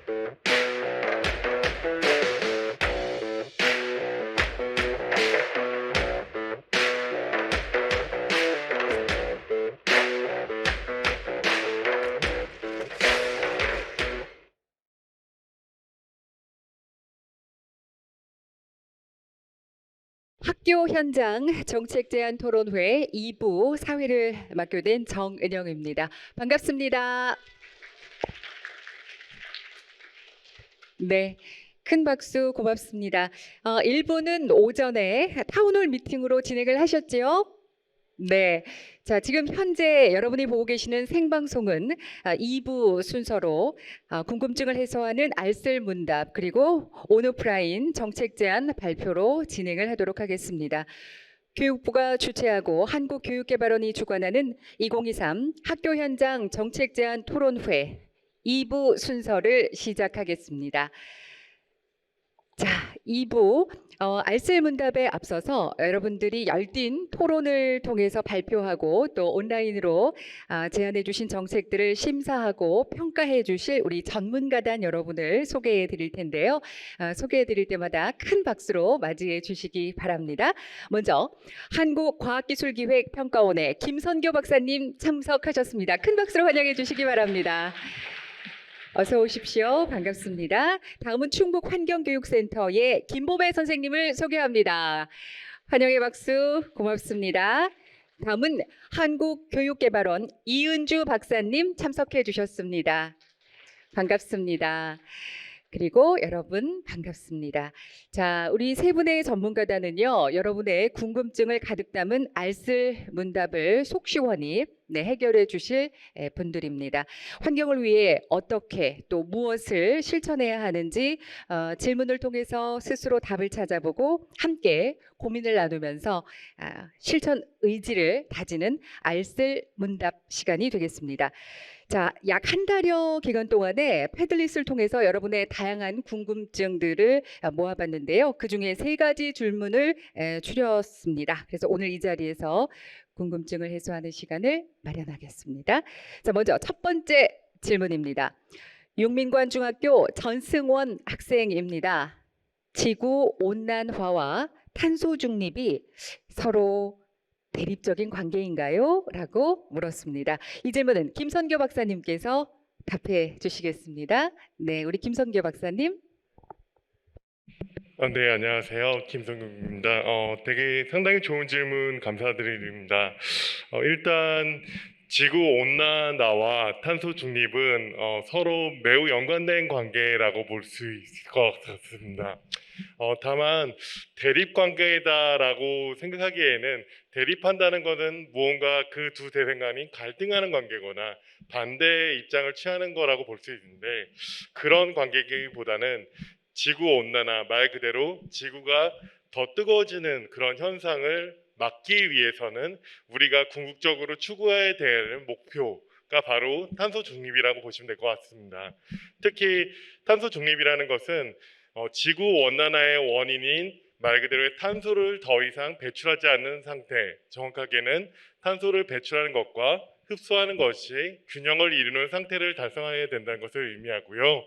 학교 현장 정책 제안 토론회 2부 사회를 맡게 된 정은영입니다. 반갑습니다. 네. 큰 박수 고맙습니다. 1부는 오전에 타운홀 미팅으로 진행을 하셨지요? 네. 자, 지금 현재 여러분이 보고 계시는 생방송은 2부 순서로 궁금증을 해소하는 알쓸문답 그리고 온오프라인 정책 제안 발표로 진행을 하도록 하겠습니다. 교육부가 주최하고 한국교육개발원이 주관하는 2023 학교 현장 정책 제안 토론회 2부 순서를 시작하겠습니다. 자, 2부 알쓸문답에 앞서서 여러분들이 열띤 토론을 통해서 발표하고 또 온라인으로 제안해 주신 정책들을 심사하고 평가해 주실 우리 전문가단 여러분을 소개해 드릴 텐데요. 소개해 드릴 때마다 큰 박수로 맞이해 주시기 바랍니다. 먼저 한국과학기술기획평가원의 김선교 박사님 참석하셨습니다. 큰 박수로 환영해 주시기 바랍니다. 어서 오십시오. 반갑습니다. 다음은 충북환경교육센터의 김보배 선생님을 소개합니다. 환영의 박수 고맙습니다. 다음은 한국교육개발원 이은주 박사님 참석해 주셨습니다. 반갑습니다. 그리고 여러분 반갑습니다. 자, 우리 세 분의 전문가단은요, 여러분의 궁금증을 가득 담은 알쓸문답을 속 시원히 해결해 주실 분들입니다. 환경을 위해 어떻게 또 무엇을 실천해야 하는지 질문을 통해서 스스로 답을 찾아보고 함께 고민을 나누면서 실천 의지를 다지는 알쓸문답 시간이 되겠습니다. 자, 약 한 달여 기간 동안에 패들릿을 통해서 여러분의 다양한 궁금증들을 모아봤는데요. 그중에 3가지 질문을 추렸습니다. 그래서 오늘 이 자리에서 궁금증을 해소하는 시간을 마련하겠습니다. 자, 먼저 첫 번째 질문입니다. 용민관중학교 전승원 학생입니다. 지구 온난화와 탄소 중립이 서로 대립적인 관계인가요? 라고 물었습니다. 이 질문은 김선교 박사님께서 답해 주시겠습니다. 네, 우리 김선교 박사님. 네, 안녕하세요. 김성국입니다. 되게 상당히 좋은 질문 감사드립니다. 일단 지구 온난화와 탄소 중립은 서로 매우 연관된 관계라고 볼 수 있을 것 같습니다. 다만 대립 관계다라고 생각하기에는 대립한다는 것은 무언가 그 두 대생 간이 갈등하는 관계거나 반대의 입장을 취하는 거라고 볼 수 있는데, 그런 관계이기보다는 지구 온난화, 말 그대로 지구가 더 뜨거워지는 그런 현상을 막기 위해서는 우리가 궁극적으로 추구해야 될 목표가 바로 탄소 중립이라고 보시면 될 것 같습니다. 특히 탄소 중립이라는 것은 지구 온난화의 원인인 말 그대로의 탄소를 더 이상 배출하지 않는 상태, 정확하게는 탄소를 배출하는 것과 흡수하는 것이 균형을 이루는 상태를 달성해야 된다는 것을 의미하고요.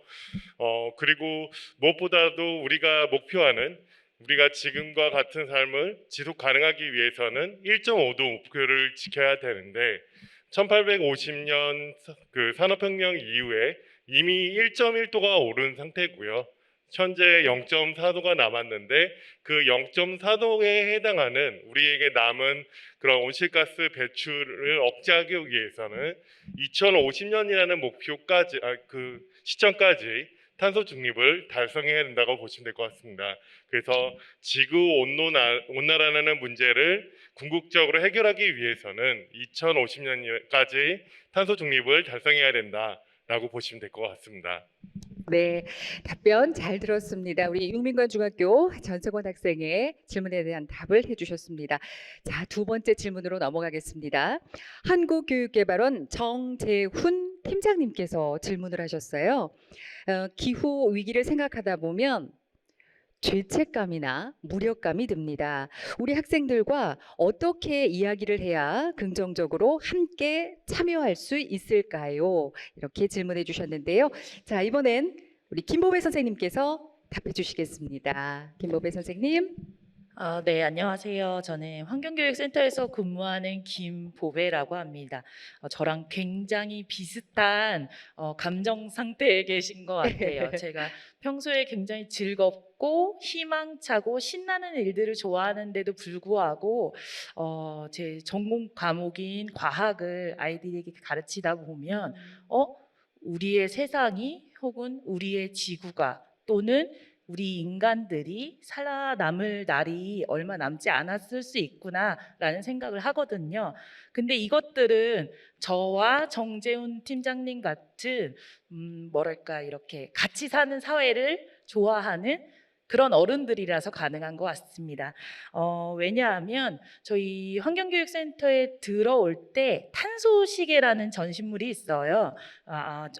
그리고 무엇보다도 우리가 목표하는, 우리가 지금과 같은 삶을 지속 가능하기 위해서는 1.5도 목표를 지켜야 되는데, 1850년 그 산업혁명 이후에 이미 1.1도가 오른 상태고요. 현재 0.4도가 남았는데, 그 0.4도에 해당하는 우리에게 남은 그런 온실가스 배출을 억제하기 위해서는 2050년이라는 목표까지, 그 시점까지 탄소 중립을 달성해야 된다고 보시면 될 것 같습니다. 그래서 지구 온난화라는 문제를 궁극적으로 해결하기 위해서는 2050년까지 탄소 중립을 달성해야 된다라고 보시면 될 것 같습니다. 네, 답변 잘 들었습니다. 우리 용민관중학교 전승원 학생의 질문에 대한 답을 해주셨습니다. 자, 두 번째 질문으로 넘어가겠습니다. 한국교육개발원 정재훈 팀장님께서 질문을 하셨어요. 기후 위기를 생각하다 보면 죄책감이나 무력감이 듭니다. 우리 학생들과 어떻게 이야기를 해야 긍정적으로 함께 참여할 수 있을까요? 이렇게 질문해 주셨는데요. 자, 이번엔 우리 김보배 선생님께서 답해 주시겠습니다. 김보배 선생님. 네, 안녕하세요. 저는 환경교육센터에서 근무하는 김보배라고 합니다. 저랑 굉장히 비슷한 감정 상태에 계신 것 같아요. 제가 평소에 굉장히 즐겁고 희망차고 신나는 일들을 좋아하는데도 불구하고 제 전공 과목인 과학을 아이들에게 가르치다 보면 우리의 세상이 혹은 우리의 지구가 또는 우리 인간들이 살아남을 날이 얼마 남지 않았을 수 있구나라는 생각을 하거든요. 근데 이것들은 저와 정재훈 팀장님 같은 뭐랄까 이렇게 같이 사는 사회를 좋아하는 그런 어른들이라서 가능한 것 같습니다. 왜냐하면 저희 환경교육센터에 들어올 때 탄소시계라는 전신물이 있어요.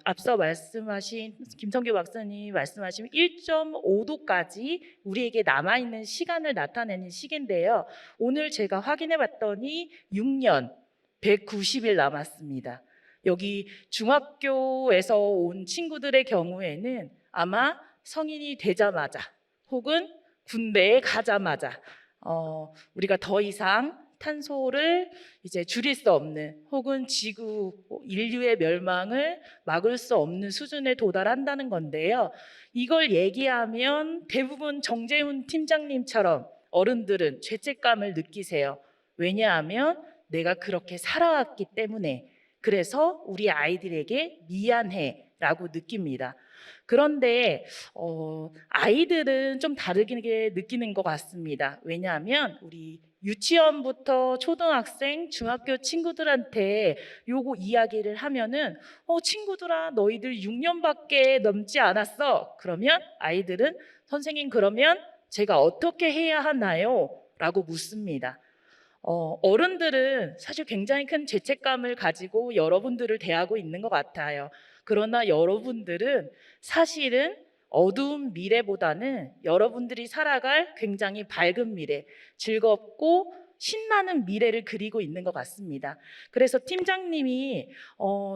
앞서 말씀하신 김성규 박사님 말씀하신 1.5도까지 우리에게 남아있는 시간을 나타내는 시계인데요. 오늘 제가 확인해 봤더니 6년 190일 남았습니다. 여기 중학교에서 온 친구들의 경우에는 아마 성인이 되자마자 혹은 군대에 가자마자 우리가 더 이상 탄소를 이제 줄일 수 없는 혹은 지구 인류의 멸망을 막을 수 없는 수준에 도달한다는 건데요. 이걸 얘기하면 대부분 정재훈 팀장님처럼 어른들은 죄책감을 느끼세요. 왜냐하면 내가 그렇게 살아왔기 때문에 그래서 우리 아이들에게 미안해라고 느낍니다. 그런데 아이들은 좀 다르게 느끼는 것 같습니다. 왜냐하면 우리 유치원부터 초등학생, 중학교 친구들한테 요거 이야기를 하면은 친구들아 너희들 6년밖에 넘지 않았어. 그러면 아이들은 선생님 그러면 제가 어떻게 해야 하나요? 라고 묻습니다. 어른들은 사실 굉장히 큰 죄책감을 가지고 여러분들을 대하고 있는 것 같아요. 그러나 여러분들은 사실은 어두운 미래보다는 여러분들이 살아갈 굉장히 밝은 미래, 즐겁고 신나는 미래를 그리고 있는 것 같습니다. 그래서 팀장님이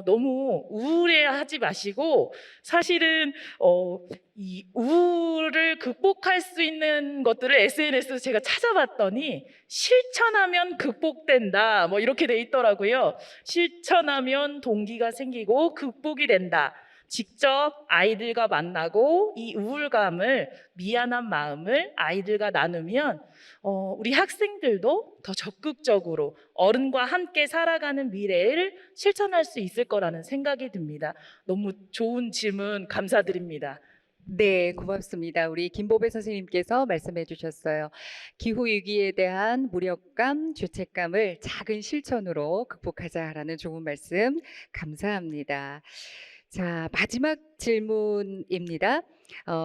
너무 우울해하지 마시고 사실은 이 우울을 극복할 수 있는 것들을 SNS에서 제가 찾아봤더니 실천하면 극복된다 뭐 이렇게 돼 있더라고요. 실천하면 동기가 생기고 극복이 된다. 직접 아이들과 만나고 이 우울감을 미안한 마음을 아이들과 나누면 우리 학생들도 더 적극적으로 어른과 함께 살아가는 미래를 실천할 수 있을 거라는 생각이 듭니다. 너무 좋은 질문 감사드립니다. 네, 고맙습니다. 우리 김보배 선생님께서 말씀해 주셨어요. 기후위기에 대한 무력감, 죄책감을 작은 실천으로 극복하자라는 좋은 말씀 감사합니다. 자, 마지막 질문입니다.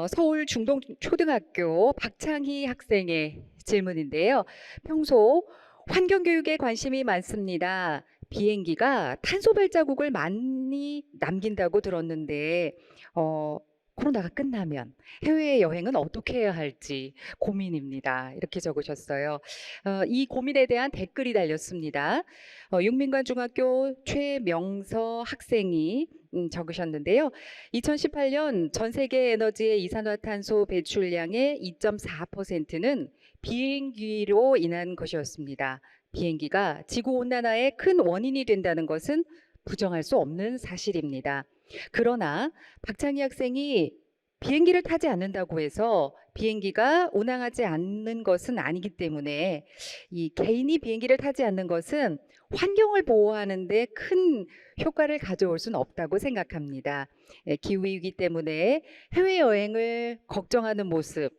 서울 중동초등학교 박창희 학생의 질문인데요. 평소 환경교육에 관심이 많습니다. 비행기가 탄소 발자국을 많이 남긴다고 들었는데, 코로나가 끝나면 해외 여행은 어떻게 해야 할지 고민입니다. 이렇게 적으셨어요. 이 고민에 대한 댓글이 달렸습니다. 육민관중학교 최명서 학생이 적으셨는데요. 2018년 전 세계 에너지의 이산화탄소 배출량의 2.4%는 비행기로 인한 것이었습니다. 비행기가 지구온난화의 큰 원인이 된다는 것은 부정할 수 없는 사실입니다. 그러나 박창희 학생이 비행기를 타지 않는다고 해서 비행기가 운항하지 않는 것은 아니기 때문에 이 개인이 비행기를 타지 않는 것은 환경을 보호하는 데 큰 효과를 가져올 수는 없다고 생각합니다. 기후위기 때문에 해외여행을 걱정하는 모습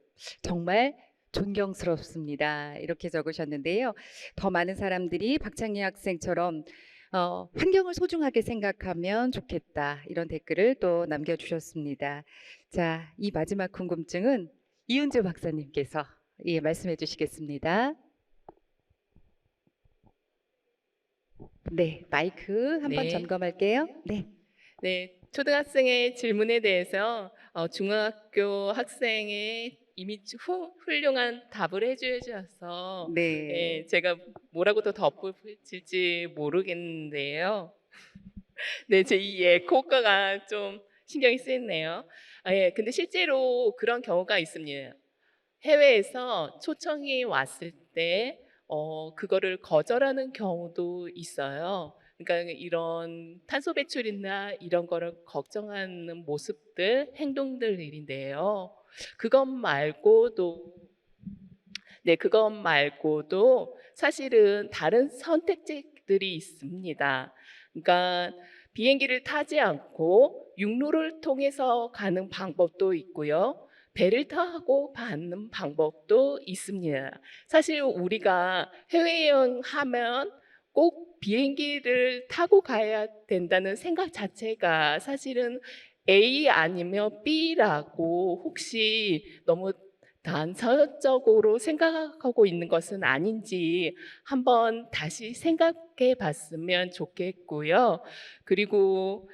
정말 존경스럽습니다. 이렇게 적으셨는데요. 더 많은 사람들이 박창희 학생처럼 환경을 소중하게 생각하면 좋겠다. 이런 댓글을 또 남겨주셨습니다. 자, 이 마지막 궁금증은 이은주 박사님께서 말씀해 주시겠습니다. 네, 마이크 한번 네. 점검할게요. 네. 네, 초등학생의 질문에 대해서 중학교 학생의 이미 훌륭한 답을 해주셔서 네. 제가 뭐라고 더 덧붙일지 모르겠는데요. 네, 제 이 에코가가 좀 신경이 쓰이네요. 예, 근데 실제로 그런 경우가 있습니다. 해외에서 초청이 왔을 때 그거를 거절하는 경우도 있어요. 그러니까 이런 탄소 배출이나 이런 거를 걱정하는 모습들, 행동들인데요. 그것 말고도 그것 말고도 사실은 다른 선택지들이 있습니다. 그러니까 비행기를 타지 않고 육로를 통해서 가는 방법도 있고요. 배를 타고 가는 방법도 있습니다. 사실 우리가 해외여행하면 꼭 비행기를 타고 가야 된다는 생각 자체가 사실은 A 아니면 B라고 혹시 너무 단서적으로 생각하고 있는 것은 아닌지 한번 다시 생각해 봤으면 좋겠고요. 그리고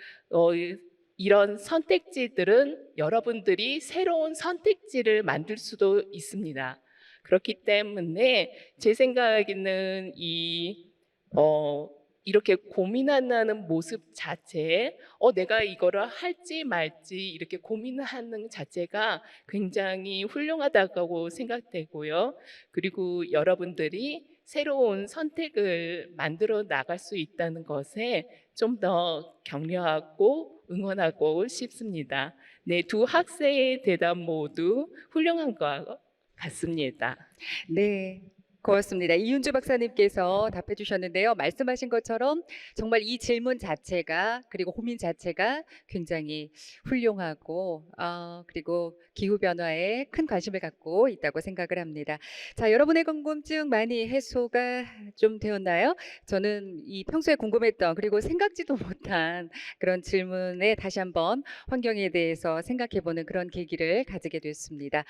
이런 선택지들은 여러분들이 새로운 선택지를 만들 수도 있습니다. 그렇기 때문에 제 생각에는 이렇게 고민하는 모습 자체에 내가 이거를 할지 말지 이렇게 고민하는 자체가 굉장히 훌륭하다고 생각되고요. 그리고 여러분들이 새로운 선택을 만들어 나갈 수 있다는 것에 좀 더 격려하고 응원하고 싶습니다. 네, 두 학생의 대답 모두 훌륭한 것 같습니다. 네. 고맙습니다. 이윤주 박사님께서 답해 주셨는데요. 말씀하신 것처럼 정말 이 질문 자체가 그리고 고민 자체가 굉장히 훌륭하고 그리고 기후 변화에 큰 관심을 갖고 있다고 생각을 합니다. 자, 여러분의 궁금증 많이 해소가 좀 되었나요? 저는 이 평소에 궁금했던 그리고 생각지도 못한 그런 질문에 다시 한번 환경에 대해서 생각해 보는 그런 계기를 가지게 됐습니다.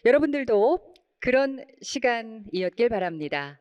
여러분들도 그런 시간이었길 바랍니다.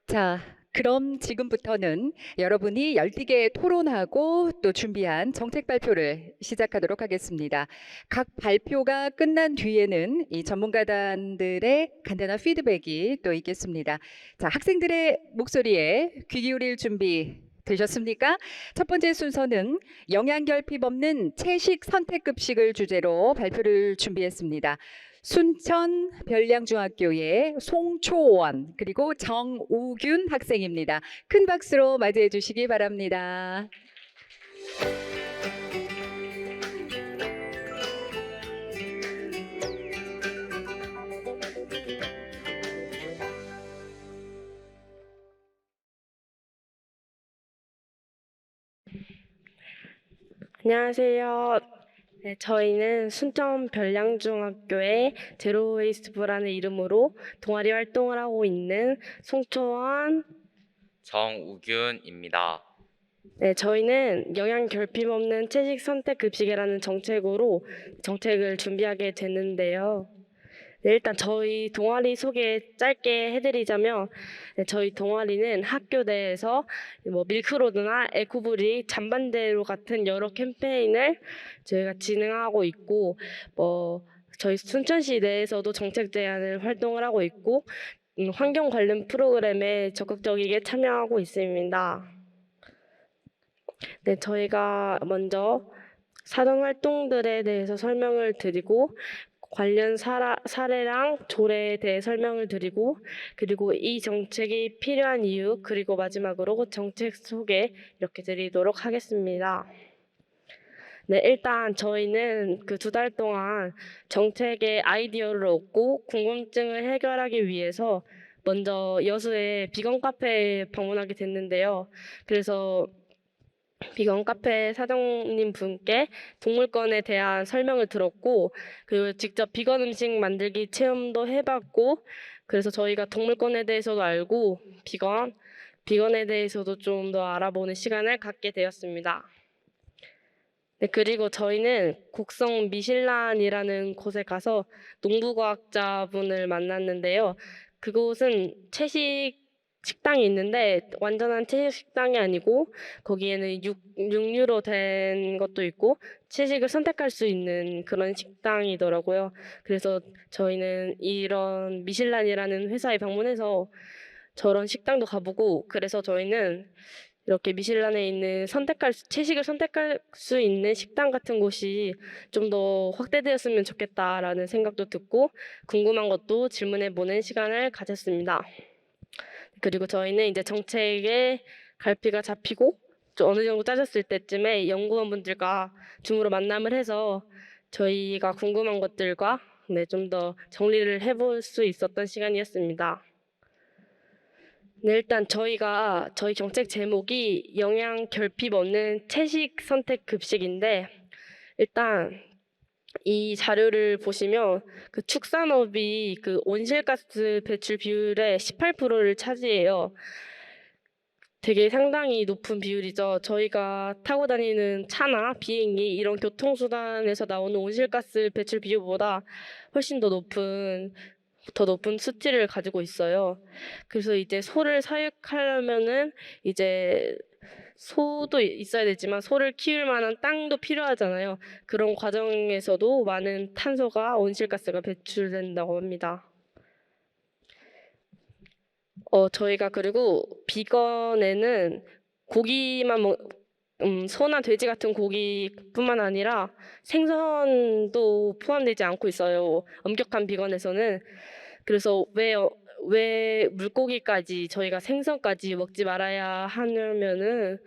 자, 그럼 지금부터는 여러분이 열띠게 토론하고 또 준비한 정책 발표를 시작하도록 하겠습니다. 각 발표가 끝난 뒤에는 이 전문가단들의 간단한 피드백이 또 있겠습니다. 자, 학생들의 목소리에 귀 기울일 준비 되셨습니까? 첫 번째 순서는 영양결핍 없는 채식 선택급식을 주제로 발표를 준비했습니다. 순천 별량중학교의 송초원 그리고 정우균 학생입니다. 큰 박수로 맞이해 주시기 바랍니다. 안녕하세요. 네, 저희는 순천 별량중학교의 제로웨이스트부라는 이름으로 동아리 활동을 하고 있는 송초원. 정우균입니다. 네, 저희는 영양 결핍 없는 채식 선택 급식이라는 정책을 준비하게 됐는데요. 네, 일단 저희 동아리 소개 짧게 해드리자면, 네, 저희 동아리는 학교 내에서 밀크로드나 에코브릭, 잔반대로 같은 여러 캠페인을 저희가 진행하고 있고, 저희 순천시 내에서도 정책 제안을 활동을 하고 있고, 환경 관련 프로그램에 적극적이게 참여하고 있습니다. 네, 저희가 먼저 사전 활동들에 대해서 설명을 드리고 관련 사례랑 조례에 대해 설명을 드리고 그리고 이 정책이 필요한 이유 그리고 마지막으로 정책 소개 이렇게 드리도록 하겠습니다. 네, 일단 저희는 그 2달 동안 정책의 아이디어를 얻고 궁금증을 해결하기 위해서 먼저 여수의 비건 카페에 방문하게 됐는데요. 그래서 비건 카페 사장님 분께 동물권에 대한 설명을 들었고 그리고 직접 비건 음식 만들기 체험도 해봤고 그래서 저희가 동물권에 대해서도 알고 비건에 대해서도 좀 더 알아보는 시간을 갖게 되었습니다. 네, 그리고 저희는 곡성 미실란이라는 곳에 가서 농부과학자분을 만났는데요. 그곳은 채식 식당이 있는데 완전한 채식 식당이 아니고 거기에는 육류로 된 것도 있고 채식을 선택할 수 있는 그런 식당이더라고요. 그래서 저희는 이런 미슐란이라는 회사에 방문해서 저런 식당도 가보고 그래서 저희는 이렇게 미슐란에 있는 채식을 선택할 수 있는 식당 같은 곳이 좀 더 확대되었으면 좋겠다라는 생각도 듣고 궁금한 것도 질문해보는 시간을 가졌습니다. 그리고 저희는 이제 정책의 갈피가 잡히고 좀 어느 정도 짜졌을 때쯤에 연구원분들과 줌으로 만남을 해서 저희가 궁금한 것들과 네, 좀 더 정리를 해볼 수 있었던 시간이었습니다. 네, 일단 저희 정책 제목이 영양 결핍 없는 채식 선택 급식인데 일단 이 자료를 보시면 그 축산업이 그 온실가스 배출 비율의 18%를 차지해요. 되게 상당히 높은 비율이죠. 저희가 타고 다니는 차나 비행기 이런 교통수단에서 나오는 온실가스 배출 비율보다 훨씬 더 높은 수치를 가지고 있어요. 그래서 이제 소를 사육하려면은 이제 소도 있어야 되지만 소를 키울 만한 땅도 필요하잖아요. 그런 과정에서도 많은 탄소가 온실가스가 배출된다고 합니다. 저희가 그리고 비건에는 고기만 소나 돼지 같은 고기뿐만 아니라 생선도 포함되지 않고 있어요. 엄격한 비건에서는. 그래서 왜 물고기까지 저희가 생선까지 먹지 말아야 하냐면은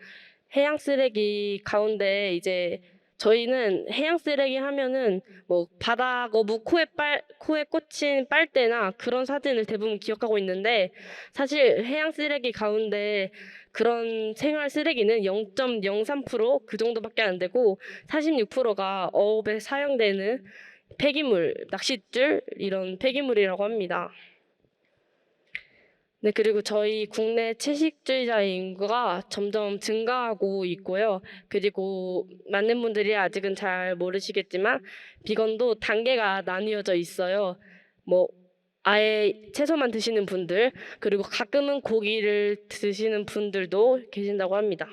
해양 쓰레기 가운데 이제 저희는 해양 쓰레기 하면은 뭐 바다 거북 코에 꽂힌 빨대나 그런 사진을 대부분 기억하고 있는데 사실 해양 쓰레기 가운데 그런 생활 쓰레기는 0.03%그 정도밖에 안 되고 46%가 어업에 사용되는 폐기물, 낚싯줄 이런 폐기물이라고 합니다. 네, 그리고 저희 국내 채식주의자의 인구가 점점 증가하고 있고요. 그리고 많은 분들이 아직은 잘 모르시겠지만 비건도 단계가 나뉘어져 있어요. 뭐 아예 채소만 드시는 분들, 그리고 가끔은 고기를 드시는 분들도 계신다고 합니다.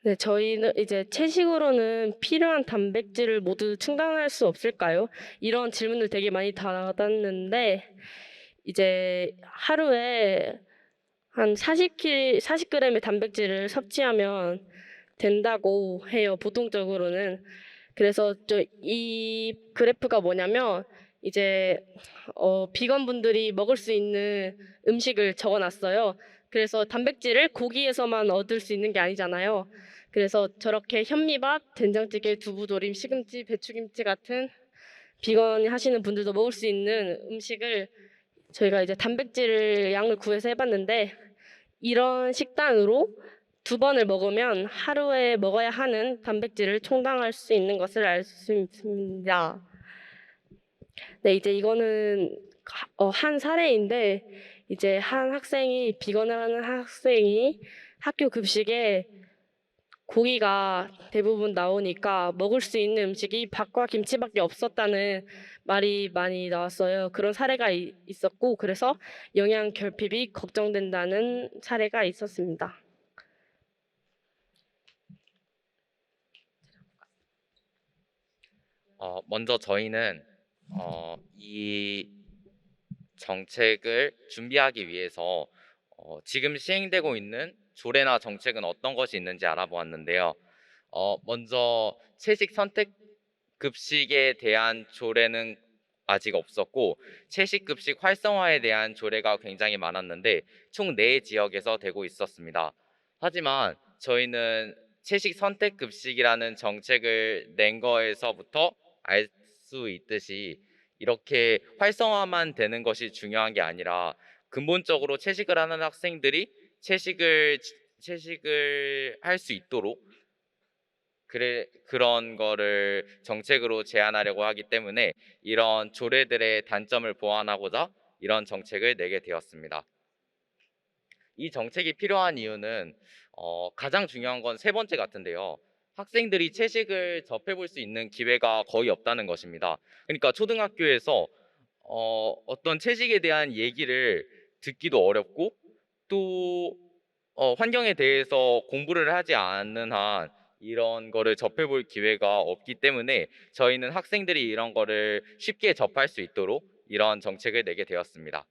네, 저희는 이제 채식으로는 필요한 단백질을 모두 충당할 수 없을까요? 이런 질문을 되게 많이 받았는데 이제 하루에 한 40g의 단백질을 섭취하면 된다고 해요. 보통적으로는. 그래서 이 그래프가 뭐냐면 이제 비건 분들이 먹을 수 있는 음식을 적어놨어요. 그래서 단백질을 고기에서만 얻을 수 있는 게 아니잖아요. 그래서 저렇게 현미밥, 된장찌개, 두부조림, 시금치, 배추김치 같은 비건 하시는 분들도 먹을 수 있는 음식을 저희가 이제 단백질 양을 구해서 해봤는데 이런 식단으로 2번을 먹으면 하루에 먹어야 하는 단백질을 충당할 수 있는 것을 알 수 있습니다. 네, 이제 이거는 한 사례인데 이제 한 학생이 비건을 하는 학생이 학교 급식에 고기가 대부분 나오니까 먹을 수 있는 음식이 밥과 김치밖에 없었다는 말이 많이 나왔어요. 그런 사례가 있었고 그래서 영양 결핍이 걱정된다는 사례가 있었습니다. 먼저 저희는 이 정책을 준비하기 위해서 지금 시행되고 있는 조례나 정책은 어떤 것이 있는지 알아보았는데요. 먼저 채식 선택 급식에 대한 조례는 아직 없었고 채식 급식 활성화에 대한 조례가 굉장히 많았는데 총 4지역에서 되고 있었습니다. 하지만 저희는 채식 선택 급식이라는 정책을 낸 거에서부터 알 수 있듯이 이렇게 활성화만 되는 것이 중요한 게 아니라 근본적으로 채식을 하는 학생들이 채식을 할 수 있도록 그런 거를 정책으로 제안하려고 하기 때문에 이런 조례들의 단점을 보완하고자 이런 정책을 내게 되었습니다. 이 정책이 필요한 이유는 가장 중요한 건 3번째 같은데요. 학생들이 채식을 접해볼 수 있는 기회가 거의 없다는 것입니다. 그러니까 초등학교에서 어떤 채식에 대한 얘기를 듣기도 어렵고 또 환경에 대해서 공부를 하지 않는 한 이런 거를 접해볼 기회가 없기 때문에 저희는 학생들이 이런 거를 쉽게 접할 수 있도록 이런 정책을 내게 되었습니다.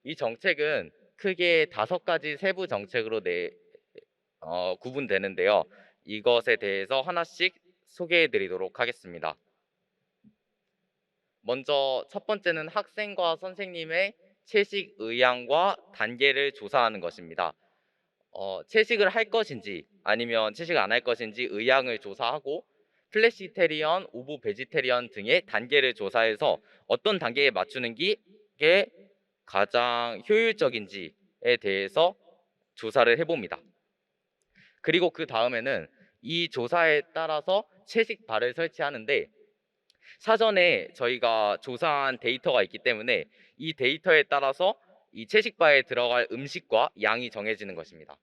이 정책은 크게 5가지 세부 정책으로 구분되는데요. 이것에 대해서 하나씩 소개해 드리도록 하겠습니다. 먼저 첫 번째는 학생과 선생님의 채식 의향과 단계를 조사하는 것입니다. 채식을 할 것인지 아니면 채식 안 할 것인지 의향을 조사하고 플래시테리언, 오브 베지테리언 등의 단계를 조사해서 어떤 단계에 맞추는 게 가장 효율적인지에 대해서 조사를 해봅니다. 그리고 그 다음에는 이 조사에 따라서 채식바를 설치하는데 사전에 저희가 조사한 데이터가 있기 때문에 이 데이터에 따라서 이 채식바에 들어갈 음식과 양이 정해지는 것입니다.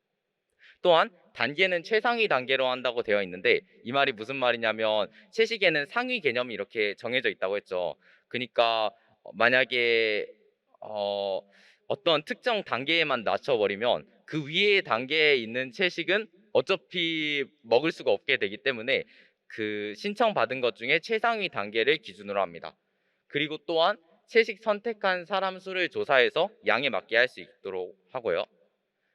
또한 단계는 최상위 단계로 한다고 되어 있는데 이 말이 무슨 말이냐면 채식에는 상위 개념이 이렇게 정해져 있다고 했죠. 그러니까 만약에 어떤 특정 단계에만 낮춰버리면 그 위에 단계에 있는 채식은 어차피 먹을 수가 없게 되기 때문에 그 신청받은 것 중에 최상위 단계를 기준으로 합니다. 그리고 또한 채식 선택한 사람 수를 조사해서 양에 맞게 할 수 있도록 하고요.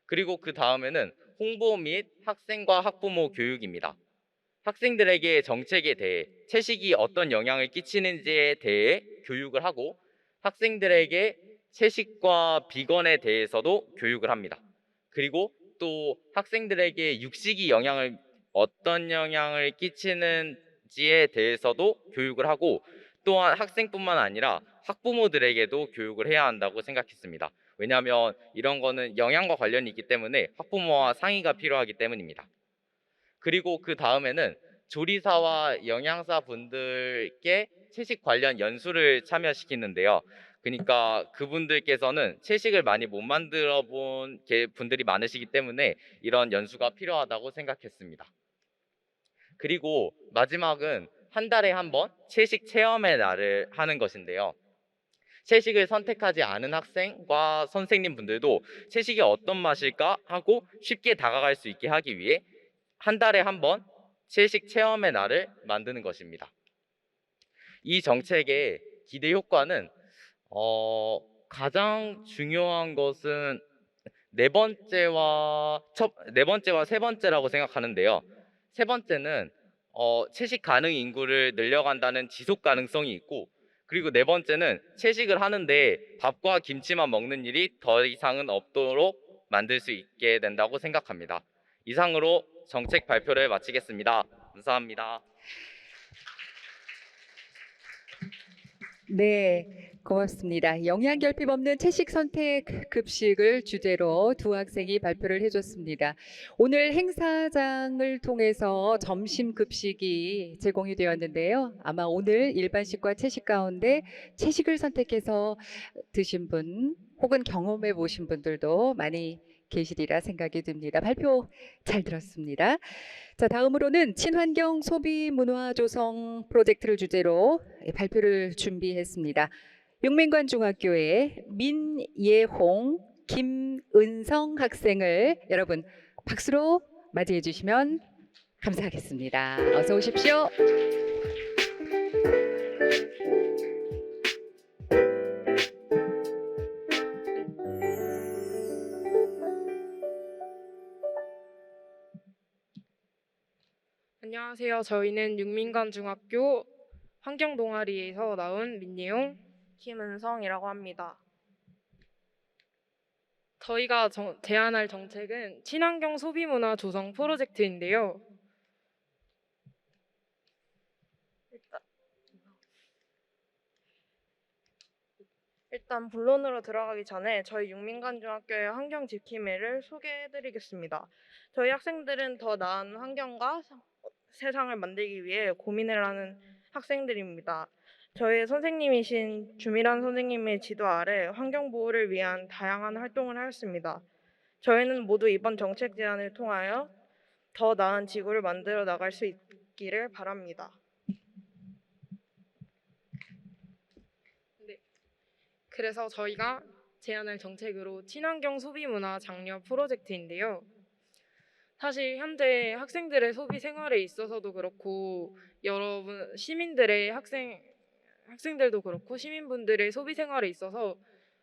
그리고 그 다음에는 홍보 및 학생과 학부모 교육입니다. 학생들에게 정책에 대해 채식이 어떤 영향을 끼치는지에 대해 교육을 하고 학생들에게 채식과 비건에 대해서도 교육을 합니다. 그리고 또 학생들에게 육식이 어떤 영향을 끼치는지에 대해서도 교육을 하고 또한 학생뿐만 아니라 학부모들에게도 교육을 해야 한다고 생각했습니다. 왜냐하면 이런 거는 영양과 관련이 있기 때문에 학부모와 상의가 필요하기 때문입니다. 그리고 그 다음에는 조리사와 영양사 분들께 채식 관련 연수를 참여시키는데요. 그러니까 그분들께서는 채식을 많이 못 만들어 본 분들이 많으시기 때문에 이런 연수가 필요하다고 생각했습니다. 그리고 마지막은 한 달에 한 번 채식 체험의 날을 하는 것인데요. 채식을 선택하지 않은 학생과 선생님 분들도 채식이 어떤 맛일까 하고 쉽게 다가갈 수 있게 하기 위해 한 달에 한 번 채식 체험의 날을 만드는 것입니다. 이 정책의 기대 효과는 가장 중요한 것은 네 번째와 세 번째라고 생각하는데요. 세 번째는 채식 가능 인구를 늘려간다는 지속 가능성이 있고 그리고 네 번째는 채식을 하는데 밥과 김치만 먹는 일이 더 이상은 없도록 만들 수 있게 된다고 생각합니다. 이상으로 정책 발표를 마치겠습니다. 감사합니다. 네, 고맙습니다. 영양결핍 없는 채식 선택 급식을 주제로 두 학생이 발표를 해줬습니다. 오늘 행사장을 통해서 점심 급식이 제공이 되었는데요. 아마 오늘 일반식과 채식 가운데 채식을 선택해서 드신 분 혹은 경험해 보신 분들도 많이 계시리라 생각이 듭니다. 발표 잘 들었습니다. 자, 다음으로는 친환경 소비 문화 조성 프로젝트를 주제로 발표를 준비했습니다. 육민관 중학교의 민예홍, 김은성 학생을 여러분 박수로 맞이해 주시면 감사하겠습니다. 어서 오십시오. 안녕하세요. 저희는 육민관 중학교 환경 동아리에서 나온 민예용, 김은성이라고 합니다. 저희가 제안할 정책은 친환경 소비 문화 조성 프로젝트인데요. 일단 본론으로 들어가기 전에 저희 육민관 중학교의 환경 지킴이를 소개해드리겠습니다. 저희 학생들은 더 나은 환경과 세상을 만들기 위해 고민을 하는 학생들입니다. 저희 선생님이신 주미란 선생님의 지도 아래 환경 보호를 위한 다양한 활동을 하였습니다. 저희는 모두 이번 정책 제안을 통하여 더 나은 지구를 만들어 나갈 수 있기를 바랍니다. 네, 그래서 저희가 제안할 정책으로 친환경 소비 문화 장려 프로젝트인데요. 사실 현재 학생들의 소비 생활에 있어서도 그렇고 여러분 시민들의 학생들도 그렇고 시민분들의 소비 생활에 있어서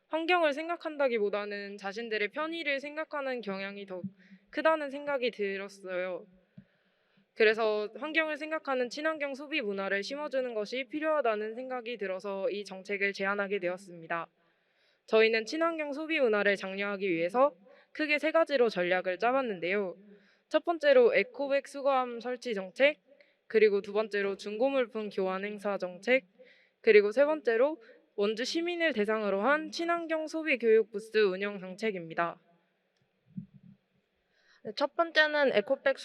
환경을 생각한다기보다는 자신들의 편의를 생각하는 경향이 더 크다는 생각이 들었어요. 그래서 환경을 생각하는 친환경 소비 문화를 심어주는 것이 필요하다는 생각이 들어서 이 정책을 제안하게 되었습니다. 저희는 친환경 소비 문화를 장려하기 위해서 크게 세 가지로 전략을 짜봤는데요. 첫 번째로 에코백 수거함 설치 정책, 그리고 두 번째로 중고물품 교환 행사 정책, 그리고 세 번째로 원주 시민을 대상으로 한 친환경 소비 교육 부스 운영 정책입니다. 네, 첫 번째는 에코백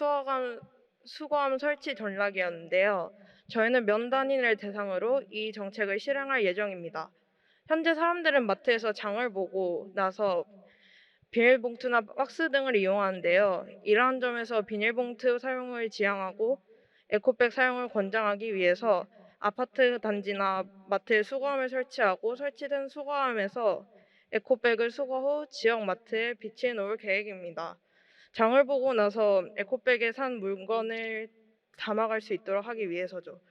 수거함 설치 전략이었는데요. 저희는 면 단위를 대상으로 이 정책을 실행할 예정입니다. 현재 사람들은 마트에서 장을 보고 나서 비닐봉투나 박스 등을 이용하는데요. 이러한 점에서 비닐봉투 사용을 지양하고 에코백 사용을 권장하기 위해서 아파트 단지나 마트에 수거함을 설치하고 설치된 수거함에서 에코백을 수거 후 지역 마트에 비치해 놓을 계획입니다. 장을 보고 나서 에코백에 산 물건을 담아갈 수 있도록 하기 위해서죠.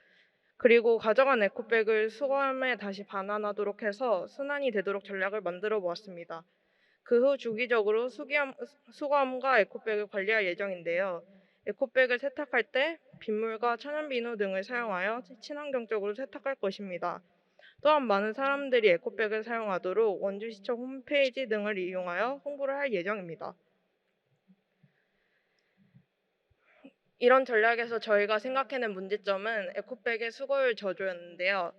그리고 가져간 에코백을 수거함에 다시 반환하도록 해서 순환이 되도록 전략을 만들어 보았습니다. 그 후 주기적으로 수거함과 에코백을 관리할 예정인데요. 에코백을 세탁할 때 빗물과 천연비누 등을 사용하여 친환경적으로 세탁할 것입니다. 또한 많은 사람들이 에코백을 사용하도록 원주시청 홈페이지 등을 이용하여 홍보를 할 예정입니다. 이런 전략에서 저희가 생각해낸 문제점은 에코백의 수거율 저조였는데요.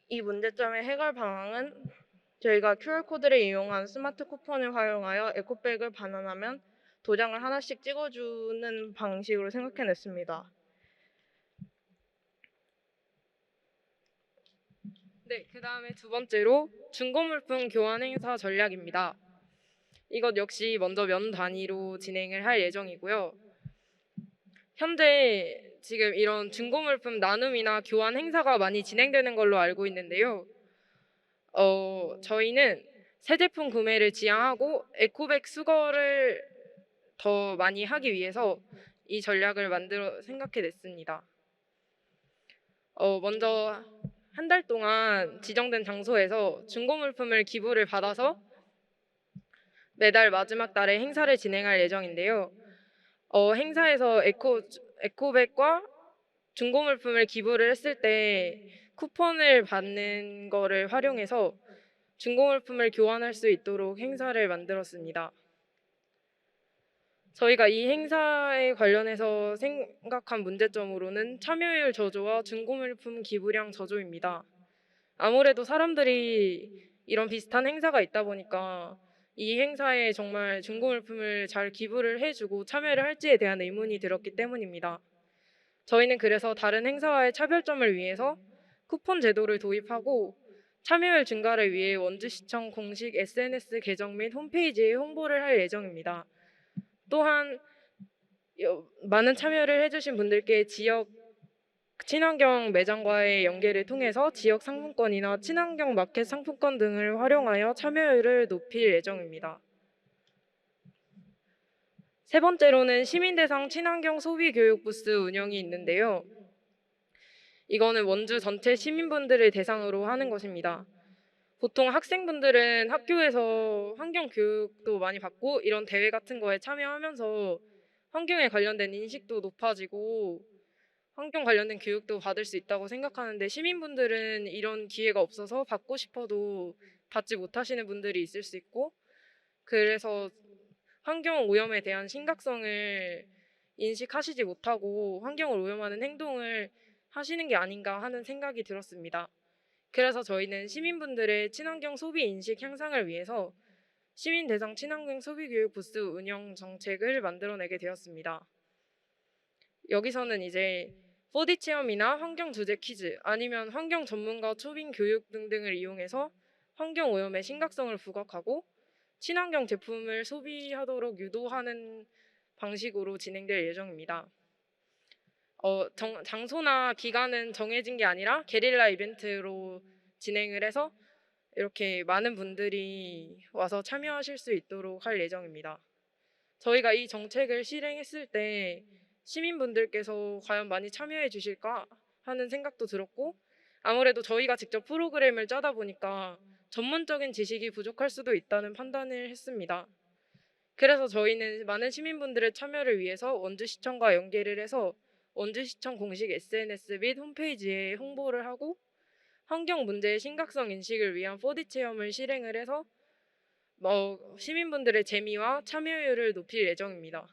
이 문제점의 해결 방안은 저희가 QR코드를 이용한 스마트 쿠폰을 활용하여 에코백을 반환하면 도장을 하나씩 찍어주는 방식으로 생각해냈습니다. 네, 그 다음에 두 번째로 중고물품 교환 행사 전략입니다. 이것 역시 먼저 면 단위로 진행을 할 예정이고요. 현재 지금 이런 중고물품 나눔이나 교환 행사가 많이 진행되는 걸로 알고 있는데요. 저희는 새 제품 구매를 지향하고 에코백 수거를 더 많이 하기 위해서 이 전략을 생각해냈습니다. 먼저 한 달 동안 지정된 장소에서 중고물품을 기부를 받아서 매달 마지막 달에 행사를 진행할 예정인데요. 행사에서 에코백과 중고물품을 기부를 했을 때 쿠폰을 받는 거를 활용해서 중고물품을 교환할 수 있도록 행사를 만들었습니다. 저희가 이 행사에 관련해서 생각한 문제점으로는 참여율 저조와 중고물품 기부량 저조입니다. 아무래도 사람들이 이런 비슷한 행사가 있다 보니까 이 행사에 정말 중고물품을 잘 기부를 해주고 참여를 할지에 대한 의문이 들었기 때문입니다. 저희는 그래서 다른 행사와의 차별점을 위해서 쿠폰 제도를 도입하고 참여율 증가를 위해 원주시청 공식 SNS 계정 및 홈페이지에 홍보를 할 예정입니다. 또한 많은 참여를 해주신 분들께 지역 친환경 매장과의 연계를 통해서 지역 상품권이나 친환경 마켓 상품권 등을 활용하여 참여율을 높일 예정입니다. 세 번째로는 시민 대상 친환경 소비 교육 부스 운영이 있는데요. 이거는 원주 전체 시민분들을 대상으로 하는 것입니다. 보통 학생분들은 학교에서 환경 교육도 많이 받고 이런 대회 같은 거에 참여하면서 환경에 관련된 인식도 높아지고 환경 관련된 교육도 받을 수 있다고 생각하는데 시민분들은 이런 기회가 없어서 받고 싶어도 받지 못하시는 분들이 있을 수 있고 그래서 환경 오염에 대한 심각성을 인식하시지 못하고 환경을 오염하는 행동을 하시는 게 아닌가 하는 생각이 들었습니다. 그래서 저희는 시민분들의 친환경 소비 인식 향상을 위해서 시민 대상 친환경 소비 교육 부스 운영 정책을 만들어내게 되었습니다. 여기서는 이제 4D 체험이나 환경 주제 퀴즈 아니면 환경 전문가 초빙 교육 등등을 이용해서 환경 오염의 심각성을 부각하고 친환경 제품을 소비하도록 유도하는 방식으로 진행될 예정입니다. 장소나 기간은 정해진 게 아니라 게릴라 이벤트로 진행을 해서 이렇게 많은 분들이 와서 참여하실 수 있도록 할 예정입니다. 저희가 이 정책을 실행했을 때 시민분들께서 과연 많이 참여해 주실까 하는 생각도 들었고, 아무래도 저희가 직접 프로그램을 짜다 보니까 전문적인 지식이 부족할 수도 있다는 판단을 했습니다. 그래서 저희는 많은 시민분들의 참여를 위해서 원주시청과 연계를 해서 원주시청 공식 SNS 및 홈페이지에 홍보를 하고, 환경 문제의 심각성 인식을 위한 4D 체험을 실행을 해서 시민분들의 재미와 참여율을 높일 예정입니다.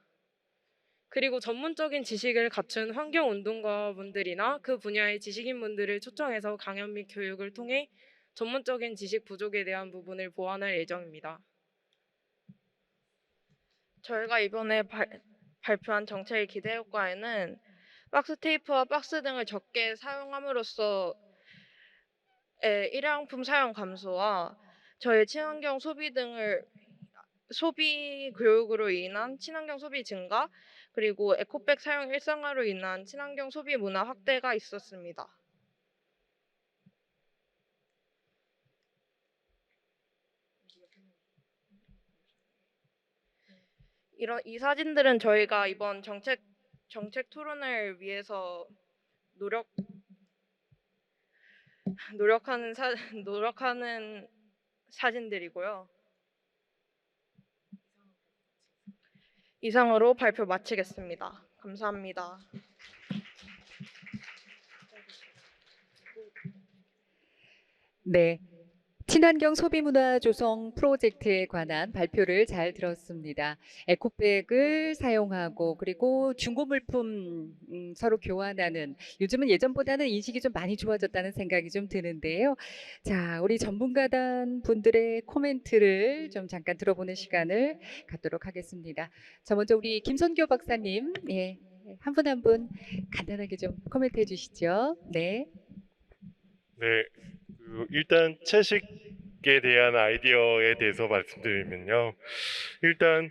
그리고 전문적인 지식을 갖춘 환경운동가분들이나 그 분야의 지식인분들을 초청해서 강연 및 교육을 통해 전문적인 지식 부족에 대한 부분을 보완할 예정입니다. 저희가 이번에 발표한 정책의 기대 효과에는 박스 테이프와 박스 등을 적게 사용함으로써 일회용품 사용 감소와 저희 친환경 소비 교육으로 인한 친환경 소비 증가, 그리고 에코백 사용 일상화로 인한 친환경 소비 문화 확대가 있었습니다. 이 사진들은 저희가 이번 정책 토론을 위해서 노력하는 사진들이고요. 이상으로 발표 마치겠습니다. 감사합니다. 네. 친환경 소비 문화 조성 프로젝트에 관한 발표를 잘 들었습니다. 에코백을 사용하고 그리고 중고 물품 서로 교환하는, 요즘은 예전보다는 인식이 좀 많이 좋아졌다는 생각이 좀 드는데요. 자, 우리 전문가단 분들의 코멘트를 좀 잠깐 들어보는 시간을 갖도록 하겠습니다. 자, 먼저 우리 김선교 박사님, 예, 한 분 한 분 간단하게 좀 코멘트해 주시죠. 네. 네, 일단 채식에 대한 아이디어에 대해서 말씀드리면요. 일단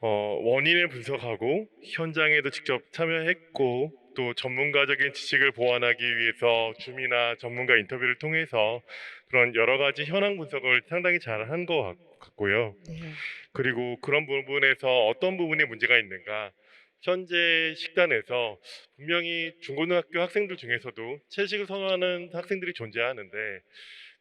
원인을 분석하고 현장에도 직접 참여했고 또 전문가적인 지식을 보완하기 위해서 주민이나 전문가 인터뷰를 통해서 그런 여러 가지 현황 분석을 상당히 잘 한 것 같고요. 네. 그리고 그런 부분에서 어떤 부분에 문제가 있는가, 현재 식단에서 분명히 중고등학교 학생들 중에서도 채식을 선호하는 학생들이 존재하는데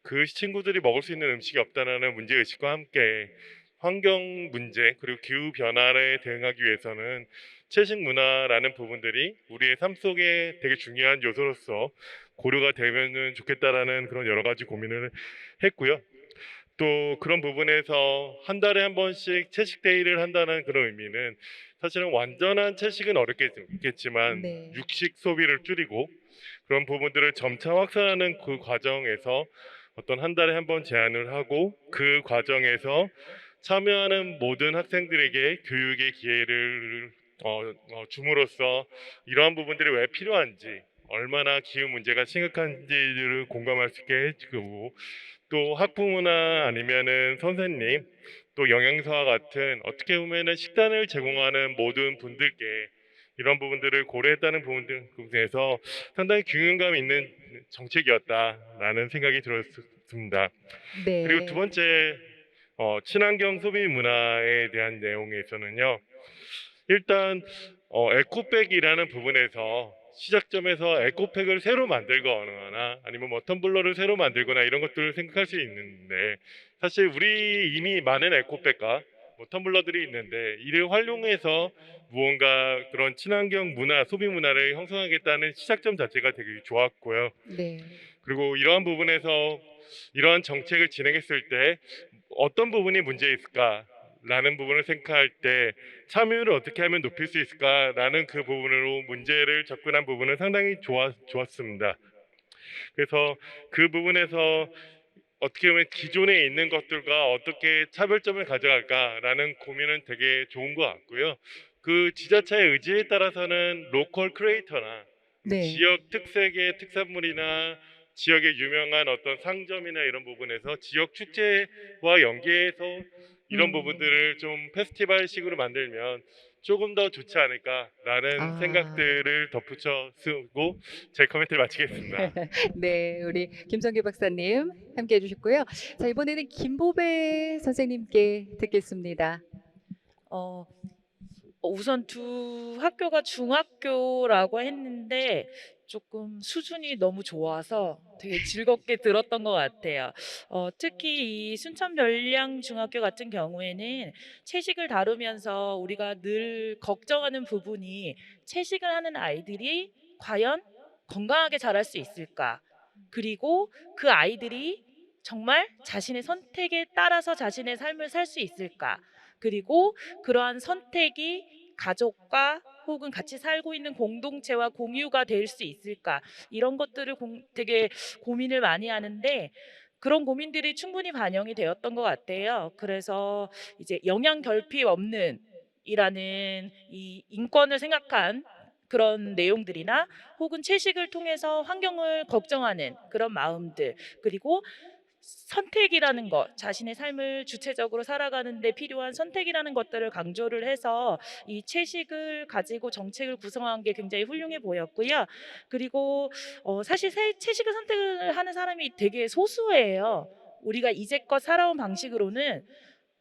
그 친구들이 먹을 수 있는 음식이 없다는 문제의식과 함께 환경 문제 그리고 기후 변화에 대응하기 위해서는 채식 문화라는 부분들이 우리의 삶 속에 되게 중요한 요소로서 고려가 되면 좋겠다라는 그런 여러 가지 고민을 했고요. 또 그런 부분에서 한 달에 한 번씩 채식 데이를 한다는 그런 의미는 사실은 완전한 채식은 어렵겠지만 네. 육식 소비를 줄이고 그런 부분들을 점차 확산하는 그 과정에서 어떤 한 달에 한 번 제안을 하고 그 과정에서 참여하는 모든 학생들에게 교육의 기회를 줌으로써 이러한 부분들이 왜 필요한지, 얼마나 기후 문제가 심각한지를 공감할 수 있게 해주고, 또 학부모나 아니면은 선생님, 또 영양사와 같은 어떻게 보면은 식단을 제공하는 모든 분들께 이런 부분들을 고려했다는 부분에서 상당히 균형감 있는 정책이었다라는 생각이 들었습니다. 그리고 두 네. 번째, 친환경 소비 문화에 대한 내용에서는요. 일단 에코백이라는 부분에서 시작점에서 에코백을 새로 만들거나 아니면 뭐 텀블러를 새로 만들거나 이런 것들을 생각할 수 있는데, 사실 우리 이미 많은 에코백과 뭐 텀블러들이 있는데 이를 활용해서 무언가 그런 친환경 문화, 소비 문화를 형성하겠다는 시작점 자체가 되게 좋았고요. 네. 그리고 이러한 부분에서 이러한 정책을 진행했을 때 어떤 부분이 문제 있을까라는 부분을 생각할 때 참여율을 어떻게 하면 높일 수 있을까라는 그 부분으로 문제를 접근한 부분은 상당히 좋았습니다. 그래서 그 부분에서 어떻게 보면 기존에 있는 것들과 어떻게 차별점을 가져갈까라는 고민은 되게 좋은 것 같고요. 그 지자체의 의지에 따라서는 로컬 크리에이터나 네. 지역 특색의 특산물이나 지역의 유명한 어떤 상점이나 이런 부분에서 지역 축제와 연계해서 이런 부분들을 좀 페스티벌식으로 만들면 조금 더 좋지 않을까라는 아. 생각들을 덧붙여 쓰고 제 코멘트를 마치겠습니다. 네, 우리 김성규 박사님 함께 해주셨고요. 자, 이번에는 김보배 선생님께 듣겠습니다. 어, 우선 두 학교가 중학교라고 했는데 조금 수준이 너무 좋아서 되게 즐겁게 들었던 것 같아요. 특히 이 순천별량중학교 같은 경우에는 채식을 다루면서 우리가 늘 걱정하는 부분이 채식을 하는 아이들이 과연 건강하게 자랄 수 있을까? 그리고 그 아이들이 정말 자신의 선택에 따라서 자신의 삶을 살 수 있을까? 그리고 그러한 선택이 가족과 혹은 같이 살고 있는 공동체와 공유가 될 수 있을까? 이런 것들을 되게 고민을 많이 하는데 그런 고민들이 충분히 반영이 되었던 것 같아요. 그래서 이제 영양 결핍 없는 이라는 이 인권을 생각한 그런 내용들이나 혹은 채식을 통해서 환경을 걱정하는 그런 마음들, 그리고 선택이라는 것, 자신의 삶을 주체적으로 살아가는 데 필요한 선택이라는 것들을 강조를 해서 이 채식을 가지고 정책을 구성한 게 굉장히 훌륭해 보였고요. 그리고 사실 채식을 선택을 하는 사람이 되게 소수예요. 우리가 이제껏 살아온 방식으로는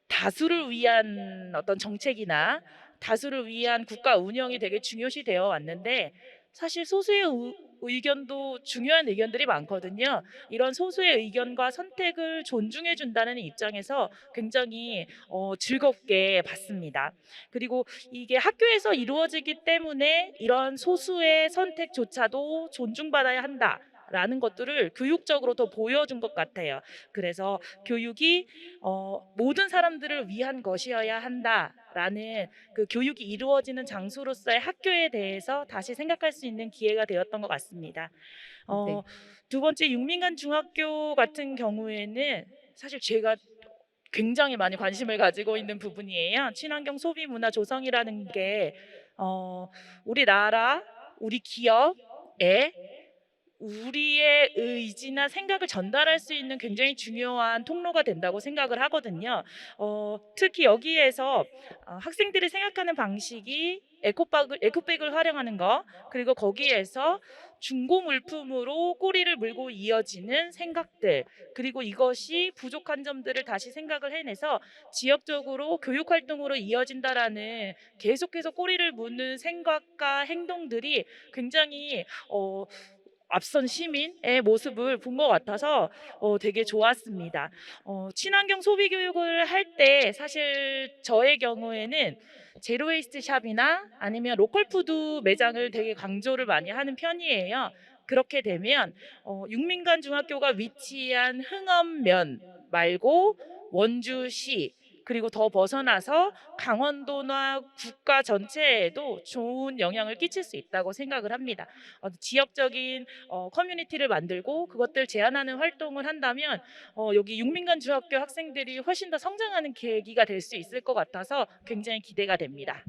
다수를 위한 어떤 정책이나 다수를 위한 국가 운영이 되게 중요시 되어 왔는데 사실 소수의 의견도 중요한 의견들이 많거든요. 이런 소수의 의견과 선택을 존중해 준다는 입장에서 굉장히 즐겁게 봤습니다. 그리고 이게 학교에서 이루어지기 때문에 이런 소수의 선택조차도 존중받아야 한다. 라는 것들을 교육적으로 더 보여준 것 같아요. 그래서 교육이 모든 사람들을 위한 것이어야 한다라는 그 교육이 이루어지는 장소로서의 학교에 대해서 다시 생각할 수 있는 기회가 되었던 것 같습니다. 네. 두 번째 육민간 중학교 같은 경우에는 사실 제가 굉장히 많이 관심을 가지고 있는 부분이에요. 친환경 소비 문화 조성이라는 게 우리나라, 우리 기업에 우리의 의지나 생각을 전달할 수 있는 굉장히 중요한 통로가 된다고 생각을 하거든요. 특히 여기에서 학생들이 생각하는 방식이 에코백을 활용하는 거, 그리고 거기에서 중고 물품으로 꼬리를 물고 이어지는 생각들, 그리고 이것이 부족한 점들을 다시 생각을 해내서 지역적으로 교육 활동으로 이어진다라는 계속해서 꼬리를 무는 생각과 행동들이 굉장히 앞선 시민의 모습을 본 것 같아서 되게 좋았습니다. 친환경 소비 교육을 할 때 사실 저의 경우에는 제로 웨이스트 샵이나 아니면 로컬 푸드 매장을 되게 강조를 많이 하는 편이에요. 그렇게 되면 육민간 중학교가 위치한 흥엄면 말고 원주시, 그리고 더 벗어나서 강원도나 국가 전체에도 좋은 영향을 끼칠 수 있다고 생각을 합니다. 지역적인 커뮤니티를 만들고 그것들 제안하는 활동을 한다면 여기 육민간 중학교 학생들이 훨씬 더 성장하는 계기가 될 수 있을 것 같아서 굉장히 기대가 됩니다.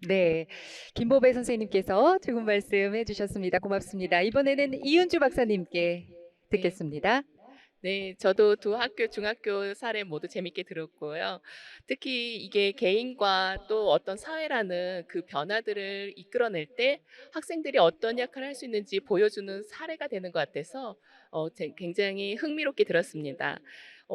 네, 김보배 선생님께서 좋은 말씀 해주셨습니다. 고맙습니다. 이번에는 이은주 박사님께 듣겠습니다. 네, 저도 두 학교, 중학교 사례 모두 재밌게 들었고요. 특히 이게 개인과 또 어떤 사회라는 그 변화들을 이끌어낼 때 학생들이 어떤 역할을 할 수 있는지 보여주는 사례가 되는 것 같아서 굉장히 흥미롭게 들었습니다.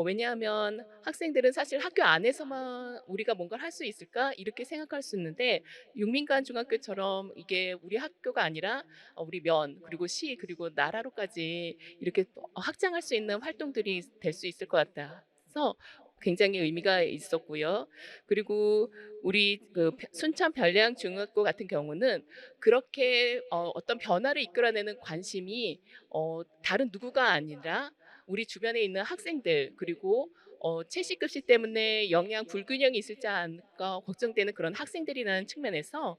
왜냐하면 학생들은 사실 학교 안에서만 우리가 뭔가를 할 수 있을까? 이렇게 생각할 수 있는데 육민간 중학교처럼 이게 우리 학교가 아니라 우리 면, 그리고 시, 그리고 나라로까지 이렇게 확장할 수 있는 활동들이 될 수 있을 것 같아서 굉장히 의미가 있었고요. 그리고 우리 그 순천 별량 중학교 같은 경우는 그렇게 어떤 변화를 이끌어내는 관심이 다른 누구가 아니라 우리 주변에 있는 학생들, 그리고 채식급식 때문에 영양 불균형이 있을지 않을까 걱정되는 그런 학생들이라는 측면에서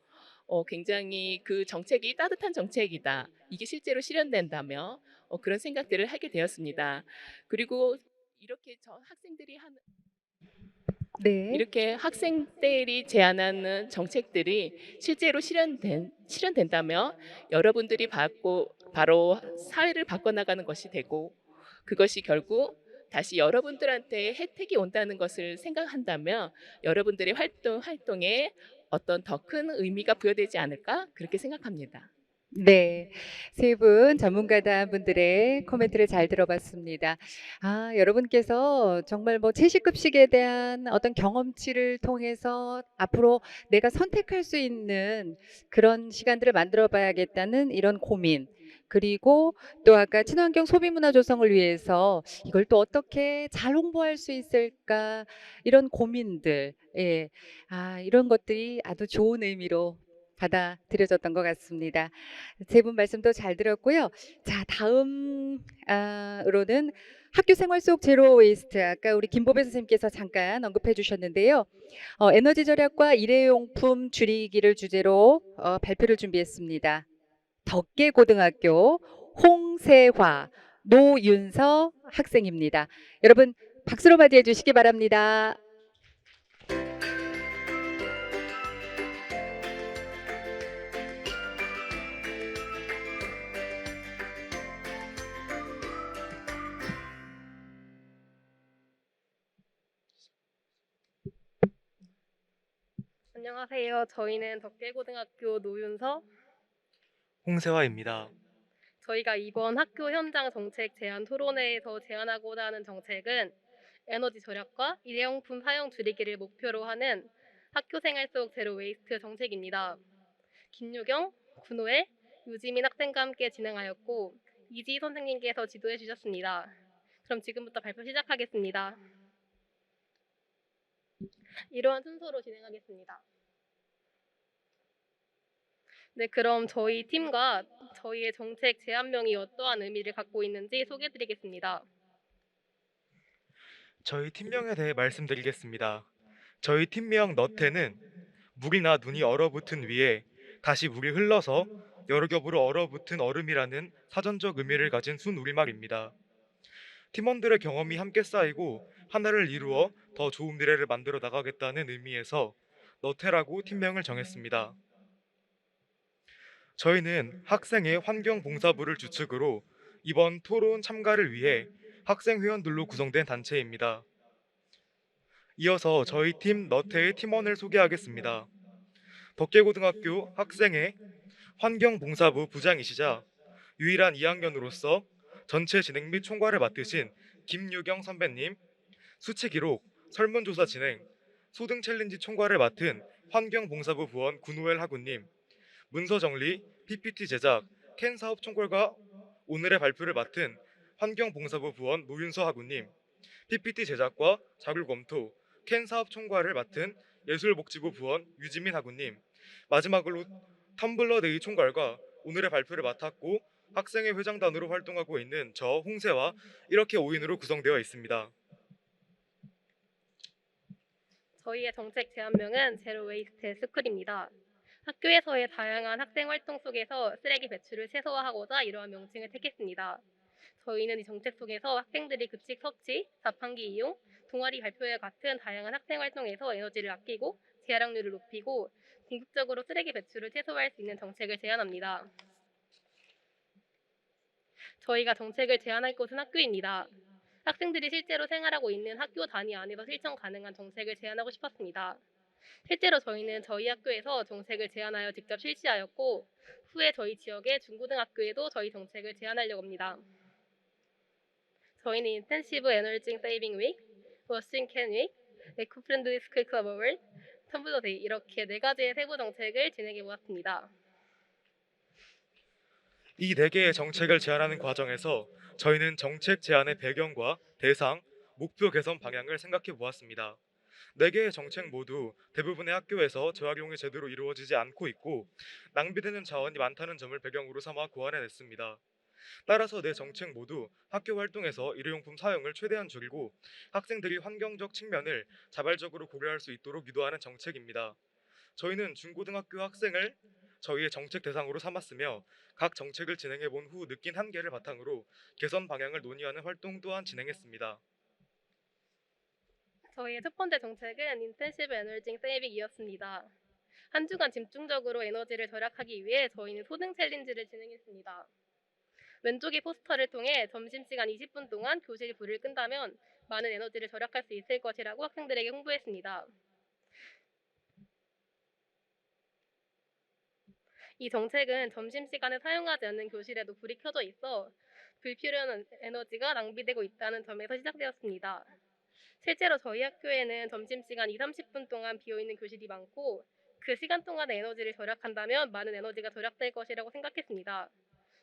굉장히 그 정책이 따뜻한 정책이다. 이게 실제로 실현된다며 그런 생각들을 하게 되었습니다. 그리고 이렇게 학생들이 하는 네. 이렇게 학생들이 제안하는 정책들이 실제로 실현된다면 여러분들이 바로 사회를 바꿔나가는 것이 되고 그것이 결국 다시 여러분들한테 혜택이 온다는 것을 생각한다면 여러분들의 활동에 어떤 더 큰 의미가 부여되지 않을까 그렇게 생각합니다. 네. 세 분 전문가단 분들의 코멘트를 잘 들어봤습니다. 여러분께서 정말 뭐 채식급식에 대한 어떤 경험치를 통해서 앞으로 내가 선택할 수 있는 그런 시간들을 만들어 봐야겠다는 이런 고민. 그리고 또 아까 친환경 소비 문화 조성을 위해서 이걸 또 어떻게 잘 홍보할 수 있을까? 이런 고민들. 예. 이런 것들이 아주 좋은 의미로 받아들여졌던 것 같습니다. 세 분 말씀도 잘 들었고요. 자, 다음 으로는 학교 생활 속 제로 웨이스트 아까 우리 김보배 선생님께서 잠깐 언급해 주셨는데요. 에너지 절약과 일회용품 줄이기를 주제로 발표를 준비했습니다. 덕계고등학교 홍세화 노윤서 학생입니다. 여러분 박수로 맞이해 주시기 바랍니다. 안녕하세요. 저희는 덕계고등학교 노윤서. 홍세화입니다. 저희가 이번 학교 현장 정책 제안 토론회에서 제안하고자 하는 정책은 에너지 절약과 일회용품 사용 줄이기를 목표로 하는 학교 생활 속 제로 웨이스트 정책입니다. 김유경, 군호엘, 유지민 학생과 함께 진행하였고 이지 선생님께서 지도해 주셨습니다. 그럼 지금부터 발표 시작하겠습니다. 이러한 순서로 진행하겠습니다. 네, 그럼 저희 팀과 저희의 정책 제안명이 어떠한 의미를 갖고 있는지 소개해드리겠습니다. 저희 팀명에 대해 말씀드리겠습니다. 저희 팀명 너태는 물이나 눈이 얼어붙은 위에 다시 물이 흘러서 여러 겹으로 얼어붙은 얼음이라는 사전적 의미를 가진 순우리말입니다. 팀원들의 경험이 함께 쌓이고 하나를 이루어 더 좋은 미래를 만들어 나가겠다는 의미에서 너태라고 팀명을 정했습니다. 저희는 학생의 환경봉사부를 주축으로 이번 토론 참가를 위해 학생 회원들로 구성된 단체입니다. 이어서 저희 팀 너태의 팀원을 소개하겠습니다. 덕계고등학교 학생회 환경봉사부 부장이시자 유일한 2학년으로서 전체 진행 및 총괄을 맡으신 김유경 선배님, 수치기록, 설문조사 진행, 소등 챌린지 총괄을 맡은 환경봉사부 부원 군호엘 하구님, 문서 정리, PPT 제작, 캔 사업 총괄과 오늘의 발표를 맡은 환경봉사부 부원 노윤서 하구님, PPT 제작과 자료 검토, 캔 사업 총괄을 맡은 예술복지부 부원 유지민 하구님, 마지막으로 텀블러 데이 총괄과 오늘의 발표를 맡았고 학생회 회장단으로 활동하고 있는 저 홍세와 이렇게 5인으로 구성되어 있습니다. 저희의 정책 제안명은 제로 웨이스트 스쿨입니다. 학교에서의 다양한 학생 활동 속에서 쓰레기 배출을 최소화하고자 이러한 명칭을 택했습니다. 저희는 이 정책 속에서 학생들이 급식 섭취, 자판기 이용, 동아리 발표회 같은 다양한 학생 활동에서 에너지를 아끼고 재활용률을 높이고 궁극적으로 쓰레기 배출을 최소화할 수 있는 정책을 제안합니다. 저희가 정책을 제안할 곳은 학교입니다. 학생들이 실제로 생활하고 있는 학교 단위 안에서 실천 가능한 정책을 제안하고 싶었습니다. 실제로 저희는 저희 학교에서 정책을 제안하여 직접 실시하였고 후에 저희 지역의 중고등학교에도 저희 정책을 제안하려고 합니다. 저희는 인텐시브 에너지 세이빙 윅, 워싱 캔 윅, 에코 프렌드리 스쿨 클럽 어워드, 텀블러 데이 이렇게 4가지의 세부 정책을 진행해 보았습니다. 이 4개의 정책을 제안하는 과정에서 저희는 정책 제안의 배경과 대상, 목표 개선 방향을 생각해 보았습니다. 4개의 정책 모두 대부분의 학교에서 재활용이 제대로 이루어지지 않고 있고 낭비되는 자원이 많다는 점을 배경으로 삼아 고안해냈습니다. 따라서 4 정책 모두 학교 활동에서 일회용품 사용을 최대한 줄이고 학생들이 환경적 측면을 자발적으로 고려할 수 있도록 유도하는 정책입니다. 저희는 중고등학교 학생을 저희의 정책 대상으로 삼았으며 각 정책을 진행해 본 후 느낀 한계를 바탕으로 개선 방향을 논의하는 활동 또한 진행했습니다. 저희의 첫 번째 정책은 인텐시브 에너지 세이빙이었습니다. 한 주간 집중적으로 에너지를 절약하기 위해 저희는 소등 챌린지를 진행했습니다. 왼쪽의 포스터를 통해 점심시간 20분 동안 교실 불을 끈다면 많은 에너지를 절약할 수 있을 것이라고 학생들에게 홍보했습니다. 이 정책은 점심시간에 사용하지 않는 교실에도 불이 켜져 있어 불필요한 에너지가 낭비되고 있다는 점에서 시작되었습니다. 실제로 저희 학교에는 점심시간 2, 30분 동안 비어있는 교실이 많고 그 시간 동안의 에너지를 절약한다면 많은 에너지가 절약될 것이라고 생각했습니다.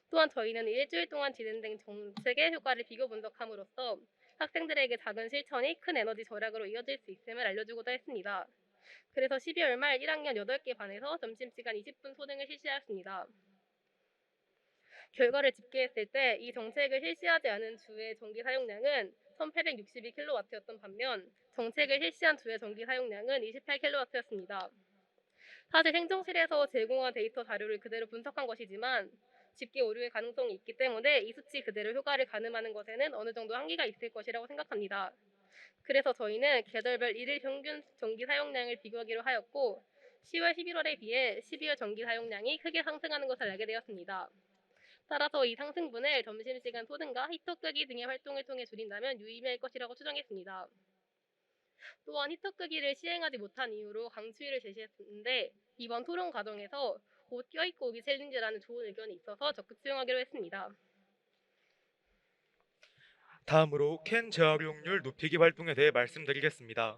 또한 저희는 일주일 동안 진행된 정책의 효과를 비교 분석함으로써 학생들에게 작은 실천이 큰 에너지 절약으로 이어질 수 있음을 알려주고자 했습니다. 그래서 12월 말 1학년 8개 반에서 점심시간 20분 소등을 실시하였습니다. 결과를 집계했을 때 이 정책을 실시하지 않은 주의 전기 사용량은 1862kW였던 반면 정책을 실시한 주의 전기 사용량은 28kW였습니다. 사실 행정실에서 제공한 데이터 자료를 그대로 분석한 것이지만 집계 오류의 가능성이 있기 때문에 이 수치 그대로 효과를 가늠하는 것에는 어느 정도 한계가 있을 것이라고 생각합니다. 그래서 저희는 계절별 일일 평균 전기 사용량을 비교하기로 하였고 10월, 11월에 비해 12월 전기 사용량이 크게 상승하는 것을 알게 되었습니다. 따라서 이 상승분을 점심시간 소등과 히터 끄기 등의 활동을 통해 줄인다면 유의미할 것이라고 추정했습니다. 또한 히터 끄기를 시행하지 못한 이유로 강추위를 제시했는데 이번 토론 과정에서 옷 껴입고 오기 챌린지라는 좋은 의견이 있어서 적극 수용하기로 했습니다. 다음으로 캔 재활용률 높이기 활동에 대해 말씀드리겠습니다.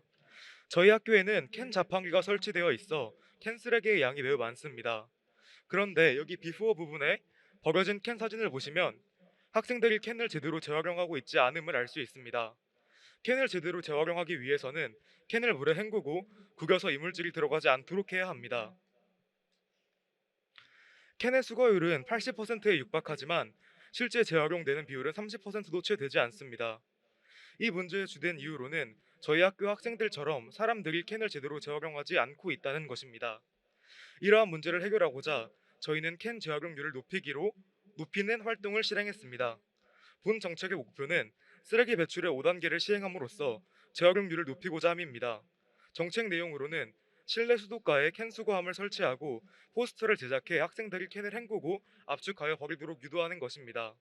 저희 학교에는 캔 자판기가 설치되어 있어 캔 쓰레기의 양이 매우 많습니다. 그런데 여기 비포 부분에 버려진 캔 사진을 보시면 학생들이 캔을 제대로 재활용하고 있지 않음을 알 수 있습니다. 캔을 제대로 재활용하기 위해서는 캔을 물에 헹구고 구겨서 이물질이 들어가지 않도록 해야 합니다. 캔의 수거율은 80%에 육박하지만 실제 재활용되는 비율은 30%도 채 되지 않습니다. 이 문제의 주된 이유로는 저희 학교 학생들처럼 사람들이 캔을 제대로 재활용하지 않고 있다는 것입니다. 이러한 문제를 해결하고자 저희는 캔 재활용률을 높이는 활동을 실행했습니다. 본 정책의 목표는 쓰레기 배출의 5단계를 시행함으로써 재활용률을 높이고자 함입니다. 정책 내용으로는 실내 수도가에 캔 수거함을 설치하고 포스터를 제작해 학생들이 캔을 헹구고 압축하여 버리도록 유도하는 것입니다.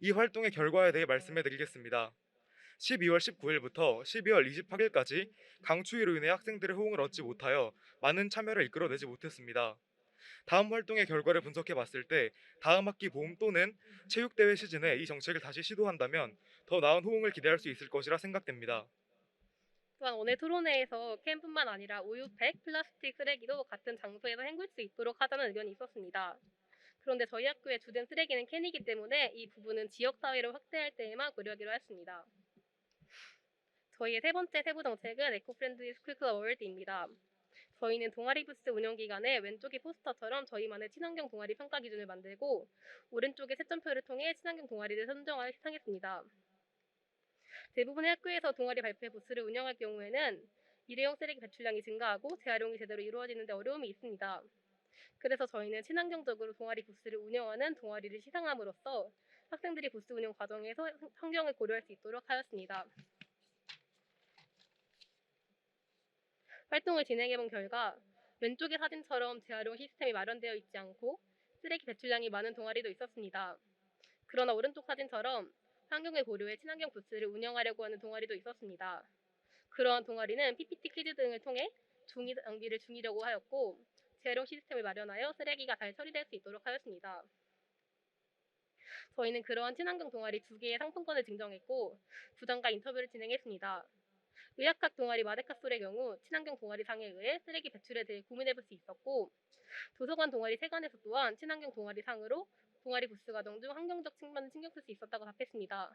이 활동의 결과에 대해 말씀해 드리겠습니다. 12월 19일부터 12월 28일까지 강추위로 인해 학생들의 호응을 얻지 못하여 많은 참여를 이끌어내지 못했습니다. 다음 활동의 결과를 분석해 봤을 때 다음 학기 봄 또는 체육대회 시즌에 이 정책을 다시 시도한다면 더 나은 호응을 기대할 수 있을 것이라 생각됩니다. 또한 오늘 토론회에서 캔뿐만 아니라 우유팩, 플라스틱 쓰레기도 같은 장소에서 헹굴 수 있도록 하자는 의견이 있었습니다. 그런데 저희 학교의 주된 쓰레기는 캔이기 때문에 이 부분은 지역사회로 확대할 때에만 고려하기로 했습니다. 저희의 세 번째 세부 정책은 에코프렌드리 스쿨클럽 어워드입니다. 저희는 동아리 부스 운영 기간에 왼쪽의 포스터처럼 저희만의 친환경 동아리 평가 기준을 만들고 오른쪽의 채점표를 통해 친환경 동아리를 선정하여 시상했습니다. 대부분의 학교에서 동아리 발표회 부스를 운영할 경우에는 일회용 쓰레기 배출량이 증가하고 재활용이 제대로 이루어지는 데 어려움이 있습니다. 그래서 저희는 친환경적으로 동아리 부스를 운영하는 동아리를 시상함으로써 학생들이 부스 운영 과정에서 환경을 고려할 수 있도록 하였습니다. 활동을 진행해본 결과 왼쪽의 사진처럼 재활용 시스템이 마련되어 있지 않고 쓰레기 배출량이 많은 동아리도 있었습니다. 그러나 오른쪽 사진처럼 환경을 고려해 친환경 부스를 운영하려고 하는 동아리도 있었습니다. 그러한 동아리는 PPT 퀴즈 등을 통해 종이 낭비를 줄이려고 하였고 재활용 시스템을 마련하여 쓰레기가 잘 처리될 수 있도록 하였습니다. 저희는 그러한 친환경 동아리 2개의 상품권을 증정했고 부장과 인터뷰를 진행했습니다. 의학학 동아리 마데카솔의 경우 친환경 동아리 상에 의해 쓰레기 배출에 대해 고민해볼 수 있었고 도서관 동아리 세관에서 또한 친환경 동아리 상으로 동아리 부스 과정 중 환경적 측면을 신경 쓸 수 있었다고 답했습니다.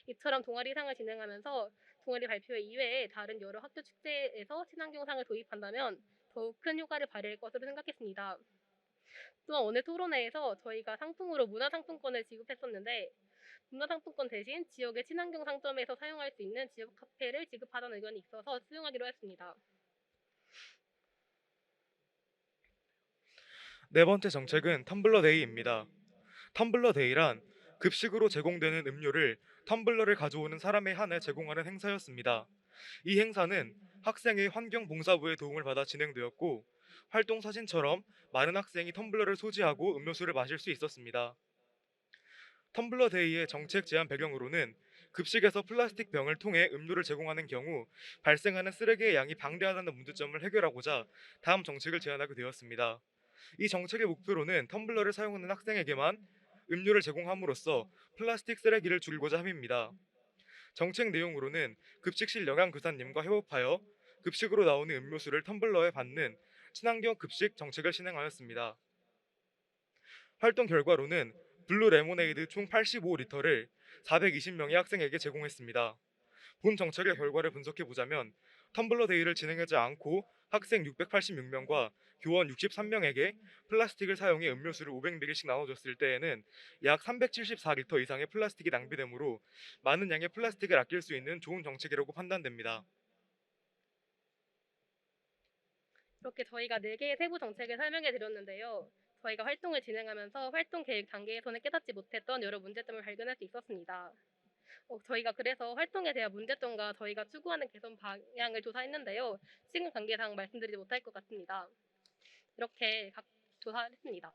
이처럼 동아리 상을 진행하면서 동아리 발표회 이외에 다른 여러 학교 축제에서 친환경상을 도입한다면 더욱 큰 효과를 발휘할 것으로 생각했습니다. 또한 오늘 토론회에서 저희가 상품으로 문화상품권을 지급했었는데 문화상품권 대신 지역의 친환경 상점에서 사용할 수 있는 지역 카페를 지급하자는 의견이 있어서 수용하기로 했습니다. 네 번째 정책은 텀블러 데이입니다. 텀블러 데이란 급식으로 제공되는 음료를 텀블러를 가져오는 사람에 한해 제공하는 행사였습니다. 이 행사는 학생의 환경봉사부의 도움을 받아 진행되었고 활동 사진처럼 많은 학생이 텀블러를 소지하고 음료수를 마실 수 있었습니다. 텀블러 데이의 정책 제안 배경으로는 급식에서 플라스틱 병을 통해 음료를 제공하는 경우 발생하는 쓰레기의 양이 방대하다는 문제점을 해결하고자 다음 정책을 제안하게 되었습니다. 이 정책의 목표로는 텀블러를 사용하는 학생에게만 음료를 제공함으로써 플라스틱 쓰레기를 줄이고자 함입니다. 정책 내용으로는 급식실 영양교사님과 협업하여 급식으로 나오는 음료수를 텀블러에 받는 친환경 급식 정책을 실행하였습니다. 활동 결과로는 블루 레모네이드 총 85리터를 420명의 학생에게 제공했습니다. 본 정책의 결과를 분석해 보자면 텀블러 데이를 진행하지 않고 학생 686명과 교원 63명에게 플라스틱을 사용해 음료수를 500ml씩 나눠줬을 때에는 약 374리터 이상의 플라스틱이 낭비되므로 많은 양의 플라스틱을 아낄 수 있는 좋은 정책이라고 판단됩니다. 이렇게 저희가 4개의 세부 정책을 설명해 드렸는데요. 저희가 활동을 진행하면서 활동 계획 단계에서는 깨닫지 못했던 여러 문제점을 발견할 수 있었습니다. 저희가 그래서 활동에 대한 문제점과 저희가 추구하는 개선 방향을 조사했는데요. 시간 관계상 말씀드리지 못할 것 같습니다. 이렇게 각 조사를 했습니다.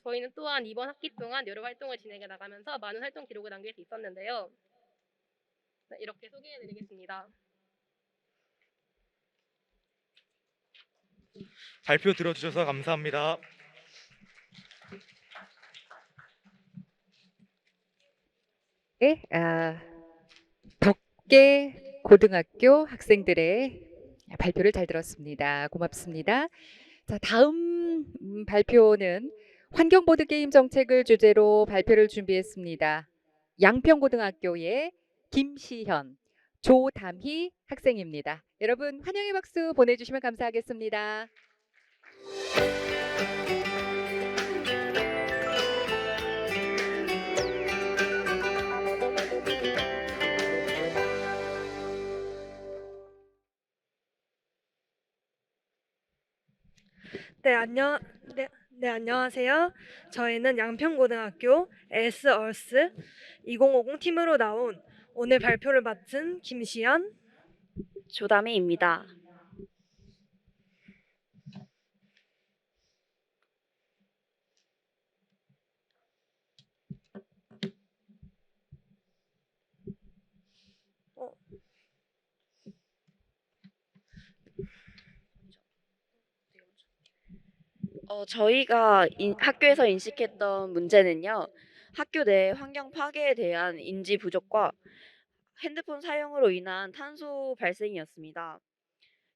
저희는 또한 이번 학기 동안 여러 활동을 진행해 나가면서 많은 활동 기록을 남길 수 있었는데요. 네, 이렇게 소개해 드리겠습니다. 발표 들어주셔서 감사합니다. 네, 덕계 고등학교 학생들의 발표를 잘 들었습니다. 고맙습니다. 자, 다음 발표는 환경보드게임 정책을 주제로 발표를 준비했습니다. 양평고등학교의 김시현, 조담희 학생입니다. 여러분 환영의 박수 보내주시면 감사하겠습니다. 안녕하세요. 저희는 양평고등학교 에스얼스 2050 팀으로 나온 오늘 발표를 맡은 김시연, 조다미입니다. 저희가 학교에서 인식했던 문제는요. 학교 내 환경 파괴에 대한 인지 부족과 핸드폰 사용으로 인한 탄소 발생이었습니다.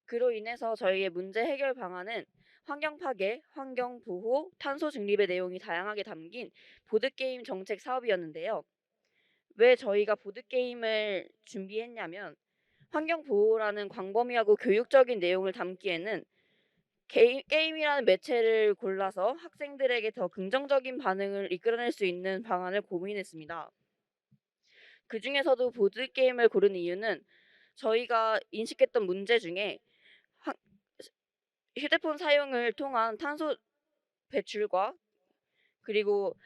그로 인해서 저희의 문제 해결 방안은 환경 파괴, 환경 보호, 탄소 중립의 내용이 다양하게 담긴 보드게임 정책 사업이었는데요. 왜 저희가 보드게임을 준비했냐면 환경 보호라는 광범위하고 교육적인 내용을 담기에는 게임이라는 매체를 골라서 학생들에게 더 긍정적인 반응을 이끌어낼 수 있는 방안을 고민했습니다. 그 중에서도 보드게임을 고른 이유는 저희가 인식했던 문제 중에 휴대폰 사용을 통한 탄소 배출과 그리고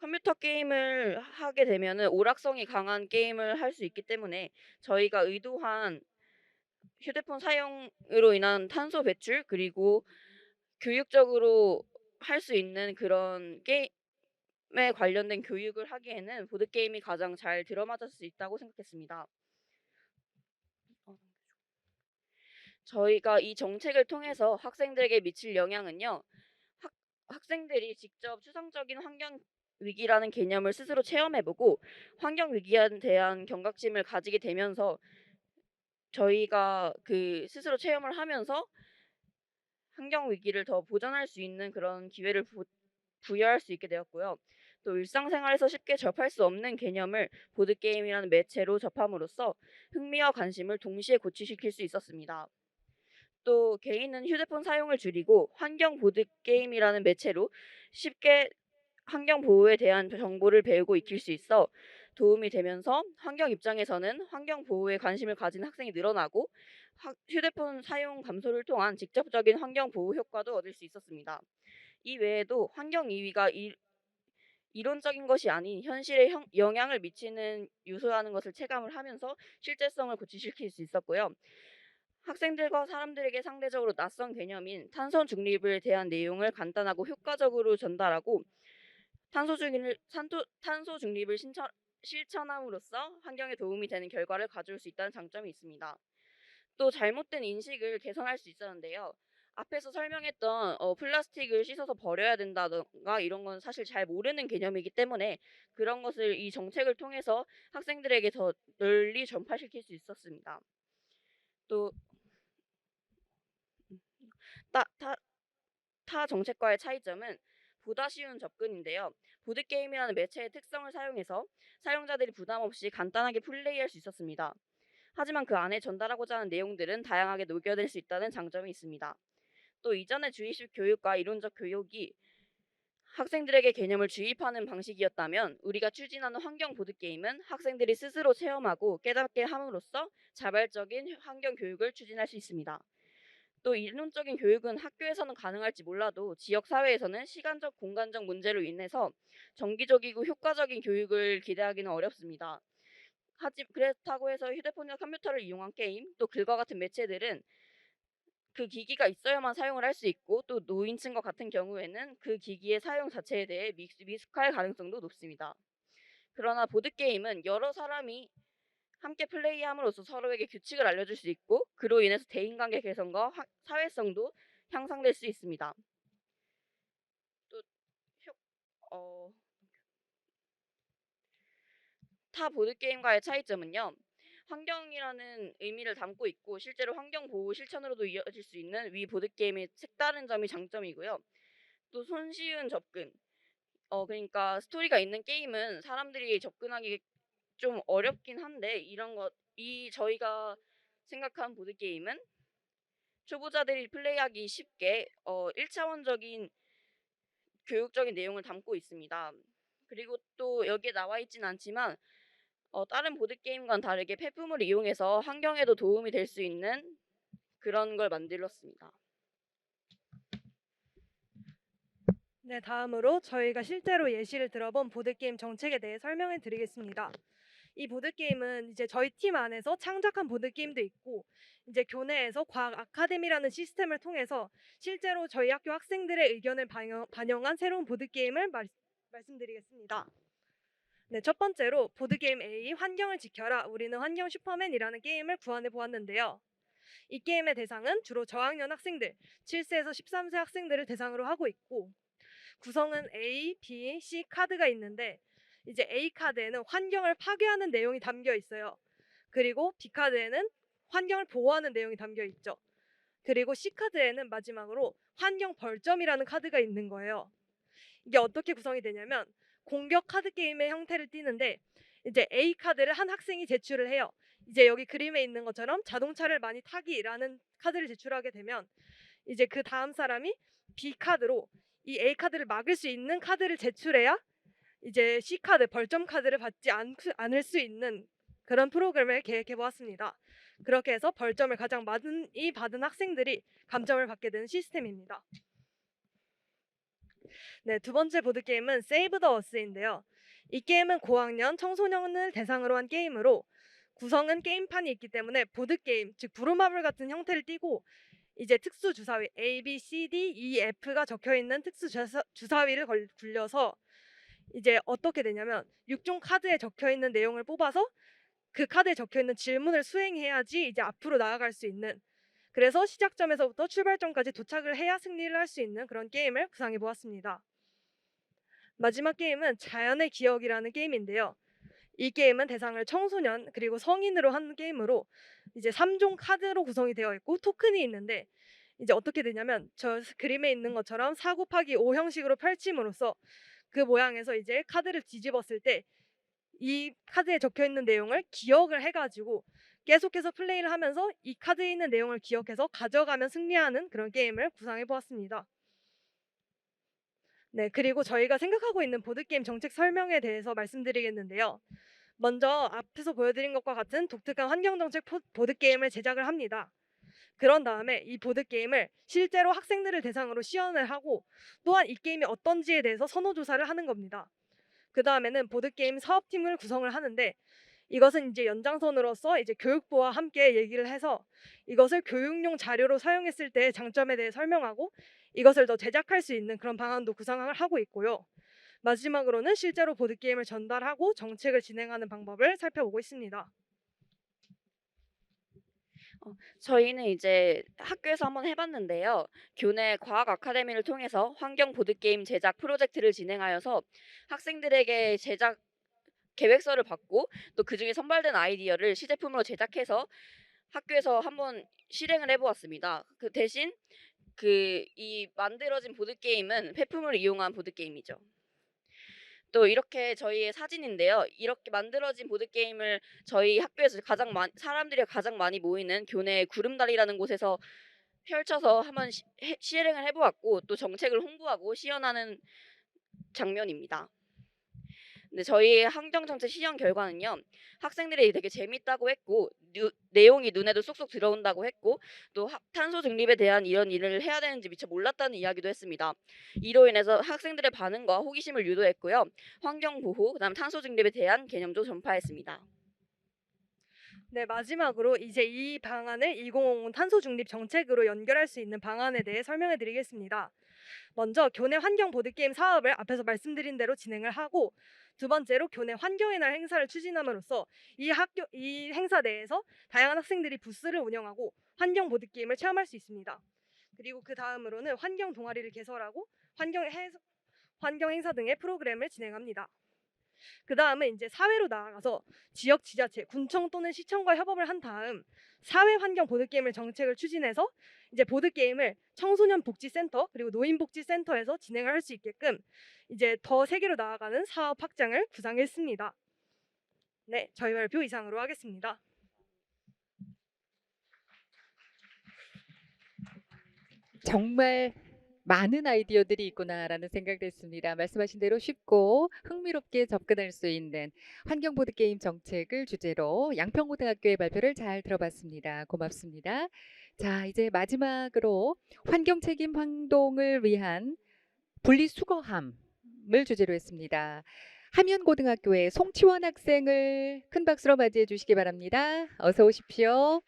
컴퓨터 게임을 하게 되면은 오락성이 강한 게임을 할 수 있기 때문에 저희가 의도한 휴대폰 사용으로 인한 탄소 배출 그리고 교육적으로 할 수 있는 그런 게임에 관련된 교육을 하기에는 보드게임이 가장 잘 들어맞을 수 있다고 생각했습니다. 저희가 이 정책을 통해서 학생들에게 미칠 영향은요. 학생들이 직접 추상적인 환경 위기라는 개념을 스스로 체험해보고 환경 위기에 대한 경각심을 가지게 되면서 저희가 그 스스로 체험을 하면서 환경 위기를 더 보전할 수 있는 그런 기회를 부여할 수 있게 되었고요. 또 일상생활에서 쉽게 접할 수 없는 개념을 보드게임이라는 매체로 접함으로써 흥미와 관심을 동시에 고취시킬 수 있었습니다. 또 개인은 휴대폰 사용을 줄이고 환경 보드게임이라는 매체로 쉽게 환경 보호에 대한 정보를 배우고 익힐 수 있어 도움이 되면서 환경 입장에서는 환경 보호에 관심을 가진 학생이 늘어나고 휴대폰 사용 감소를 통한 직접적인 환경 보호 효과도 얻을 수 있었습니다. 이 외에도 환경 2위가 이론적인 것이 아닌 현실에 영향을 미치는 요소라는 것을 체감을 하면서 실제성을 고취시킬 수 있었고요. 학생들과 사람들에게 상대적으로 낯선 개념인 탄소 중립에 대한 내용을 간단하고 효과적으로 전달하고 탄소 중립을 실천함으로써 환경에 도움이 되는 결과를 가져올 수 있다는 장점이 있습니다. 또 잘못된 인식을 개선할 수 있었는데요. 앞에서 설명했던 플라스틱을 씻어서 버려야 된다던가 이런 건 사실 잘 모르는 개념이기 때문에 그런 것을 이 정책을 통해서 학생들에게 더 널리 전파시킬 수 있었습니다. 또 따, 타, 타 정책과의 차이점은 보다 쉬운 접근인데요. 보드게임이라는 매체의 특성을 사용해서 사용자들이 부담 없이 간단하게 플레이할 수 있었습니다. 하지만 그 안에 전달하고자 하는 내용들은 다양하게 녹여낼 수 있다는 장점이 있습니다. 또 이전의 주입식 교육과 이론적 교육이 학생들에게 개념을 주입하는 방식이었다면 우리가 추진하는 환경 보드게임은 학생들이 스스로 체험하고 깨닫게 함으로써 자발적인 환경 교육을 추진할 수 있습니다. 또 이론적인 교육은 학교에서는 가능할지 몰라도 지역 사회에서는 시간적, 공간적 문제로 인해서 정기적이고 효과적인 교육을 기대하기는 어렵습니다. 그렇다고 해서 휴대폰이나 컴퓨터를 이용한 게임, 또 글과 같은 매체들은 그 기기가 있어야만 사용을 할 수 있고 또 노인층과 같은 경우에는 그 기기의 사용 자체에 대해 미숙할 가능성도 높습니다. 그러나 보드게임은 여러 사람이 함께 플레이함으로써 서로에게 규칙을 알려줄 수 있고 그로 인해서 대인관계 개선과 사회성도 향상될 수 있습니다. 또 타 보드게임과의 차이점은요. 환경이라는 의미를 담고 있고 실제로 환경 보호 실천으로도 이어질 수 있는 위 보드게임의 색다른 점이 장점이고요. 또 손쉬운 접근. 그러니까 스토리가 있는 게임은 사람들이 접근하기 좀 어렵긴 한데 저희가 생각한 보드게임은 초보자들이 플레이하기 쉽게 1차원적인 교육적인 내용을 담고 있습니다. 그리고 또 여기에 나와 있진 않지만 다른 보드게임과는 다르게 폐품을 이용해서 환경에도 도움이 될 수 있는 그런 걸 만들었습니다. 네, 다음으로 저희가 실제로 예시를 들어본 보드게임 정책에 대해 설명을 드리겠습니다. 이 보드게임은 이제 저희 팀 안에서 창작한 보드게임도 있고 이제 교내에서 과학 아카데미라는 시스템을 통해서 실제로 저희 학교 학생들의 의견을 반영한 새로운 보드게임을 말씀드리겠습니다. 네, 첫 번째로 보드게임 A 환경을 지켜라 우리는 환경 슈퍼맨이라는 게임을 구안해 보았는데요. 이 게임의 대상은 주로 저학년 학생들 7세에서 13세 학생들을 대상으로 하고 있고 구성은 A, B, C 카드가 있는데 이제 A 카드에는 환경을 파괴하는 내용이 담겨 있어요. 그리고 B 카드에는 환경을 보호하는 내용이 담겨 있죠. 그리고 C 카드에는 마지막으로 환경 벌점이라는 카드가 있는 거예요. 이게 어떻게 구성이 되냐면 공격 카드 게임의 형태를 띠는데 이제 A 카드를 한 학생이 제출을 해요. 이제 여기 그림에 있는 것처럼 자동차를 많이 타기라는 카드를 제출하게 되면 이제 그 다음 사람이 B 카드로 이 A 카드를 막을 수 있는 카드를 제출해야 이제 C 카드 벌점 카드를 받지 않을 수 있는 그런 프로그램을 계획해 보았습니다. 그렇게 해서 벌점을 가장 많이 받은 학생들이 감점을 받게 되는 시스템입니다. 네, 두 번째 보드게임은 세이브 더 어스인데요. 이 게임은 고학년 청소년을 대상으로 한 게임으로 구성은 게임판이 있기 때문에 보드게임, 즉 부루마블 같은 형태를 띠고 이제 특수 주사위 A, B, C, D, E, F가 적혀있는 특수 주사위를 굴려서 이제 어떻게 되냐면 6종 카드에 적혀있는 내용을 뽑아서 그 카드에 적혀있는 질문을 수행해야지 이제 앞으로 나아갈 수 있는 그래서 시작점에서부터 출발점까지 도착을 해야 승리를 할 수 있는 그런 게임을 구상해 보았습니다. 마지막 게임은 자연의 기억이라는 게임인데요. 이 게임은 대상을 청소년 그리고 성인으로 한 게임으로 이제 3종 카드로 구성이 되어 있고 토큰이 있는데 이제 어떻게 되냐면 저 그림에 있는 것처럼 4 곱하기 5 형식으로 펼침으로써 그 모양에서 이제 카드를 뒤집었을 때 이 카드에 적혀 있는 내용을 기억을 해가지고 계속해서 플레이를 하면서 이 카드에 있는 내용을 기억해서 가져가면 승리하는 그런 게임을 구상해 보았습니다. 네, 그리고 저희가 생각하고 있는 보드게임 정책 설명에 대해서 말씀드리겠는데요. 먼저 앞에서 보여드린 것과 같은 독특한 환경정책 보드게임을 제작을 합니다. 그런 다음에 이 보드게임을 실제로 학생들을 대상으로 시연을 하고 또한 이 게임이 어떤지에 대해서 선호조사를 하는 겁니다. 그 다음에는 보드게임 사업팀을 구성을 하는데 이것은 이제 연장선으로서 이제 교육부와 함께 얘기를 해서 이것을 교육용 자료로 사용했을 때의 장점에 대해 설명하고 이것을 더 제작할 수 있는 그런 방안도 구상을 하고 있고요. 마지막으로는 실제로 보드게임을 전달하고 정책을 진행하는 방법을 살펴보고 있습니다. 저희는 이제 학교에서 한번 해봤는데요. 교내 과학 아카데미를 통해서 환경 보드게임 제작 프로젝트를 진행하여서 학생들에게 제작 계획서를 받고 또 그중에 선발된 아이디어를 시제품으로 제작해서 학교에서 한번 실행을 해보았습니다. 그 대신 이 만들어진 보드게임은 폐품을 이용한 보드게임이죠. 또 이렇게 저희의 사진인데요. 이렇게 만들어진 보드게임을 저희 학교에서 사람들이 가장 많이 모이는 교내 구름다리라는 곳에서 펼쳐서 한번 실행을 해보았고 또 정책을 홍보하고 시연하는 장면입니다. 근데 저희 환경정책 시연 결과는요. 학생들이 되게 재밌다고 했고 내용이 눈에도 쏙쏙 들어온다고 했고 또 탄소 중립에 대한 이런 일을 해야 되는지 미처 몰랐다는 이야기도 했습니다. 이로 인해서 학생들의 반응과 호기심을 유도했고요. 환경보호, 그다음 탄소 중립에 대한 개념도 전파했습니다. 네, 마지막으로 이제 이 방안을 2050 탄소 중립 정책으로 연결할 수 있는 방안에 대해 설명해 드리겠습니다. 먼저 교내 환경 보드게임 사업을 앞에서 말씀드린 대로 진행을 하고 두 번째로 교내 환경의 날 행사를 추진함으로써 이 행사 내에서 다양한 학생들이 부스를 운영하고 환경 보드게임을 체험할 수 있습니다. 그리고 그 다음으로는 환경 동아리를 개설하고 환경 행사 등의 프로그램을 진행합니다. 그 다음은 이제 사회로 나아가서 지역 지자체, 군청 또는 시청과 협업을 한 다음 사회 환경 보드게임을 정책을 추진해서 이제 보드게임을 청소년 복지센터 그리고 노인 복지센터에서 진행을 할 수 있게끔 이제 더 세계로 나아가는 사업 확장을 구상했습니다. 네, 저희 발표 이상으로 하겠습니다. 정말 많은 아이디어들이 있구나라는 생각이 됐습니다. 말씀하신 대로 쉽고 흥미롭게 접근할 수 있는 환경 보드 게임 정책을 주제로 양평고등학교의 발표를 잘 들어봤습니다. 고맙습니다. 자, 이제 마지막으로 환경 책임 활동을 위한 분리수거함을 주제로 했습니다. 함현고등학교의 송치원 학생을 큰 박수로 맞이해 주시기 바랍니다. 어서 오십시오.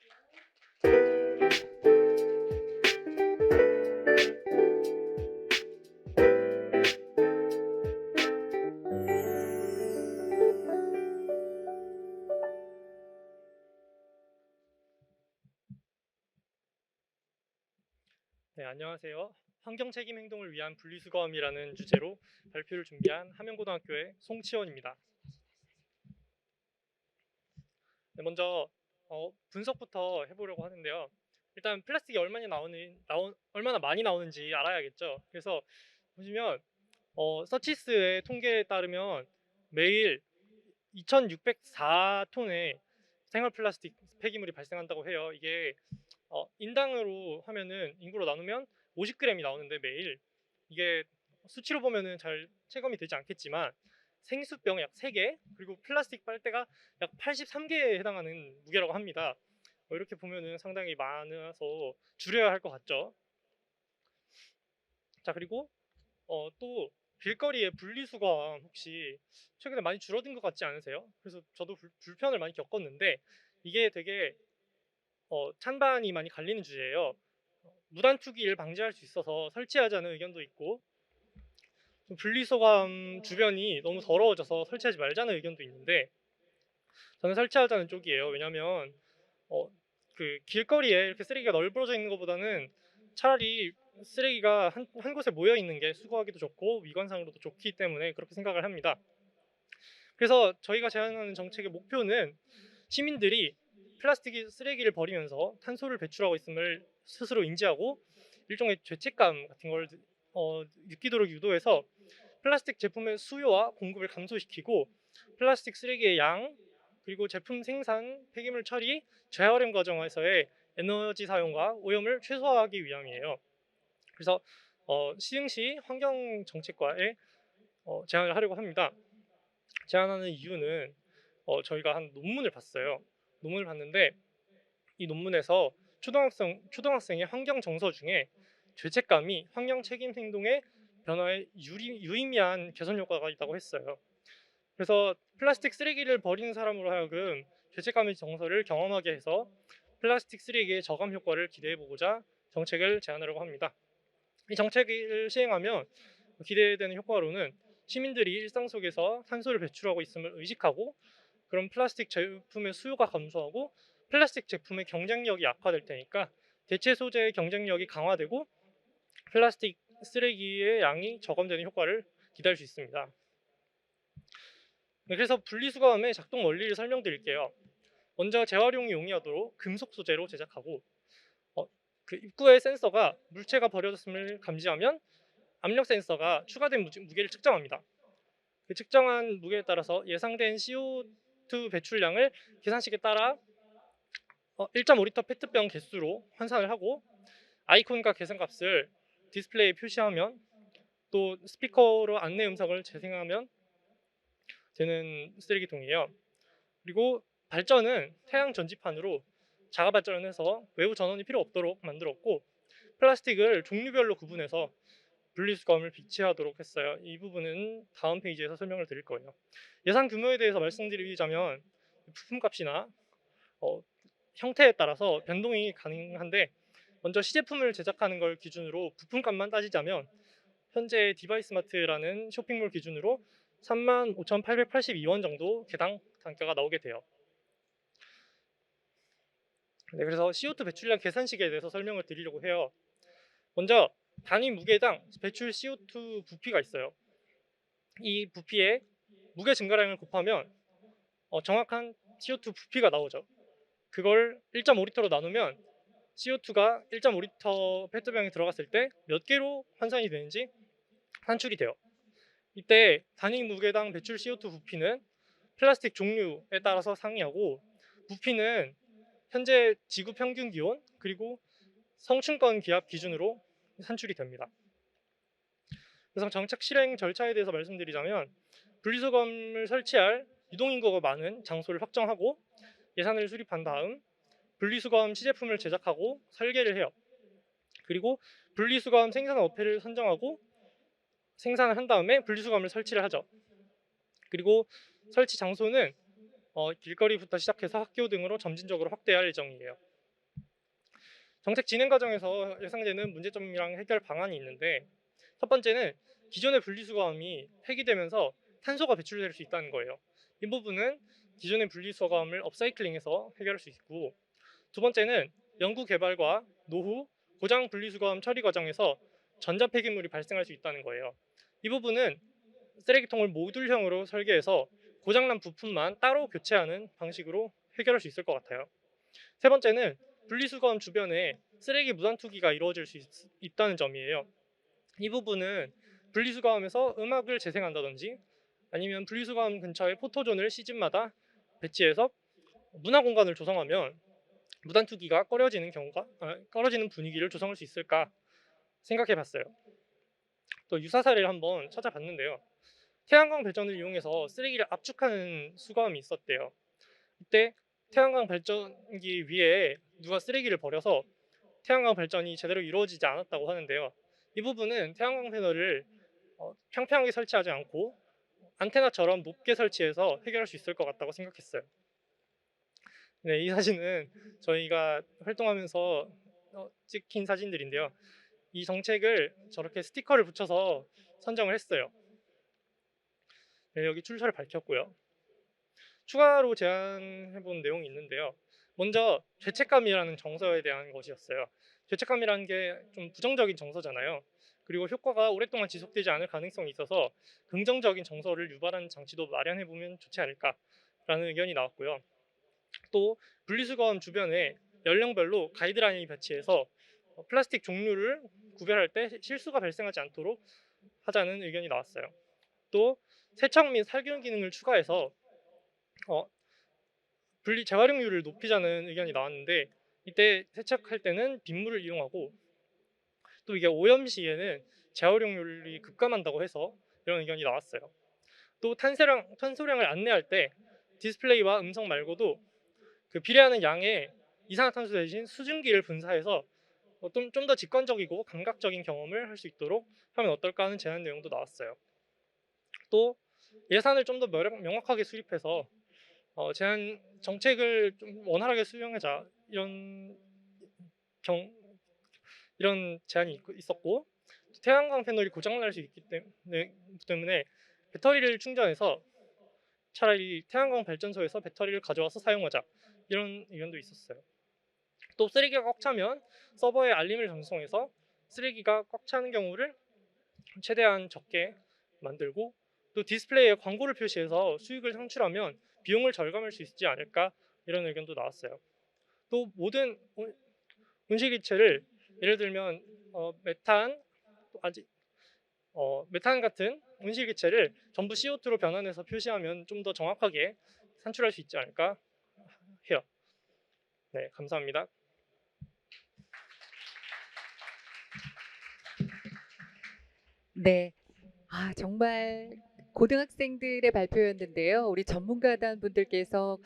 네, 안녕하세요. 환경 책임 행동을 위한 분리수거함이라는 주제로 발표를 준비한 함영고등학교의 송치원입니다. 네, 먼저 분석부터 해보려고 하는데요. 일단 플라스틱이 얼마나 많이 나오는지 알아야겠죠. 그래서 보시면 서치스의 통계에 따르면 매일 2,604톤의 생활 플라스틱 폐기물이 발생한다고 해요. 이게 인당으로 하면은 인구로 나누면 50g이 나오는데 매일 이게 수치로 보면은 잘 체감이 되지 않겠지만 생수병 약 3개 그리고 플라스틱 빨대가 약 83개에 해당하는 무게라고 합니다. 이렇게 보면은 상당히 많아서 줄여야 할 것 같죠. 자, 그리고 또 길거리에 분리수거함 혹시 최근에 많이 줄어든 것 같지 않으세요? 그래서 저도 불편을 많이 겪었는데 이게 되게 찬반이 많이 갈리는 주제예요. 무단 투기를 방지할 수 있어서 설치하자는 의견도 있고 좀 분리수거함 주변이 너무 더러워져서 설치하지 말자는 의견도 있는데 저는 설치하자는 쪽이에요. 왜냐하면 그 길거리에 이렇게 쓰레기가 널브러져 있는 것보다는 차라리 쓰레기가 한 곳에 모여 있는 게 수거하기도 좋고 위관상으로도 좋기 때문에 그렇게 생각을 합니다. 그래서 저희가 제안하는 정책의 목표는 시민들이 플라스틱 쓰레기를 버리면서 탄소를 배출하고 있음을 스스로 인지하고 일종의 죄책감 같은 걸 느끼도록 유도해서 플라스틱 제품의 수요와 공급을 감소시키고 플라스틱 쓰레기의 양 그리고 제품 생산, 폐기물 처리, 재활용 과정에서의 에너지 사용과 오염을 최소화하기 위함이에요. 그래서 시흥시 환경정책과에 제안을 하려고 합니다. 제안하는 이유는 저희가 한 논문을 봤어요. 논문을 봤는데 이 논문에서 초등학생의 환경 정서 중에 죄책감이 환경 책임 행동의 변화에 유의미한 개선 효과가 있다고 했어요. 그래서 플라스틱 쓰레기를 버리는 사람으로 하여금 죄책감의 정서를 경험하게 해서 플라스틱 쓰레기의 저감 효과를 기대해보고자 정책을 제안하려고 합니다. 이 정책을 시행하면 기대되는 효과로는 시민들이 일상 속에서 탄소를 배출하고 있음을 의식하고 그런 플라스틱 제품의 수요가 감소하고 플라스틱 제품의 경쟁력이 악화될 테니까 대체 소재의 경쟁력이 강화되고 플라스틱 쓰레기의 양이 저감되는 효과를 기대할 수 있습니다. 네, 그래서 분리수거함의 작동 원리를 설명드릴게요. 먼저 재활용이 용이하도록 금속 소재로 제작하고 그 입구의 센서가 물체가 버려졌음을 감지하면 압력 센서가 추가된 무게를 측정합니다. 그 측정한 무게에 따라서 예상된 CO2 배출량을 계산식에 따라 1.5리터 페트병 개수로 환산을 하고 아이콘과 계산값을 디스플레이에 표시하면 또 스피커로 안내 음성을 재생하면 되는 쓰레기통이에요. 그리고 발전은 태양 전지판으로 자가 발전해서 외부 전원이 필요 없도록 만들었고 플라스틱을 종류별로 구분해서 분리수거함을 비치하도록 했어요. 이 부분은 다음 페이지에서 설명을 드릴 거예요. 예상 규모에 대해서 말씀드리자면 부품값이나 형태에 따라서 변동이 가능한데 먼저 시제품을 제작하는 걸 기준으로 부품값만 따지자면 현재 디바이스마트라는 쇼핑몰 기준으로 35,882원 정도 개당 단가가 나오게 돼요. 네, 그래서 CO2 배출량 계산식에 대해서 설명을 드리려고 해요. 먼저 단위 무게당 배출 CO2 부피가 있어요. 이 부피에 무게 증가량을 곱하면 정확한 CO2 부피가 나오죠. 그걸 1.5리터로 나누면 CO2가 1.5리터 페트병에 들어갔을 때 몇 개로 환산이 되는지 산출이 돼요. 이때 단위 무게당 배출 CO2 부피는 플라스틱 종류에 따라서 상이하고 부피는 현재 지구 평균 기온 그리고 성층권 기압 기준으로 산출이 됩니다. 그래서 정책 실행 절차에 대해서 말씀드리자면 분리수거함을 설치할 유동인구가 많은 장소를 확정하고 예산을 수립한 다음 분리수거함 시제품을 제작하고 설계를 해요. 그리고 분리수거함 생산 업체를 선정하고 생산을 한 다음에 분리수거함을 설치를 하죠. 그리고 설치 장소는 길거리부터 시작해서 학교 등으로 점진적으로 확대할 예정이에요. 정책 진행 과정에서 예상되는 문제점이랑 해결 방안이 있는데 첫 번째는 기존의 분리수거함이 폐기되면서 탄소가 배출될 수 있다는 거예요. 이 부분은 기존의 분리수거함을 업사이클링해서 해결할 수 있고 두 번째는 연구 개발과 노후, 고장 분리수거함 처리 과정에서 전자폐기물이 발생할 수 있다는 거예요. 이 부분은 쓰레기통을 모듈형으로 설계해서 고장난 부품만 따로 교체하는 방식으로 해결할 수 있을 것 같아요. 세 번째는 분리수거함 주변에 쓰레기 무단 투기가 이루어질 수 있다는 점이에요. 이 부분은 분리수거함에서 음악을 재생한다든지 아니면 분리수거함 근처에 포토존을 시즌마다 배치해서 문화 공간을 조성하면 무단 투기가 꺼려지는 분위기를 조성할 수 있을까 생각해봤어요. 또 유사 사례를 한번 찾아봤는데요. 태양광 발전을 이용해서 쓰레기를 압축하는 수거함이 있었대요. 이때 태양광 발전기 위에 누가 쓰레기를 버려서 태양광 발전이 제대로 이루어지지 않았다고 하는데요. 이 부분은 태양광 패널을 평평하게 설치하지 않고 안테나처럼 높게 설치해서 해결할 수 있을 것 같다고 생각했어요. 네, 이 사진은 저희가 활동하면서 찍힌 사진들인데요. 이 정책을 저렇게 스티커를 붙여서 선정을 했어요. 네, 여기 출처를 밝혔고요. 추가로 제안해본 내용이 있는데요. 먼저 죄책감이라는 정서에 대한 것이었어요. 죄책감이라는 게 좀 부정적인 정서잖아요. 그리고 효과가 오랫동안 지속되지 않을 가능성이 있어서 긍정적인 정서를 유발하는 장치도 마련해보면 좋지 않을까라는 의견이 나왔고요. 또 분리수거함 주변에 연령별로 가이드라인을 배치해서 플라스틱 종류를 구별할 때 실수가 발생하지 않도록 하자는 의견이 나왔어요. 또 세척 및 살균 기능을 추가해서 재활용률을 높이자는 의견이 나왔는데 이때 세척할 때는 빗물을 이용하고 또 이게 오염 시에는 재활용률이 급감한다고 해서 이런 의견이 나왔어요. 또 탄소량을 안내할 때 디스플레이와 음성 말고도 그 비례하는 양의 이산화탄소 대신 수증기를 분사해서 좀 더 직관적이고 감각적인 경험을 할 수 있도록 하면 어떨까 하는 제안 내용도 나왔어요. 또 예산을 좀 더 명확하게 수립해서 제한 정책을 좀 원활하게 수행하자 이런 제안이 있었고 태양광 패널이 고장날 수 있기 때문에 배터리를 충전해서 차라리 태양광 발전소에서 배터리를 가져와서 사용하자 이런 의견도 있었어요. 또 쓰레기가 꽉 차면 서버에 알림을 전송해서 쓰레기가 꽉 차는 경우를 최대한 적게 만들고, 또 디스플레이에 광고를 표시해서 수익을 창출하면 비용을 절감할 수 있지 않을까, 이런 의견도 나왔어요. 또 모든 온실기체를 예를 들면 메탄, 아직 메탄 같은 온실기체를 전부 CO2로 변환해서 표시하면 좀 더 정확하게 산출할 수 있지 않을까 해요. 네, 감사합니다. 네. 정말 고등학생들의 발표였는데요. 우리 전문가단 분들께서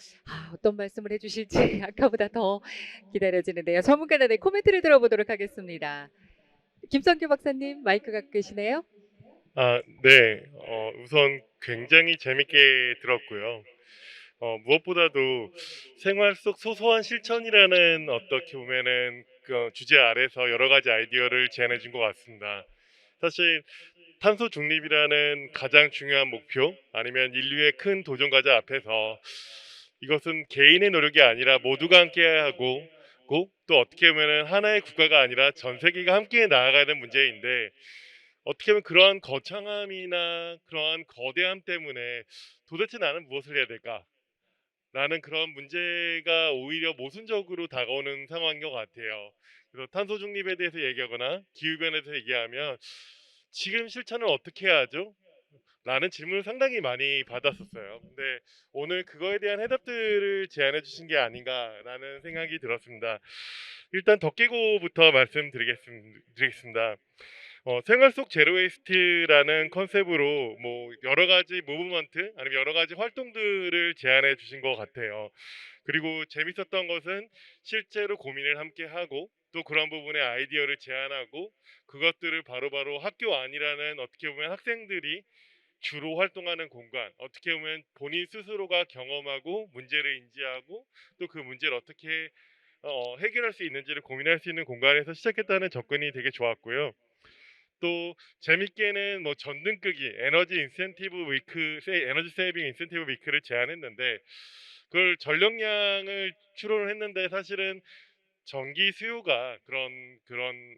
어떤 말씀을 해주실지 아까보다 더 기다려지는데요. 전문가단의 코멘트를 들어보도록 하겠습니다. 김성규 박사님 마이크 갖고 계시네요. 네. 우선 굉장히 재밌게 들었고요. 무엇보다도 생활 속 소소한 실천이라는 어떻게 보면은 그 주제 아래서 여러 가지 아이디어를 제안해 준 것 같습니다. 사실 탄소 중립이라는 가장 중요한 목표, 아니면 인류의 큰 도전 과제 앞에서 이것은 개인의 노력이 아니라 모두가 함께 하고, 또 어떻게 보면 하나의 국가가 아니라 전 세계가 함께 나아가는 문제인데, 어떻게 보면 그러한 거창함이나 그러한 거대함 때문에 도대체 나는 무엇을 해야 될까? 라는 그런 문제가 오히려 모순적으로 다가오는 상황인 것 같아요. 그래서 탄소 중립에 대해서 얘기하거나 기후변화에 대해서 얘기하면 지금 실천을 어떻게 해야죠? 라는 질문을 상당히 많이 받았었어요. 근데 오늘 그거에 대한 해답들을 제안해 주신 게 아닌가라는 생각이 들었습니다. 일단 덕계고부터 말씀드리겠습니다. 생활 속 제로 웨이스트라는 컨셉으로 뭐 여러 가지 무브먼트, 아니면 여러 가지 활동들을 제안해 주신 것 같아요. 그리고 재밌었던 것은 실제로 고민을 함께 하고, 또 그런 부분에 아이디어를 제안하고, 그것들을 바로바로 학교 안이라는 어떻게 보면 학생들이 주로 활동하는 공간, 어떻게 보면 본인 스스로가 경험하고 문제를 인지하고, 또 그 문제를 어떻게 해결할 수 있는지를 고민할 수 있는 공간에서 시작했다는 접근이 되게 좋았고요. 또 재밌게는 뭐 전등 끄기, 에너지 세이빙 인센티브 위크를 제안했는데, 그걸 전력량을 추론을 했는데 사실은 전기 수요가 그런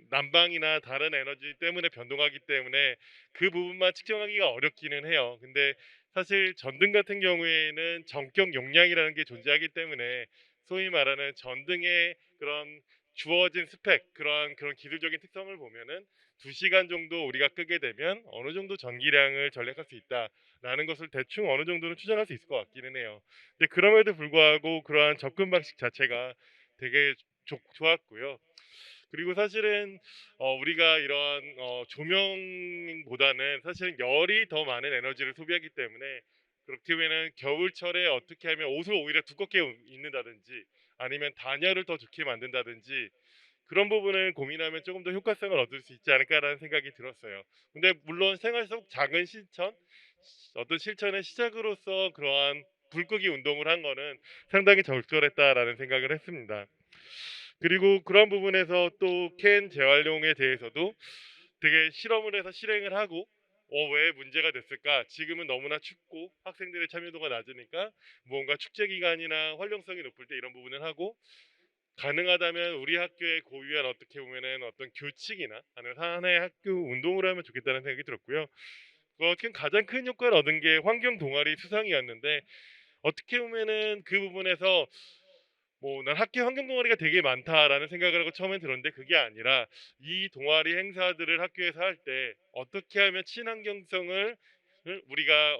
난방이나 다른 에너지 때문에 변동하기 때문에 그 부분만 측정하기가 어렵기는 해요. 근데 사실 전등 같은 경우에는 전격 용량이라는 게 존재하기 때문에 소위 말하는 전등의 그런 주어진 스펙, 그런 기술적인 특성을 보면은 2시간 정도 우리가 끄게 되면 어느 정도 전기량을 절약할 수 있다라는 것을 대충 어느 정도는 추정할 수 있을 것 같기는 해요. 근데 그럼에도 불구하고 그러한 접근 방식 자체가 되게 좋았고요. 그리고 사실은 우리가 이런 조명보다는 사실은 열이 더 많은 에너지를 소비하기 때문에, 그렇게 되면 겨울철에 어떻게 하면 옷을 오히려 두껍게 입는다든지, 아니면 단열을 더 좋게 만든다든지, 그런 부분을 고민하면 조금 더 효과성을 얻을 수 있지 않을까라는 생각이 들었어요. 근데 물론 생활 속 작은 실천, 어떤 실천의 시작으로서 그러한 불끄기 운동을 한 거는 상당히 적절했다라는 생각을 했습니다. 그리고 그런 부분에서 또 캔 재활용에 대해서도 되게 실험을 해서 실행을 하고, 왜 문제가 됐을까? 지금은 너무나 춥고 학생들의 참여도가 낮으니까 무언가 축제 기간이나 활용성이 높을 때 이런 부분을 하고, 가능하다면 우리 학교에 고유한 어떻게 보면은 어떤 규칙이나 아니면 하나의 학교 운동을 하면 좋겠다는 생각이 들었고요. 어떻게 가장 큰 효과를 얻은 게 환경 동아리 수상이었는데, 어떻게 보면은 그 부분에서 난 학교 환경 동아리가 되게 많다라는 생각을 하고 처음엔 들었는데, 그게 아니라 이 동아리 행사들을 학교에서 할 때 어떻게 하면 친환경성을 우리가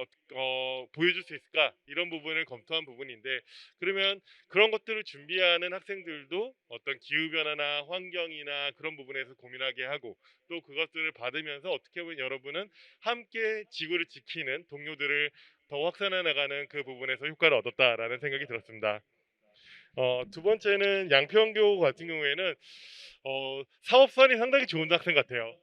보여줄 수 있을까, 이런 부분을 검토한 부분인데, 그러면 그런 것들을 준비하는 학생들도 어떤 기후변화나 환경이나 그런 부분에서 고민하게 하고, 또 그것들을 받으면서 어떻게 보면 여러분은 함께 지구를 지키는 동료들을 더 확산해 나가는 그 부분에서 효과를 얻었다라는 생각이 들었습니다. 두 번째는 양평교 같은 경우에는 사업선이 상당히 좋은 학생 같아요.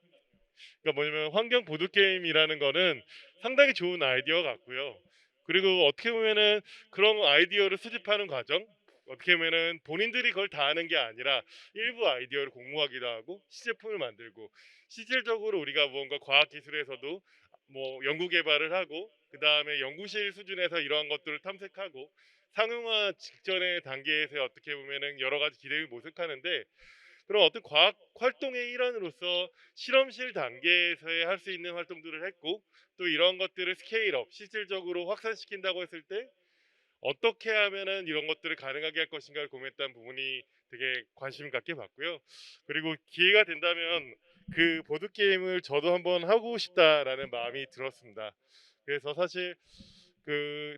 그러니까 뭐냐면 환경 보드 게임이라는 거는 상당히 좋은 아이디어 같고요. 그리고 어떻게 보면은 그런 아이디어를 수집하는 과정, 어떻게 보면은 본인들이 그걸 다 하는 게 아니라 일부 아이디어를 공모하기도 하고 시제품을 만들고, 실질적으로 우리가 무언가 과학 기술에서도 뭐 연구 개발을 하고, 그 다음에 연구실 수준에서 이러한 것들을 탐색하고 상용화 직전의 단계에서 어떻게 보면은 여러 가지 기대를 모색하는데 그런 어떤 과학 활동의 일환으로서 실험실 단계에서의 할 수 있는 활동들을 했고 또 이런 것들을 스케일업 실질적으로 확산시킨다고 했을 때 어떻게 하면은 이런 것들을 가능하게 할 것인가를 고민했던 부분이 되게 관심 갖게 봤고요. 그리고 기회가 된다면 그 보드 게임을 저도 한번 하고 싶다라는 마음이 들었습니다. 그래서 사실 그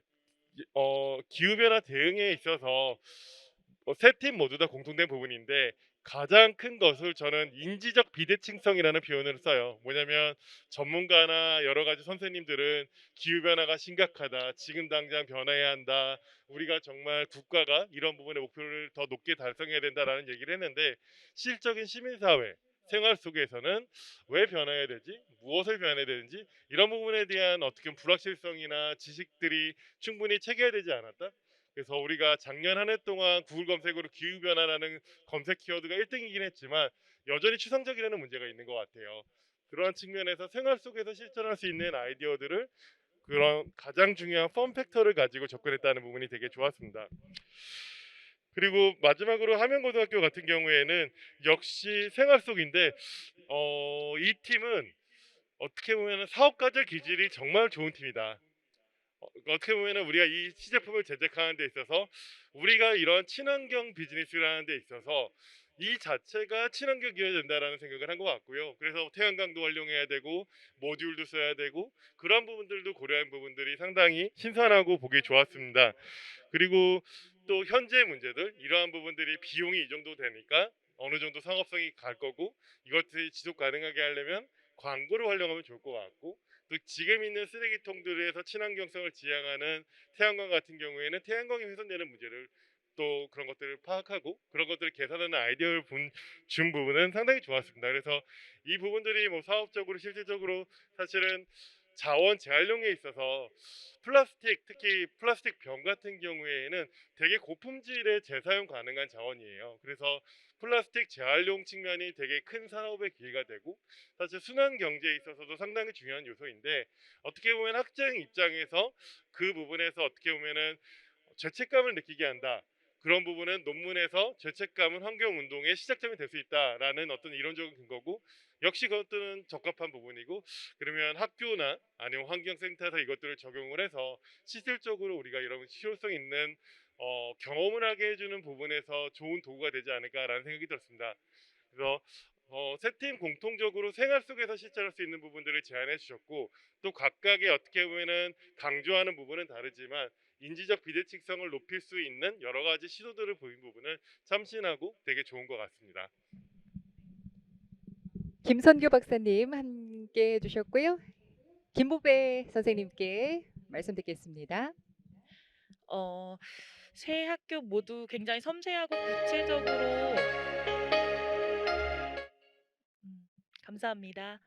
기후변화 대응에 있어서 세 팀 모두 다 공통된 부분인데 가장 큰 것을 저는 인지적 비대칭성이라는 표현을 써요. 뭐냐면 전문가나 여러 가지 선생님들은 기후변화가 심각하다. 지금 당장 변해야 한다. 우리가 정말 국가가 이런 부분의 목표를 더 높게 달성해야 된다라는 얘기를 했는데 실적인 시민사회 생활 속에서는 왜 변해야 되지? 무엇을 변해야 되는지 이런 부분에 대한 어떻게 보면 불확실성이나 지식들이 충분히 체계되지 않았다. 그래서 우리가 작년 한 해 동안 구글 검색으로 기후변화라는 검색 키워드가 1등이긴 했지만 여전히 추상적이라는 문제가 있는 것 같아요. 그러한 측면에서 생활 속에서 실천할 수 있는 아이디어들을 그런 가장 중요한 펌 팩터를 가지고 접근했다는 부분이 되게 좋았습니다. 그리고 마지막으로 함양고등학교 같은 경우에는 역시 생활 속인데 이 팀은 어떻게 보면 사업가적 기질이 정말 좋은 팀이다. 어떻게 보면 우리가 이 시제품을 제작하는 데 있어서 우리가 이런 친환경 비즈니스를 하는 데 있어서 이 자체가 친환경이어야 된다라는 생각을 한 것 같고요. 그래서 태양광도 활용해야 되고 모듈도 써야 되고 그런 부분들도 고려한 부분들이 상당히 신선하고 보기 좋았습니다. 그리고 또 현재 문제들 이러한 부분들이 비용이 이 정도 되니까 어느 정도 상업성이 갈 거고 이것들이 지속 가능하게 하려면 광고를 활용하면 좋을 것 같고 또 지금 있는 쓰레기통들에서 친환경성을 지향하는 태양광 같은 경우에는 태양광이 훼손되는 문제를 또 그런 것들을 파악하고 그런 것들을 계산하는 아이디어를 준 부분은 상당히 좋았습니다. 그래서 이 부분들이 뭐 사업적으로 실질적으로 사실은 자원 재활용에 있어서 플라스틱 특히 플라스틱 병 같은 경우에는 되게 고품질의 재사용 가능한 자원이에요. 그래서 플라스틱 재활용 측면이 되게 큰 산업의 기회가 되고 사실 순환 경제에 있어서도 상당히 중요한 요소인데 어떻게 보면 학생 입장에서 그 부분에서 어떻게 보면은 죄책감을 느끼게 한다. 그런 부분은 논문에서 죄책감은 환경운동의 시작점이 될 수 있다라는 어떤 이론적인 근거고 역시 그것들은 적합한 부분이고 그러면 학교나 아니면 환경센터에서 이것들을 적용을 해서 실질적으로 우리가 이런 실효성 있는 경험을 하게 해주는 부분에서 좋은 도구가 되지 않을까라는 생각이 들었습니다. 그래서 세 팀 공통적으로 생활 속에서 실천할 수 있는 부분들을 제안해 주셨고 또 각각의 어떻게 보면은 강조하는 부분은 다르지만 인지적 비대칭성을 높일 수 있는 여러 가지 시도들을 보인 부분은 참신하고 되게 좋은 것 같습니다. 김선교 박사님 함께 해주셨고요. 김보배 선생님께 말씀 듣겠습니다. 세 학교 모두 굉장히 섬세하고 구체적으로 감사합니다.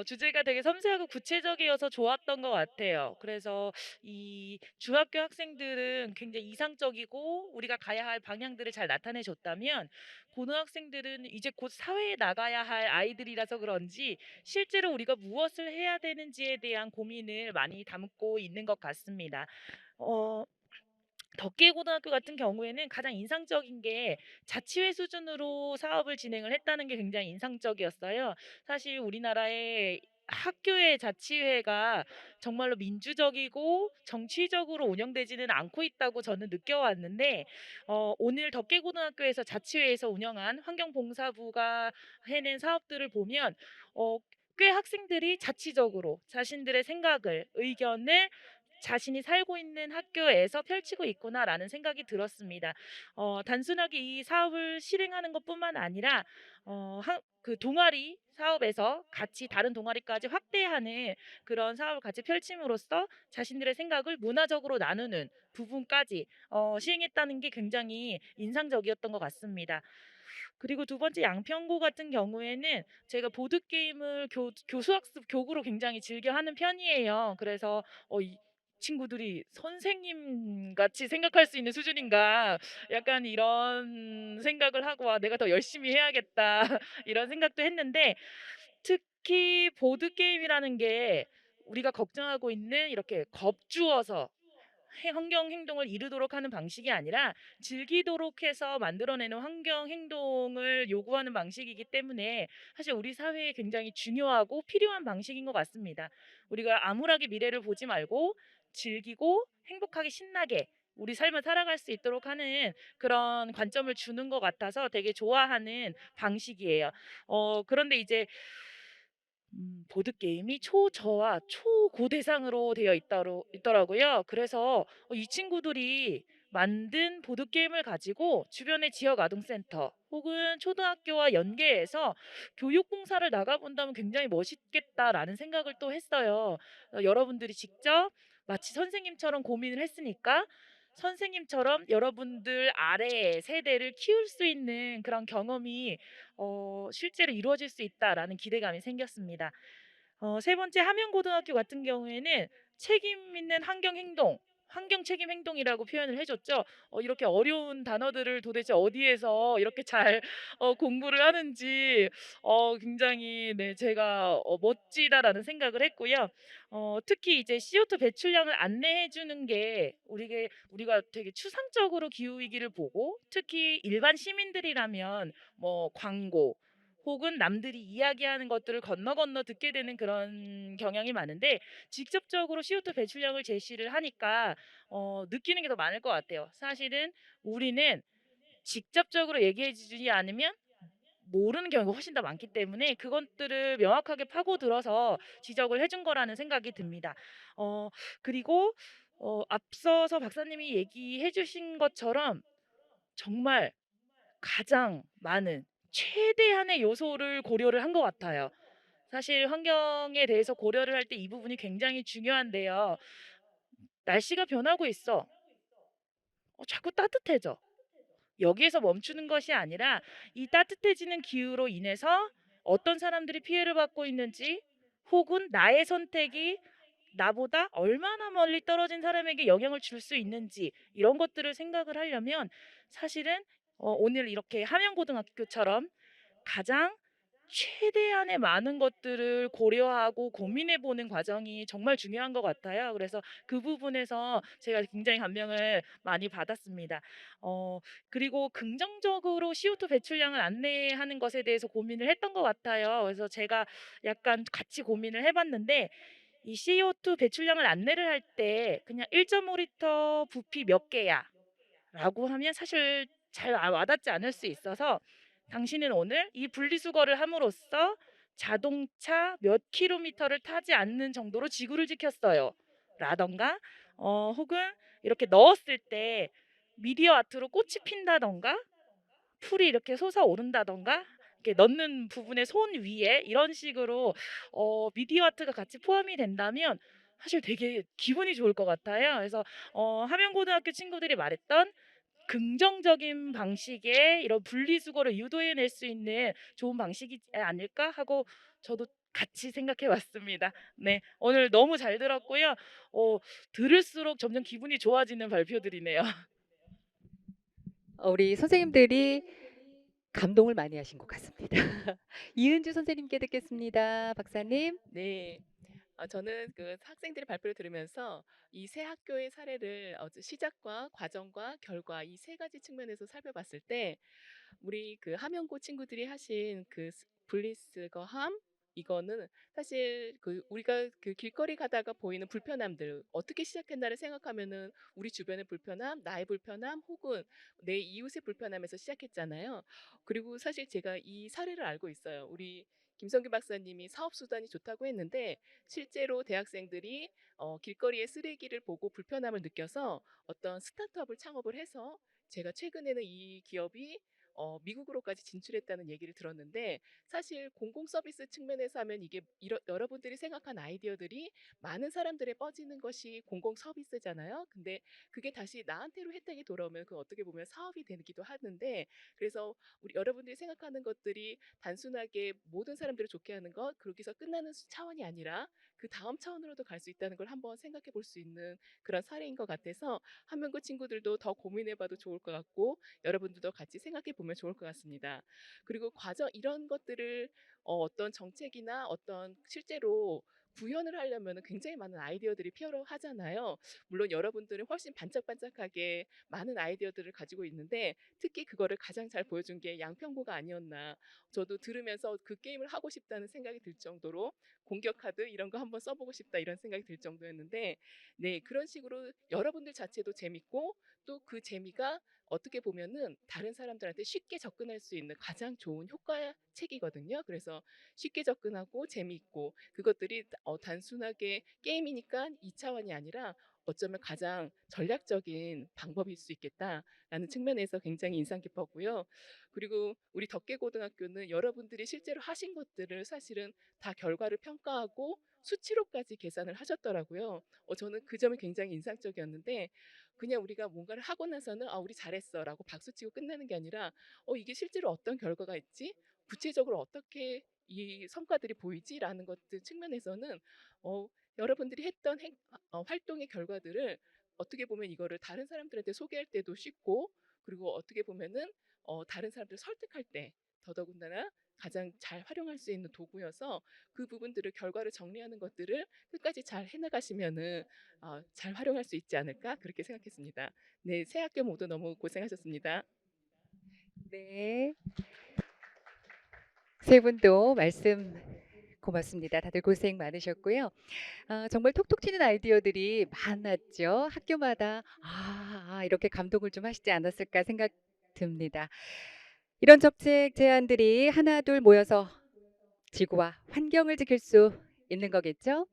주제가 되게 섬세하고 구체적이어서 좋았던 것 같아요. 그래서 이 중학교 학생들은 굉장히 이상적이고 우리가 가야 할 방향들을 잘 나타내 줬다면 고등학생들은 이제 곧 사회에 나가야 할 아이들이라서 그런지 실제로 우리가 무엇을 해야 되는지에 대한 고민을 많이 담고 있는 것 같습니다. 어, 덕계고등학교 같은 경우에는 가장 인상적인 게 자치회 수준으로 사업을 진행을 했다는 게 굉장히 인상적이었어요. 사실 우리나라의 학교의 자치회가 정말로 민주적이고 정치적으로 운영되지는 않고 있다고 저는 느껴왔는데 오늘 덕계고등학교에서 자치회에서 운영한 환경봉사부가 해낸 사업들을 보면 꽤 학생들이 자치적으로 자신들의 생각을 의견을 자신이 살고 있는 학교에서 펼치고 있구나라는 생각이 들었습니다. 단순하게 이 사업을 실행하는 것뿐만 아니라 그 동아리 사업에서 같이 다른 동아리까지 확대하는 그런 사업을 같이 펼침으로써 자신들의 생각을 문화적으로 나누는 부분까지 시행했다는 게 굉장히 인상적이었던 것 같습니다. 그리고 두 번째 양평고 같은 경우에는 제가 보드 게임을 교수학습 교구로 굉장히 즐겨 하는 편이에요. 그래서 이 친구들이 선생님 같이 생각할 수 있는 수준인가 약간 이런 생각을 하고 내가 더 열심히 해야겠다 이런 생각도 했는데 특히 보드 게임이라는 게 우리가 걱정하고 있는 이렇게 겁주어서 환경 행동을 이루도록 하는 방식이 아니라 즐기도록 해서 만들어내는 환경 행동을 요구하는 방식이기 때문에 사실 우리 사회에 굉장히 중요하고 필요한 방식인 것 같습니다. 우리가 암울하게 미래를 보지 말고 즐기고 행복하게 신나게 우리 삶을 살아갈 수 있도록 하는 그런 관점을 주는 것 같아서 되게 좋아하는 방식이에요. 그런데 이제 보드게임이 초저와 초고 대상으로 되어 있더라고요. 그래서 이 친구들이 만든 보드게임을 가지고 주변의 지역 아동센터 혹은 초등학교와 연계해서 교육봉사를 나가본다면 굉장히 멋있겠다라는 생각을 또 했어요. 여러분들이 직접 마치 선생님처럼 고민을 했으니까 선생님처럼 여러분들 아래 세대를 키울 수 있는 그런 경험이 실제로 이루어질 수 있다라는 기대감이 생겼습니다. 세 번째 함영고등학교 같은 경우에는 책임 있는 환경 행동, 환경 책임 행동이라고 표현을 해줬죠. 이렇게 어려운 단어들을 도대체 어디에서 이렇게 잘 공부를 하는지 굉장히 네, 제가 멋지다라는 생각을 했고요. 특히 이제 CO2 배출량을 안내해 주는 게 우리가 되게 추상적으로 기후 위기를 보고 특히 일반 시민들이라면 뭐 광고 혹은 남들이 이야기하는 것들을 건너 건너 듣게 되는 그런 경향이 많은데 직접적으로 CO2 배출량을 제시를 하니까 느끼는 게 더 많을 것 같아요. 사실은 우리는 직접적으로 얘기해 주지 않으면 모르는 경우가 훨씬 더 많기 때문에 그것들을 명확하게 파고들어서 지적을 해준 거라는 생각이 듭니다. 그리고 앞서서 박사님이 얘기해 주신 것처럼 정말 가장 많은 최대한의 요소를 고려를 한 것 같아요. 사실 환경에 대해서 고려를 할 때 이 부분이 굉장히 중요한데요. 날씨가 변하고 있어. 자꾸 따뜻해져. 여기에서 멈추는 것이 아니라 이 따뜻해지는 기후로 인해서 어떤 사람들이 피해를 받고 있는지 혹은 나의 선택이 나보다 얼마나 멀리 떨어진 사람에게 영향을 줄 수 있는지 이런 것들을 생각을 하려면 사실은 오늘 이렇게 함영고등학교처럼 가장 최대한의 많은 것들을 고려하고 고민해 보는 과정이 정말 중요한 것 같아요. 그래서 그 부분에서 제가 굉장히 감명을 많이 받았습니다. 그리고 긍정적으로 CO2 배출량을 안내하는 것에 대해서 고민을 했던 것 같아요. 그래서 제가 약간 같이 고민을 해봤는데 이 CO2 배출량을 안내를 할 때 그냥 1.5리터 부피 몇 개야 라고 하면 사실 잘 와닿지 않을 수 있어서 당신은 오늘 이 분리수거를 함으로써 자동차 몇 킬로미터를 타지 않는 정도로 지구를 지켰어요. 라던가 혹은 이렇게 넣었을 때 미디어 아트로 꽃이 핀다던가 풀이 이렇게 솟아오른다던가 이렇게 넣는 부분의 손 위에 이런 식으로 미디어 아트가 같이 포함이 된다면 사실 되게 기분이 좋을 것 같아요. 그래서 함영고등학교 친구들이 말했던 긍정적인 방식의 이런 분리수거를 유도해낼 수 있는 좋은 방식이 아닐까 하고 저도 같이 생각해 봤습니다. 네, 오늘 너무 잘 들었고요. 들을수록 점점 기분이 좋아지는 발표들이네요. 우리 선생님들이 감동을 많이 하신 것 같습니다. 이은주 선생님께 듣겠습니다. 박사님. 네. 저는 그 학생들의 발표를 들으면서 이 세 학교의 사례를 시작과 과정과 결과 이 세 가지 측면에서 살펴봤을 때 우리 그 함영고 친구들이 하신 그 분리수거함 이거는 사실 그 우리가 그 길거리 가다가 보이는 불편함들 어떻게 시작했나를 생각하면은 우리 주변의 불편함, 나의 불편함 혹은 내 이웃의 불편함에서 시작했잖아요. 그리고 사실 제가 이 사례를 알고 있어요. 우리 김성규 박사님이 사업 수단이 좋다고 했는데 실제로 대학생들이 길거리에 쓰레기를 보고 불편함을 느껴서 어떤 스타트업을 창업을 해서 제가 최근에는 이 기업이 미국으로까지 진출했다는 얘기를 들었는데 사실 공공 서비스 측면에서 하면 이게 여러분들이 생각한 아이디어들이 많은 사람들에 뻗지는 것이 공공 서비스잖아요. 근데 그게 다시 나한테로 혜택이 돌아오면 그 어떻게 보면 사업이 되기도 하는데 그래서 우리 여러분들이 생각하는 것들이 단순하게 모든 사람들을 좋게 하는 것 그러기서 끝나는 차원이 아니라 그 다음 차원으로도 갈 수 있다는 걸 한번 생각해 볼 수 있는 그런 사례인 것 같아서 한명고 친구들도 더 고민해봐도 좋을 것 같고 여러분들도 같이 생각해 보면 좋을 것 같습니다. 그리고 과정 이런 것들을 어떤 정책이나 어떤 실제로 구현을 하려면 굉장히 많은 아이디어들이 필요하잖아요. 물론 여러분들은 훨씬 반짝반짝하게 많은 아이디어들을 가지고 있는데 특히 그거를 가장 잘 보여준 게 양평고가 아니었나. 저도 들으면서 그 게임을 하고 싶다는 생각이 들 정도로 공격 카드 이런 거 한번 써보고 싶다 이런 생각이 들 정도였는데 네, 그런 식으로 여러분들 자체도 재밌고 또 그 재미가 어떻게 보면은 다른 사람들한테 쉽게 접근할 수 있는 가장 좋은 효과책이거든요. 그래서 쉽게 접근하고 재미있고 그것들이 단순하게 게임이니까 2차원이 아니라 어쩌면 가장 전략적인 방법일 수 있겠다라는 측면에서 굉장히 인상 깊었고요. 그리고 우리 덕계고등학교는 여러분들이 실제로 하신 것들을 사실은 다 결과를 평가하고 수치로까지 계산을 하셨더라고요. 저는 그 점이 굉장히 인상적이었는데 그냥 우리가 뭔가를 하고 나서는 우리 잘했어라고 박수치고 끝내는 게 아니라 이게 실제로 어떤 결과가 있지? 구체적으로 어떻게 이 성과들이 보이지라는 것들 측면에서는 여러분들이 했던 활동의 결과들을 어떻게 보면 이거를 다른 사람들한테 소개할 때도 쉽고 그리고 어떻게 보면은 다른 사람들을 설득할 때 더더군다나 가장 잘 활용할 수 있는 도구여서 그 부분들을 결과를 정리하는 것들을 끝까지 잘 해나가시면은 잘 활용할 수 있지 않을까 그렇게 생각했습니다. 네, 새 학교 모두 너무 고생하셨습니다. 네. 세 분도 말씀 고맙습니다. 다들 고생 많으셨고요. 정말 톡톡 튀는 아이디어들이 많았죠. 학교마다 이렇게 감동을 좀 하시지 않았을까 생각 듭니다. 이런 정책 제안들이 하나둘 모여서 지구와 환경을 지킬 수 있는 거겠죠?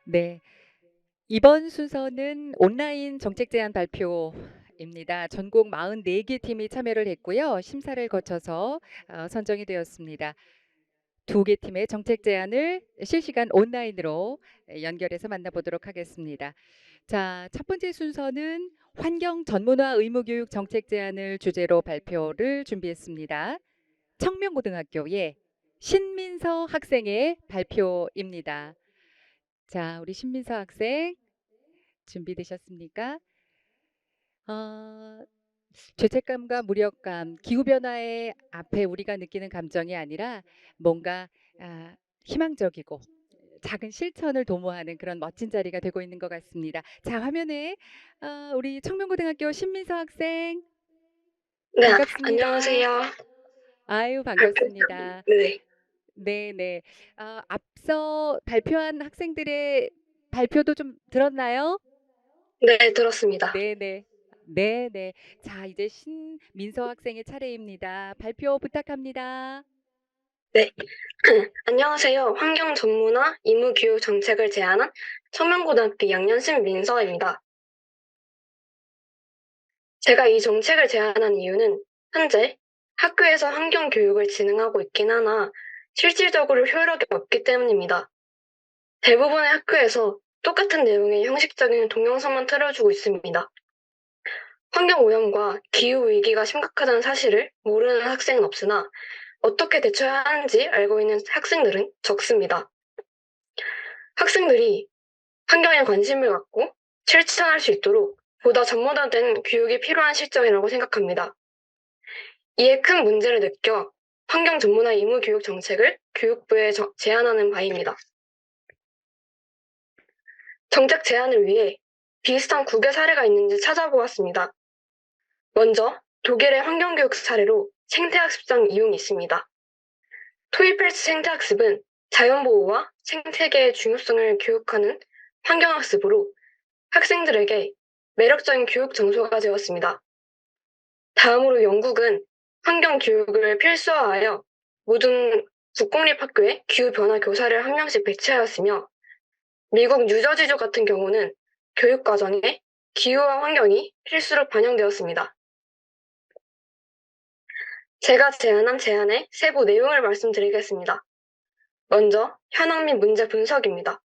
네. 이번 순서는 온라인 정책 제안 발표입니다. 전국 44개 팀이 참여를 했고요. 심사를 거쳐서 선정이 되었습니다. 2개 팀의 정책 제안을 실시간 온라인으로 연결해서 만나보도록 하겠습니다. 자, 첫 번째 순서는 환경 전문화 의무 교육 정책 제안을 주제로 발표를 준비했습니다. 청명고등학교의 신민서 학생의 발표입니다. 자, 우리 신민서 학생 준비되셨습니까? 죄책감과 무력감, 기후변화의 앞에 우리가 느끼는 감정이 아니라 뭔가 희망적이고 작은 실천을 도모하는 그런 멋진 자리가 되고 있는 것 같습니다. 자, 화면에 우리 청명고등학교 신민서 학생 네, 반갑습니다. 안녕하세요. 아유, 반갑습니다. 네. 네네. 앞서 발표한 학생들의 발표도 좀 들었나요? 네, 들었습니다. 네네. 네네. 자, 이제 신민서 학생의 차례입니다. 발표 부탁합니다. 네. 안녕하세요. 환경 전문화 의무 교육 정책을 제안한 청명고등학교 2학년 신민서입니다. 제가 이 정책을 제안한 이유는 현재 학교에서 환경 교육을 진행하고 있긴 하나 실질적으로 효력이 없기 때문입니다. 대부분의 학교에서 똑같은 내용의 형식적인 동영상만 틀어주고 있습니다. 환경오염과 기후위기가 심각하다는 사실을 모르는 학생은 없으나 어떻게 대처해야 하는지 알고 있는 학생들은 적습니다. 학생들이 환경에 관심을 갖고 실천할 수 있도록 보다 전문화된 교육이 필요한 시점이라고 생각합니다. 이에 큰 문제를 느껴 환경 전문화 의무 교육 정책을 교육부에 제안하는 바입니다. 정책 제안을 위해 비슷한 국외 사례가 있는지 찾아보았습니다. 먼저 독일의 환경교육 사례로 생태학습장 이용이 있습니다. 토이펠스 생태학습은 자연보호와 생태계의 중요성을 교육하는 환경학습으로 학생들에게 매력적인 교육 장소가 되었습니다. 다음으로 영국은 환경교육을 필수화하여 모든 국공립학교에 기후변화 교사를 한 명씩 배치하였으며 미국 뉴저지주 같은 경우는 교육과정에 기후와 환경이 필수로 반영되었습니다. 제가 제안한 제안의 세부 내용을 말씀드리겠습니다. 먼저 현황 및 문제 분석입니다.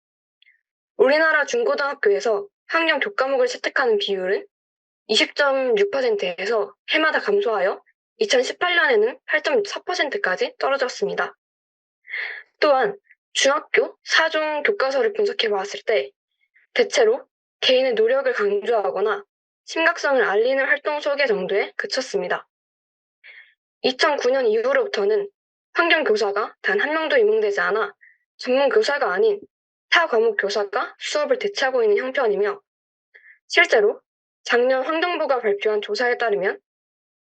우리나라 중고등학교에서 환경 교과목을 채택하는 비율은 20.6%에서 해마다 감소하여 2018년에는 8.4%까지 떨어졌습니다. 또한 중학교 4종 교과서를 분석해 보았을 때 대체로 개인의 노력을 강조하거나 심각성을 알리는 활동 소개 정도에 그쳤습니다. 2009년 이후로부터는 환경 교사가 단 한 명도 임용되지 않아 전문 교사가 아닌 타 과목 교사가 수업을 대체하고 있는 형편이며, 실제로 작년 환경부가 발표한 조사에 따르면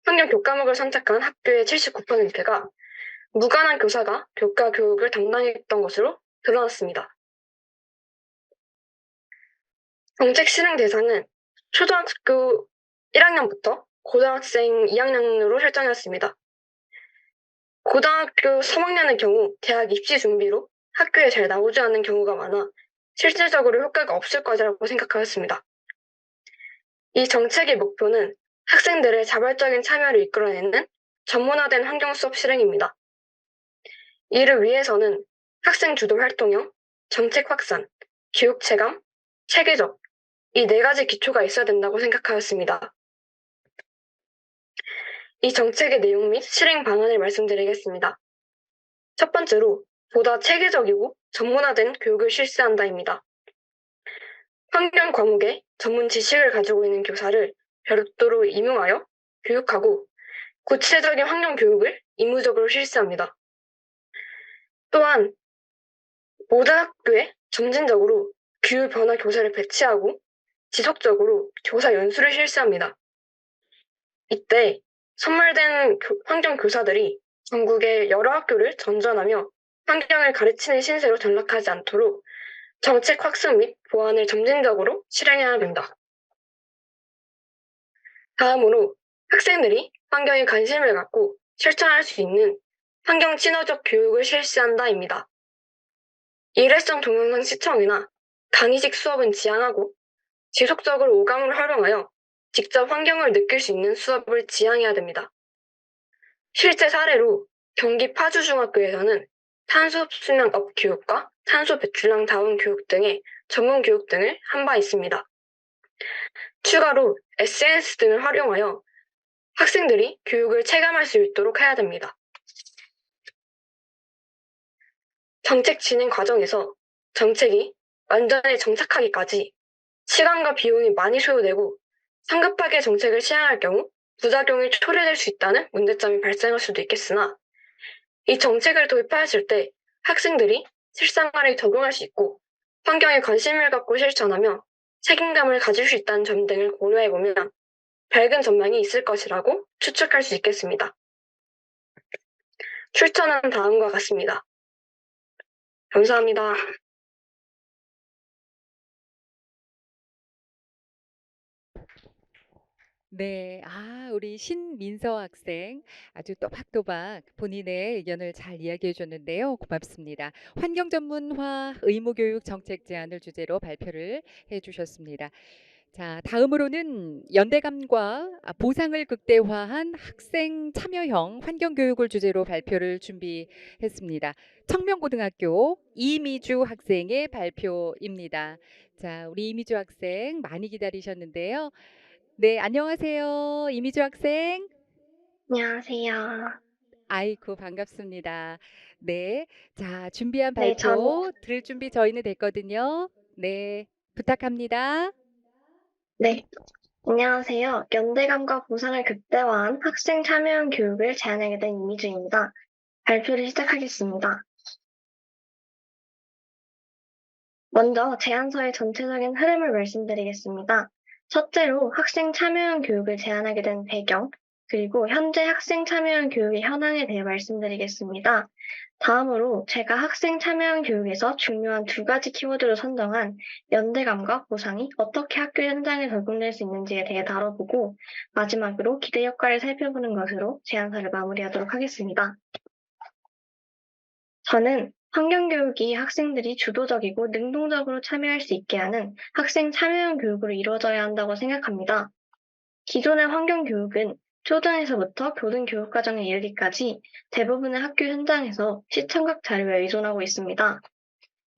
환경 교과목을 선택한 학교의 79%가 무관한 교사가 교과 교육을 담당했던 것으로 드러났습니다. 정책 실행 대상은 초등학교 1학년부터 고등학생 2학년으로 설정했습니다. 고등학교 3학년의 경우 대학 입시 준비로 학교에 잘 나오지 않는 경우가 많아 실질적으로 효과가 없을 거라고 생각하였습니다. 이 정책의 목표는 학생들의 자발적인 참여를 이끌어내는 전문화된 환경 수업 실행입니다. 이를 위해서는 학생 주도 활동형, 정책 확산, 교육 체감, 체계적, 이 4가지 기초가 있어야 된다고 생각하였습니다. 이 정책의 내용 및 실행 방안을 말씀드리겠습니다. 첫 번째로 보다 체계적이고 전문화된 교육을 실시한다입니다. 환경 과목에 전문 지식을 가지고 있는 교사를 별도로 임용하여 교육하고 구체적인 환경 교육을 의무적으로 실시합니다. 또한 모든 학교에 점진적으로 기후변화 교사를 배치하고 지속적으로 교사 연수를 실시합니다. 이때 선발된 환경 교사들이 전국의 여러 학교를 전전하며 환경을 가르치는 신세로 전락하지 않도록 정책 확산 및 보완을 점진적으로 실행해야 합니다. 다음으로 학생들이 환경에 관심을 갖고 실천할 수 있는 환경 친화적 교육을 실시한다입니다. 일회성 동영상 시청이나 강의식 수업은 지양하고 지속적으로 오감을 활용하여 직접 환경을 느낄 수 있는 수업을 지향해야 됩니다. 실제 사례로 경기 파주중학교에서는 탄소 흡수량 업 교육과 탄소 배출량 다운 교육 등의 전문 교육 등을 한 바 있습니다. 추가로 SNS 등을 활용하여 학생들이 교육을 체감할 수 있도록 해야 됩니다. 정책 진행 과정에서 정책이 완전히 정착하기까지 시간과 비용이 많이 소요되고 성급하게 정책을 시행할 경우 부작용이 초래될 수 있다는 문제점이 발생할 수도 있겠으나, 이 정책을 도입하였을 때 학생들이 실생활에 적용할 수 있고 환경에 관심을 갖고 실천하며 책임감을 가질 수 있다는 점 등을 고려해보면 밝은 전망이 있을 것이라고 추측할 수 있겠습니다. 출처는 다음과 같습니다. 감사합니다. 네. 우리 신민서 학생 아주 또박또박 본인의 의견을 잘 이야기해 줬는데요. 고맙습니다. 환경 전문화 의무 교육 정책 제안을 주제로 발표를 해 주셨습니다. 자, 다음으로는 연대감과 보상을 극대화한 학생 참여형 환경 교육을 주제로 발표를 준비했습니다. 청명고등학교 이미주 학생의 발표입니다. 자, 우리 이미주 학생 많이 기다리셨는데요. 네, 안녕하세요. 이미주 학생. 안녕하세요. 아이고, 반갑습니다. 네. 자, 준비한 네, 발표 들을 준비 저희는 됐거든요. 네, 부탁합니다. 네. 안녕하세요. 연대감과 보상을 극대화한 학생 참여형 교육을 제안하게 된 이미주입니다. 발표를 시작하겠습니다. 먼저 제안서의 전체적인 흐름을 말씀드리겠습니다. 첫째로 학생 참여형 교육을 제안하게 된 배경, 그리고 현재 학생 참여형 교육의 현황에 대해 말씀드리겠습니다. 다음으로 제가 학생 참여형 교육에서 중요한 2가지 키워드로 선정한 연대감과 보상이 어떻게 학교 현장에 적용될 수 있는지에 대해 다뤄보고, 마지막으로 기대 효과를 살펴보는 것으로 제안서를 마무리하도록 하겠습니다. 저는 환경교육이 학생들이 주도적이고 능동적으로 참여할 수 있게 하는 학생 참여형 교육으로 이루어져야 한다고 생각합니다. 기존의 환경교육은 초등에서부터 고등교육과정에 이르기까지 대부분의 학교 현장에서 시청각 자료에 의존하고 있습니다.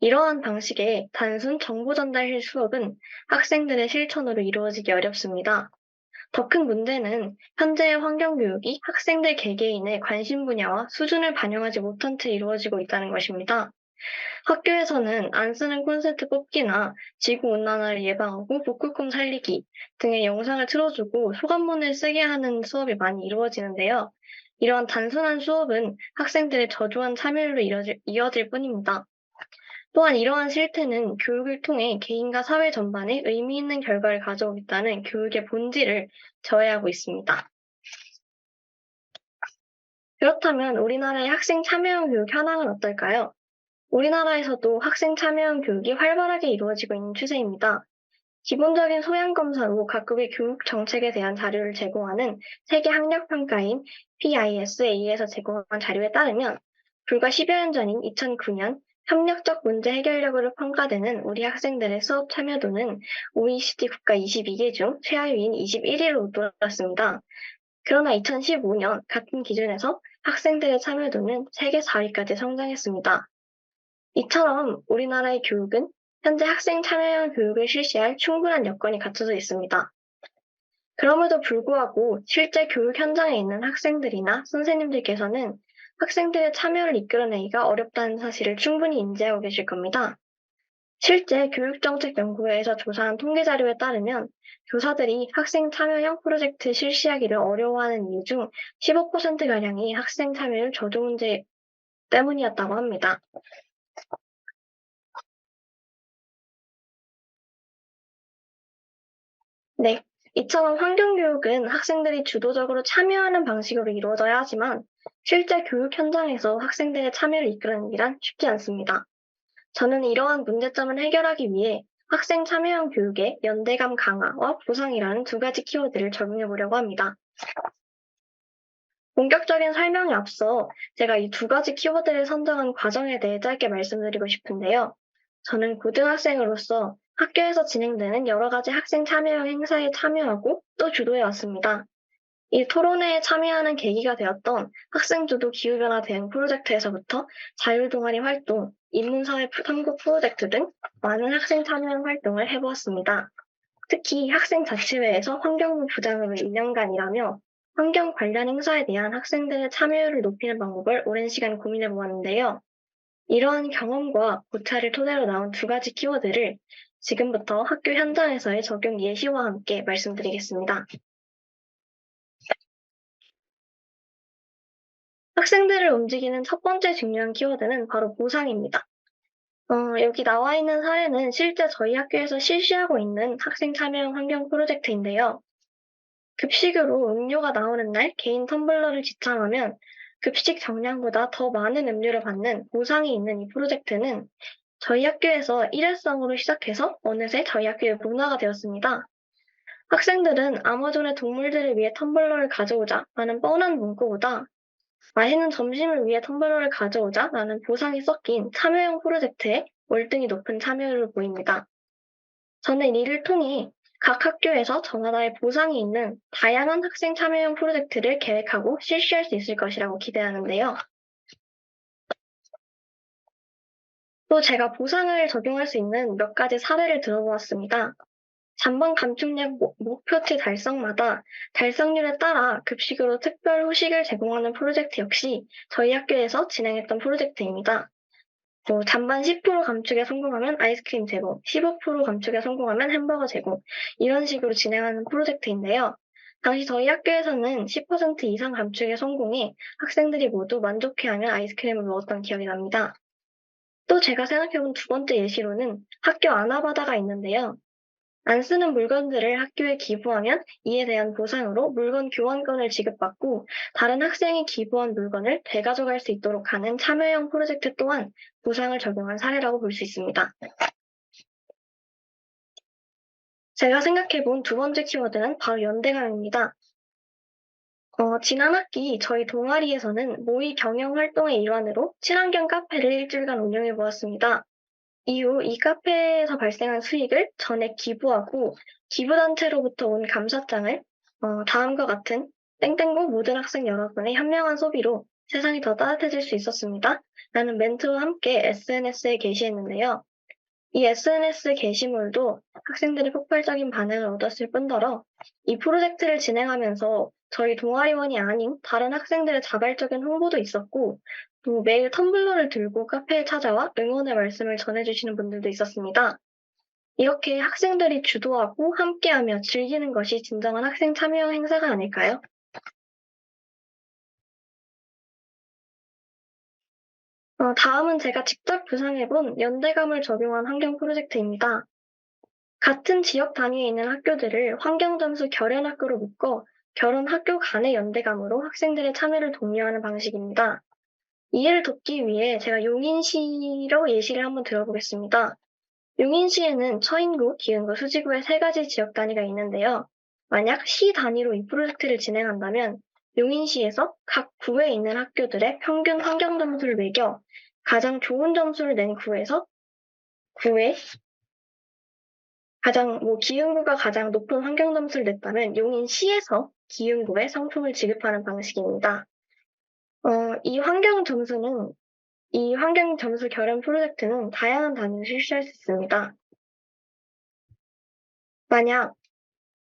이러한 방식의 단순 정보 전달식 수업은 학생들의 실천으로 이루어지기 어렵습니다. 더 큰 문제는 현재의 환경교육이 학생들 개개인의 관심 분야와 수준을 반영하지 못한 채 이루어지고 있다는 것입니다. 학교에서는 안 쓰는 콘센트 뽑기나 지구온난화를 예방하고 북극곰 살리기 등의 영상을 틀어주고 소감문을 쓰게 하는 수업이 많이 이루어지는데요. 이러한 단순한 수업은 학생들의 저조한 참여로 이어질 뿐입니다. 또한 이러한 실태는 교육을 통해 개인과 사회 전반에 의미 있는 결과를 가져오겠다는 교육의 본질을 저해하고 있습니다. 그렇다면 우리나라의 학생 참여형 교육 현황은 어떨까요? 우리나라에서도 학생 참여형 교육이 활발하게 이루어지고 있는 추세입니다. 기본적인 소양 검사로 각국의 교육 정책에 대한 자료를 제공하는 세계 학력 평가인 PISA에서 제공한 자료에 따르면 불과 10여 년 전인 2009년 협력적 문제 해결력으로 평가되는 우리 학생들의 수업 참여도는 OECD 국가 22개 중 최하위인 21위로 올랐습니다. 그러나 2015년 같은 기준에서 학생들의 참여도는 세계 4위까지 성장했습니다. 이처럼 우리나라의 교육은 현재 학생 참여형 교육을 실시할 충분한 여건이 갖춰져 있습니다. 그럼에도 불구하고 실제 교육 현장에 있는 학생들이나 선생님들께서는 학생들의 참여를 이끌어내기가 어렵다는 사실을 충분히 인지하고 계실 겁니다. 실제 교육정책연구회에서 조사한 통계 자료에 따르면 교사들이 학생 참여형 프로젝트 실시하기를 어려워하는 이유 중 15%가량이 학생 참여율 저조 문제 때문이었다고 합니다. 네, 이처럼 환경교육은 학생들이 주도적으로 참여하는 방식으로 이루어져야 하지만 실제 교육 현장에서 학생들의 참여를 이끌어내기란 쉽지 않습니다. 저는 이러한 문제점을 해결하기 위해 학생 참여형 교육에 연대감 강화와 보상이라는 두 가지 키워드를 적용해 보려고 합니다. 본격적인 설명에 앞서 제가 이 두 가지 키워드를 선정한 과정에 대해 짧게 말씀드리고 싶은데요. 저는 고등학생으로서 학교에서 진행되는 여러 가지 학생 참여형 행사에 참여하고 또 주도해 왔습니다. 이 토론회에 참여하는 계기가 되었던 학생주도 기후변화 대응 프로젝트에서부터 자율동아리 활동, 인문사회 탐구 프로젝트 등 많은 학생 참여형 활동을 해보았습니다. 특히 학생자치회에서 환경부 부장으로 2년간 일하며 환경 관련 행사에 대한 학생들의 참여율을 높이는 방법을 오랜 시간 고민해 보았는데요. 이러한 경험과 고찰을 토대로 나온 두 가지 키워드를 지금부터 학교 현장에서의 적용 예시와 함께 말씀드리겠습니다. 학생들을 움직이는 첫 번째 중요한 키워드는 바로 보상입니다. 여기 나와 있는 사례는 실제 저희 학교에서 실시하고 있는 학생 참여형 환경 프로젝트인데요. 급식으로 음료가 나오는 날 개인 텀블러를 지참하면 급식 정량보다 더 많은 음료를 받는 보상이 있는 이 프로젝트는 저희 학교에서 일회성으로 시작해서 어느새 저희 학교의 문화가 되었습니다. 학생들은 아마존의 동물들을 위해 텀블러를 가져오자 라는 뻔한 문구보다 맛있는 점심을 위해 텀블러를 가져오자 라는 보상이 섞인 참여형 프로젝트에 월등히 높은 참여율을 보입니다. 저는 이를 통해 각 학교에서 저마다의 보상이 있는 다양한 학생 참여형 프로젝트를 계획하고 실시할 수 있을 것이라고 기대하는데요. 또 제가 보상을 적용할 수 있는 몇 가지 사례를 들어보았습니다. 잔반 감축량 목표치 달성마다 달성률에 따라 급식으로 특별 후식을 제공하는 프로젝트 역시 저희 학교에서 진행했던 프로젝트입니다. 잔반 10% 감축에 성공하면 아이스크림 제공, 15% 감축에 성공하면 햄버거 제공, 이런 식으로 진행하는 프로젝트인데요. 당시 저희 학교에서는 10% 이상 감축에 성공해 학생들이 모두 만족해하며 아이스크림을 먹었던 기억이 납니다. 또 제가 생각해본 두 번째 예시로는 학교 안화바다가 있는데요. 안 쓰는 물건들을 학교에 기부하면 이에 대한 보상으로 물건 교환권을 지급받고 다른 학생이 기부한 물건을 되가져갈 수 있도록 하는 참여형 프로젝트 또한 보상을 적용한 사례라고 볼 수 있습니다. 제가 생각해본 두 번째 키워드는 바로 연대감입니다. 지난 학기 저희 동아리에서는 모의 경영 활동의 일환으로 친환경 카페를 일주일간 운영해 보았습니다. 이후 이 카페에서 발생한 수익을 전액 기부하고 기부단체로부터 온 감사장을 다음과 같은 땡땡고 모든 학생 여러분의 현명한 소비로 세상이 더 따뜻해질 수 있었습니다. 라는 멘트와 함께 SNS에 게시했는데요. 이 SNS 게시물도 학생들이 폭발적인 반응을 얻었을 뿐더러 이 프로젝트를 진행하면서 저희 동아리원이 아닌 다른 학생들의 자발적인 홍보도 있었고 또 매일 텀블러를 들고 카페에 찾아와 응원의 말씀을 전해주시는 분들도 있었습니다. 이렇게 학생들이 주도하고 함께하며 즐기는 것이 진정한 학생 참여 행사가 아닐까요? 다음은 제가 직접 구상해본 연대감을 적용한 환경 프로젝트입니다. 같은 지역 단위에 있는 학교들을 환경점수 결연학교로 묶어 결혼 학교 간의 연대감으로 학생들의 참여를 독려하는 방식입니다. 이해를 돕기 위해 제가 용인시로 예시를 한번 들어보겠습니다. 용인시에는 처인구, 기흥구, 수지구의 세 가지 지역 단위가 있는데요. 만약 시 단위로 이 프로젝트를 진행한다면 용인시에서 각 구에 있는 학교들의 평균 환경 점수를 매겨 가장 좋은 점수를 낸 구에서 구에 기흥구가 가장 높은 환경 점수를 냈다면 용인시에서 기흥구에 상품을 지급하는 방식입니다. 이 환경 점수 결연 프로젝트는 다양한 단위로 실시할 수 있습니다. 만약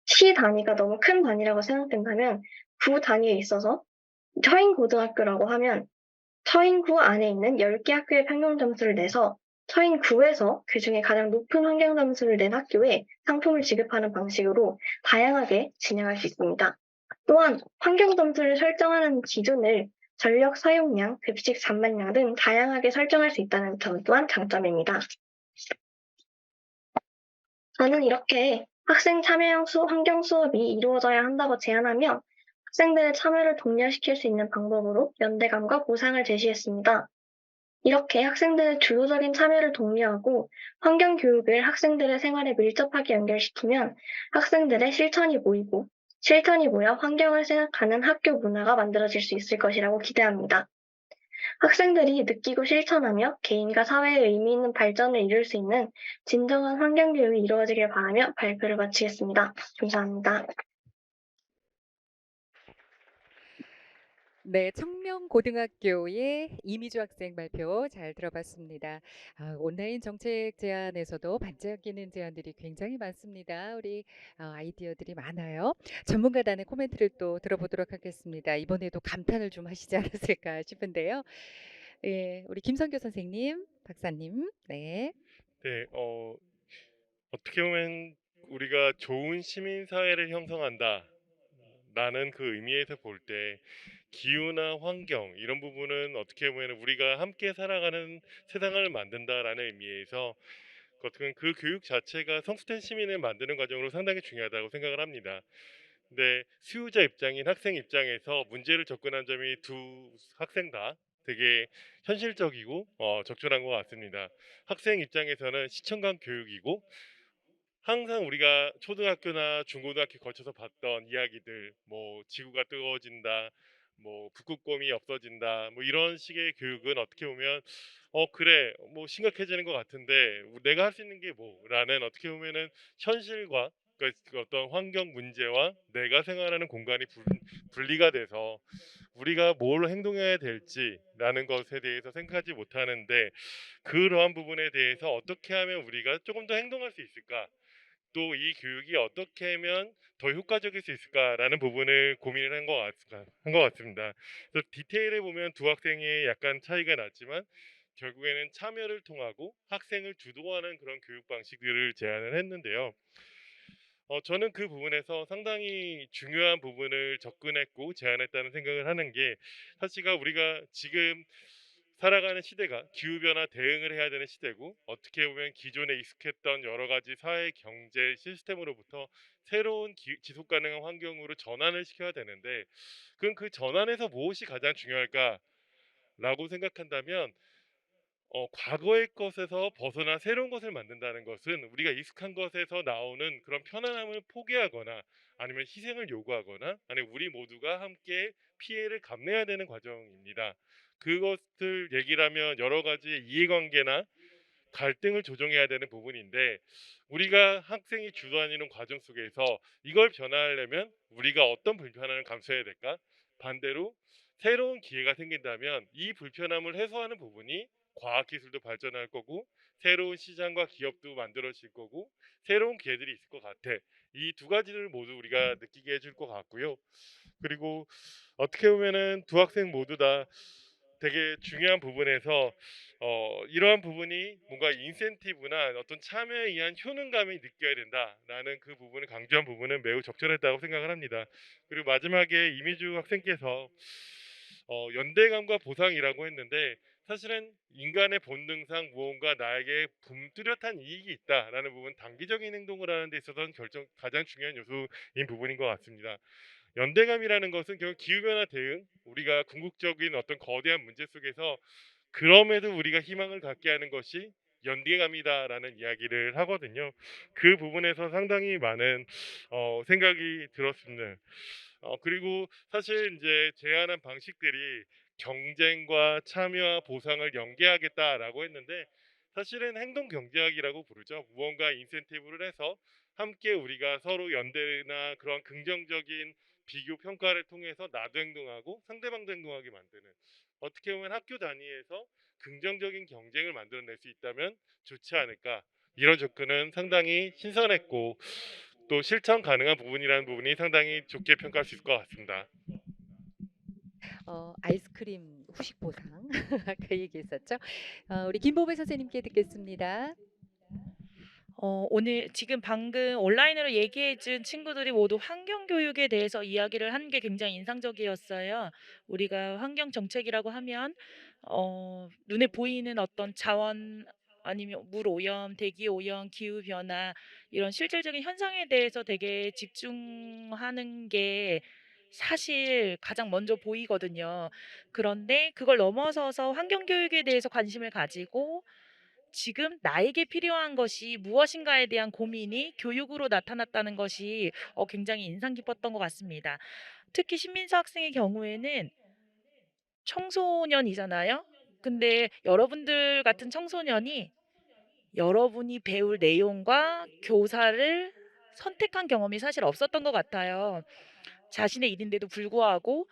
시 단위가 너무 큰 단위라고 생각된다면 구 단위에 있어서 처인고등학교라고 하면 처인구 안에 있는 10개 학교의 평균 점수를 내서 처인구에서 그중에 가장 높은 환경 점수를 낸 학교에 상품을 지급하는 방식으로 다양하게 진행할 수 있습니다. 또한 환경 점수를 설정하는 기준을 전력 사용량, 급식 잠만량 등 다양하게 설정할 수 있다는 점 또한 장점입니다. 저는 이렇게 학생 참여형 환경 수업이 이루어져야 한다고 제안하며 학생들의 참여를 독려시킬 수 있는 방법으로 연대감과 보상을 제시했습니다. 이렇게 학생들의 주도적인 참여를 독려하고 환경 교육을 학생들의 생활에 밀접하게 연결시키면 학생들의 실천이 모이고 실천이 모여 환경을 생각하는 학교 문화가 만들어질 수 있을 것이라고 기대합니다. 학생들이 느끼고 실천하며 개인과 사회에 의미 있는 발전을 이룰 수 있는 진정한 환경교육이 이루어지길 바라며 발표를 마치겠습니다. 감사합니다. 네, 청명고등학교의 이미주 학생 발표 잘 들어봤습니다. 온라인 정책 제안에서도 반짝이는 제안들이 굉장히 많습니다. 우리 아이디어들이 많아요. 전문가단의 코멘트를 또 들어보도록 하겠습니다. 이번에도 감탄을 좀 하시지 않았을까 싶은데요. 예, 우리 김성교 선생님, 박사님, 네. 네, 어떻게 보면 우리가 좋은 시민 사회를 형성한다. 라는 그 의미에서 볼 때 기후나 환경 이런 부분은 어떻게 보면 우리가 함께 살아가는 세상을 만든다라는 의미에서 어떻게 보면 그 교육 자체가 성숙된 시민을 만드는 과정으로 상당히 중요하다고 생각을 합니다. 근데 수요자 입장인 학생 입장에서 문제를 접근한 점이 두 학생 다 되게 현실적이고 적절한 것 같습니다. 학생 입장에서는 시청각 교육이고 항상 우리가 초등학교나 중고등학교 거쳐서 봤던 이야기들, 뭐 지구가 뜨거워진다, 뭐 북극곰이 없어진다, 뭐 이런 식의 교육은 어떻게 보면 그래 뭐 심각해지는 것 같은데 내가 할 수 있는 게 뭐라는 어떻게 보면은 현실과 그 어떤 환경 문제와 내가 생활하는 공간이 분리가 돼서 우리가 뭘 행동해야 될지라는 것에 대해서 생각하지 못하는데 그러한 부분에 대해서 어떻게 하면 우리가 조금 더 행동할 수 있을까? 또 이 교육이 어떻게 하면 더 효과적일 수 있을까라는 부분을 고민을 한 것 같습니다. 그래서 디테일에 보면 두 학생의 약간 차이가 났지만 결국에는 참여를 통하고 학생을 주도하는 그런 교육 방식들을 제안을 했는데요. 저는 그 부분에서 상당히 중요한 부분을 접근했고 제안했다는 생각을 하는 게 사실가 우리가 지금 살아가는 시대가 기후변화 대응을 해야 되는 시대고 어떻게 보면 기존에 익숙했던 여러 가지 사회 경제 시스템으로부터 새로운 지속 가능한 환경으로 전환을 시켜야 되는데 그럼 그 전환에서 무엇이 가장 중요할까라고 생각한다면 과거의 것에서 벗어나 새로운 것을 만든다는 것은 우리가 익숙한 것에서 나오는 그런 편안함을 포기하거나 아니면 희생을 요구하거나 아니면 우리 모두가 함께 피해를 감내해야 되는 과정입니다. 그것을 얘기를 하면 여러 가지 이해관계나 갈등을 조정해야 되는 부분인데 우리가 학생이 주도하는 과정 속에서 이걸 변화하려면 우리가 어떤 불편함을 감수해야 될까? 반대로 새로운 기회가 생긴다면 이 불편함을 해소하는 부분이 과학기술도 발전할 거고 새로운 시장과 기업도 만들어질 거고 새로운 기회들이 있을 것 같아. 이 두 가지를 모두 우리가 느끼게 해줄 것 같고요. 그리고 어떻게 보면은 두 학생 모두 다 되게 중요한 부분에서 이러한 부분이 뭔가 인센티브나 어떤 참여에 의한 효능감이 느껴야 된다라는 그 부분을 강조한 부분은 매우 적절했다고 생각을 합니다. 그리고 마지막에 이미주 학생께서 연대감과 보상이라고 했는데 사실은 인간의 본능상 무언가 나에게 뚜렷한 이익이 있다라는 부분, 단기적인 행동을 하는 데 있어서는 가장 중요한 요소인 부분인 것 같습니다. 연대감이라는 것은 결국 기후변화 대응, 우리가 궁극적인 어떤 거대한 문제 속에서 그럼에도 우리가 희망을 갖게 하는 것이 연대감이다라는 이야기를 하거든요. 그 부분에서 상당히 많은 생각이 들었습니다. 그리고 사실 이제 제안한 방식들이 경쟁과 참여와 보상을 연계하겠다라고 했는데 사실은 행동 경제학이라고 부르죠. 무언가 인센티브를 해서 함께 우리가 서로 연대나 그런 긍정적인 비교 평가를 통해서 나도 행동하고 상대방도 행동하게 만드는, 어떻게 보면 학교 단위에서 긍정적인 경쟁을 만들어낼 수 있다면 좋지 않을까. 이런 접근은 상당히 신선했고 또 실천 가능한 부분이라는 부분이 상당히 좋게 평가할 수 있을 것 같습니다. 아이스크림 후식 보상 그 얘기했었죠. 우리 김보배 선생님께 듣겠습니다. 오늘 지금 방금 온라인으로 얘기해준 친구들이 모두 환경 교육에 대해서 이야기를 한 게 굉장히 인상적이었어요. 우리가 환경 정책이라고 하면 눈에 보이는 어떤 자원 아니면 물 오염, 대기 오염, 기후 변화 이런 실질적인 현상에 대해서 되게 집중하는 게 사실 가장 먼저 보이거든요. 그런데 그걸 넘어서서 환경 교육에 대해서 관심을 가지고 지금 나에게 필요한 것이 무엇인가에 대한 고민이 교육으로 나타났다는 것이 굉장히 인상 깊었던 것 같습니다. 특히 신민서 학생의 경우에는 청소년이잖아요. 근데 여러분들 같은 청소년이 여러분이 배울 내용과 교사를 선택한 경험이 사실 없었던 것 같아요. 자신의 일인데도 불구하고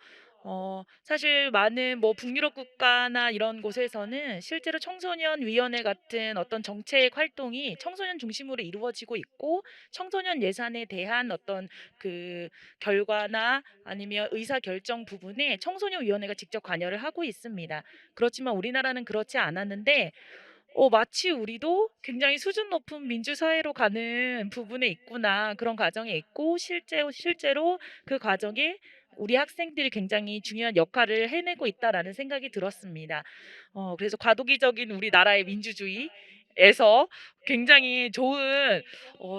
사실 많은 뭐 북유럽 국가나 이런 곳에서는 실제로 청소년 위원회 같은 어떤 정책 활동이 청소년 중심으로 이루어지고 있고 청소년 예산에 대한 어떤 그 결과나 아니면 의사 결정 부분에 청소년 위원회가 직접 관여를 하고 있습니다. 그렇지만 우리나라는 그렇지 않았는데 마치 우리도 굉장히 수준 높은 민주사회로 가는 부분에 있구나. 그런 과정에 있고 실제로 그 과정에 우리 학생들이 굉장히 중요한 역할을 해내고 있다라는 생각이 들었습니다. 그래서 과도기적인 우리나라의 민주주의에서 굉장히 좋은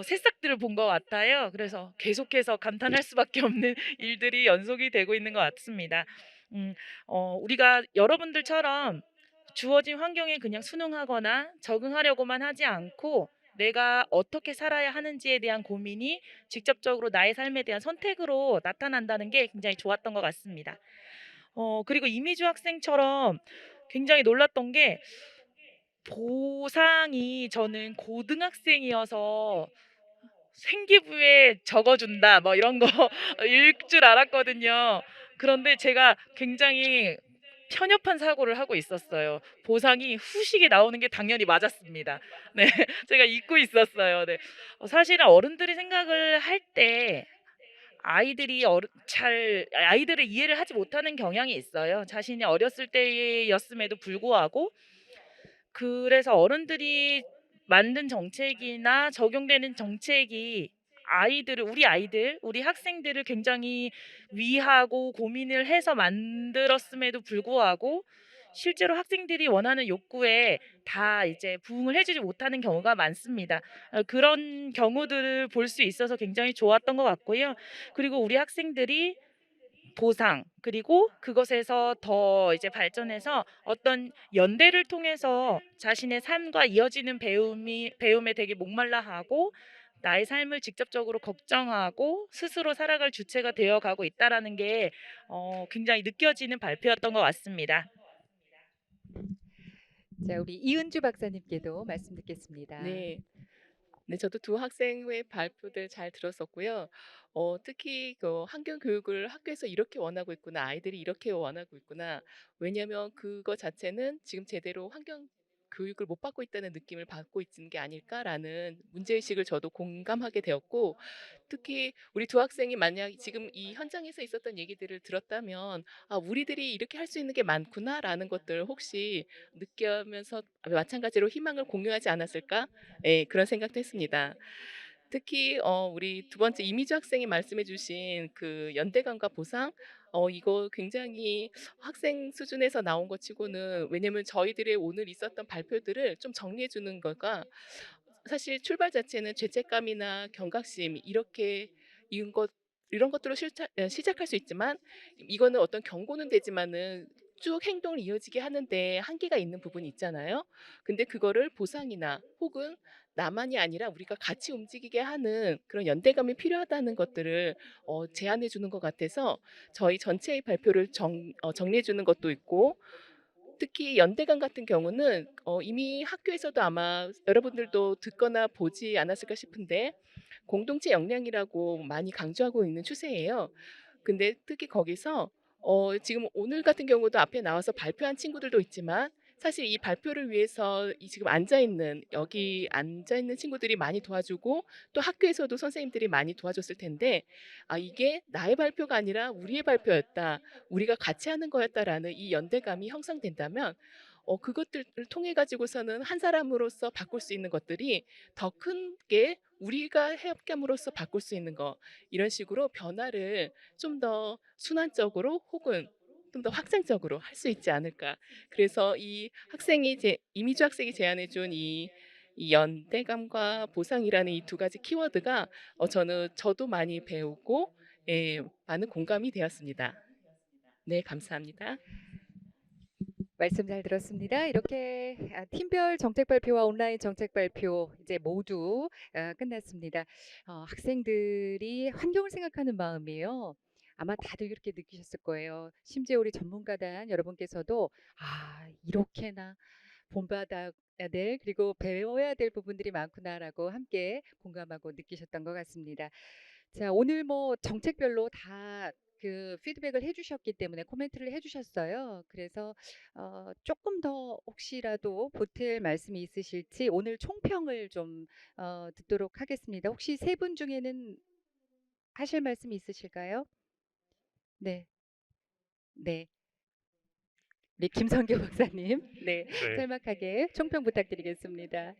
새싹들을 본 것 같아요. 그래서 계속해서 감탄할 수밖에 없는 일들이 연속이 되고 있는 것 같습니다. 우리가 여러분들처럼 주어진 환경에 그냥 순응하거나 적응하려고만 하지 않고 내가 어떻게 살아야 하는지에 대한 고민이 직접적으로 나의 삶에 대한 선택으로 나타난다는 게 굉장히 좋았던 것 같습니다. 그리고 이미주 학생처럼 굉장히 놀랐던 게 보상이 저는 고등학생이어서 생기부에 적어준다 뭐 이런 거 읽을 줄 알았거든요. 그런데 제가 굉장히 편협한 사고를 하고 있었어요. 보상이 후식에 나오는 게 당연히 맞았습니다. 네, 제가 잊고 있었어요. 네, 사실은 어른들이 생각을 할 때 아이들을 이해를 하지 못하는 경향이 있어요. 자신이 어렸을 때였음에도 불구하고 그래서 어른들이 만든 정책이나 적용되는 정책이 우리 학생들을 굉장히 위하고 고민을 해서 만들었음에도 불구하고 실제로 학생들이 원하는 욕구에 다 이제 부응을 해주지 못하는 경우가 많습니다. 그런 경우들을 볼 수 있어서 굉장히 좋았던 것 같고요. 그리고 우리 학생들이 보상 그리고 그것에서 더 이제 발전해서 어떤 연대를 통해서 자신의 삶과 이어지는 배움에 되게 목말라하고 나의 삶을 직접적으로 걱정하고 스스로 살아갈 주체가 되어가고 있다라는 게 굉장히 느껴지는 발표였던 것 같습니다. 자, 우리 이은주 박사님께도 말씀 듣겠습니다. 네. 네, 저도 두 학생회 발표들 잘 들었었고요. 특히 그 환경 교육을 학교에서 이렇게 원하고 있구나, 아이들이 이렇게 원하고 있구나. 왜냐하면 그거 자체는 지금 제대로 환경 교육을 못 받고 있다는 느낌을 받고 있는 게 아닐까라는 문제의식을 저도 공감하게 되었고, 특히 우리 두 학생이 만약 지금 이 현장에서 있었던 얘기들을 들었다면, 아, 우리들이 이렇게 할 수 있는 게 많구나라는 것들 혹시 느끼면서 마찬가지로 희망을 공유하지 않았을까? 예, 그런 생각도 했습니다. 특히 우리 두 번째 이미주 학생이 말씀해 주신 그 연대감과 보상, 이거 굉장히 학생 수준에서 나온 것 치고는, 왜냐면 저희들의 오늘 있었던 발표들을 좀 정리해 주는 거가 사실 출발 자체는 죄책감이나 경각심 이렇게 이런 것들로 시작할 수 있지만, 이거는 어떤 경고는 되지만은 쭉 행동을 이어지게 하는데 한계가 있는 부분이 있잖아요. 근데 그거를 보상이나 혹은 나만이 아니라 우리가 같이 움직이게 하는 그런 연대감이 필요하다는 것들을 제안해 주는 것 같아서 저희 전체의 발표를 정리해 주는 것도 있고, 특히 연대감 같은 경우는 이미 학교에서도 아마 여러분들도 듣거나 보지 않았을까 싶은데, 공동체 역량이라고 많이 강조하고 있는 추세예요. 근데 특히 거기서 지금 오늘 같은 경우도 앞에 나와서 발표한 친구들도 있지만, 사실 이 발표를 위해서 이 지금 여기 앉아 있는 친구들이 많이 도와주고, 또 학교에서도 선생님들이 많이 도와줬을 텐데, 아, 이게 나의 발표가 아니라 우리의 발표였다, 우리가 같이 하는 거였다라는 이 연대감이 형성된다면, 그것들을 통해 가지고서는 한 사람으로서 바꿀 수 있는 것들이 더 큰 게, 우리가 협감으로써 바꿀 수 있는 거, 이런 식으로 변화를 좀 더 순환적으로 혹은 좀 더 확장적으로 할 수 있지 않을까. 그래서 이미주 학생이 제안해 준 이 연대감과 보상이라는 이 두 가지 키워드가 저도 많이 배우고, 예, 많은 공감이 되었습니다. 네, 감사합니다. 말씀 잘 들었습니다. 이렇게 팀별 정책 발표와 온라인 정책 발표 이제 모두 끝났습니다. 학생들이 환경을 생각하는 마음이에요. 아마 다들 그렇게 느끼셨을 거예요. 심지어 우리 전문가단 여러분께서도 이렇게나 본받아야 될, 그리고 배워야 될 부분들이 많구나라고 함께 공감하고 느끼셨던 것 같습니다. 자, 오늘 뭐 정책별로 다 그 피드백을 해주셨기 때문에 코멘트를 해주셨어요. 그래서 조금 더 혹시라도 보탤 말씀이 있으실지 오늘 총평을 좀 듣도록 하겠습니다. 혹시 세 분 중에는 하실 말씀이 있으실까요? 네, 네. 우리 김성교 박사님, 네, 네. 짤막하게 총평 부탁드리겠습니다.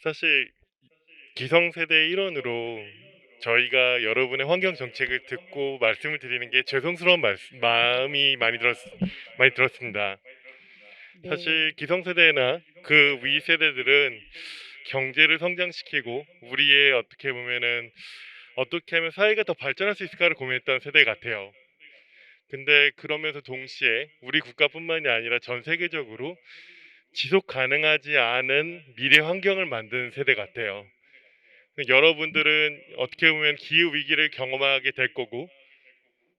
사실 기성세대의 일원으로 저희가 여러분의 환경 정책을 듣고 말씀을 드리는 게 죄송스러운 마음이 많이 들었습니다. 네, 사실 기성세대나 그 위 세대들은 경제를 성장시키고 우리의 어떻게 하면 사회가 더 발전할 수 있을까를 고민했던 세대 같아요. 근데 그러면서 동시에 우리 국가뿐만이 아니라 전 세계적으로 지속 가능하지 않은 미래 환경을 만드는 세대 같아요. 여러분들은 어떻게 보면 기후 위기를 경험하게 될 거고,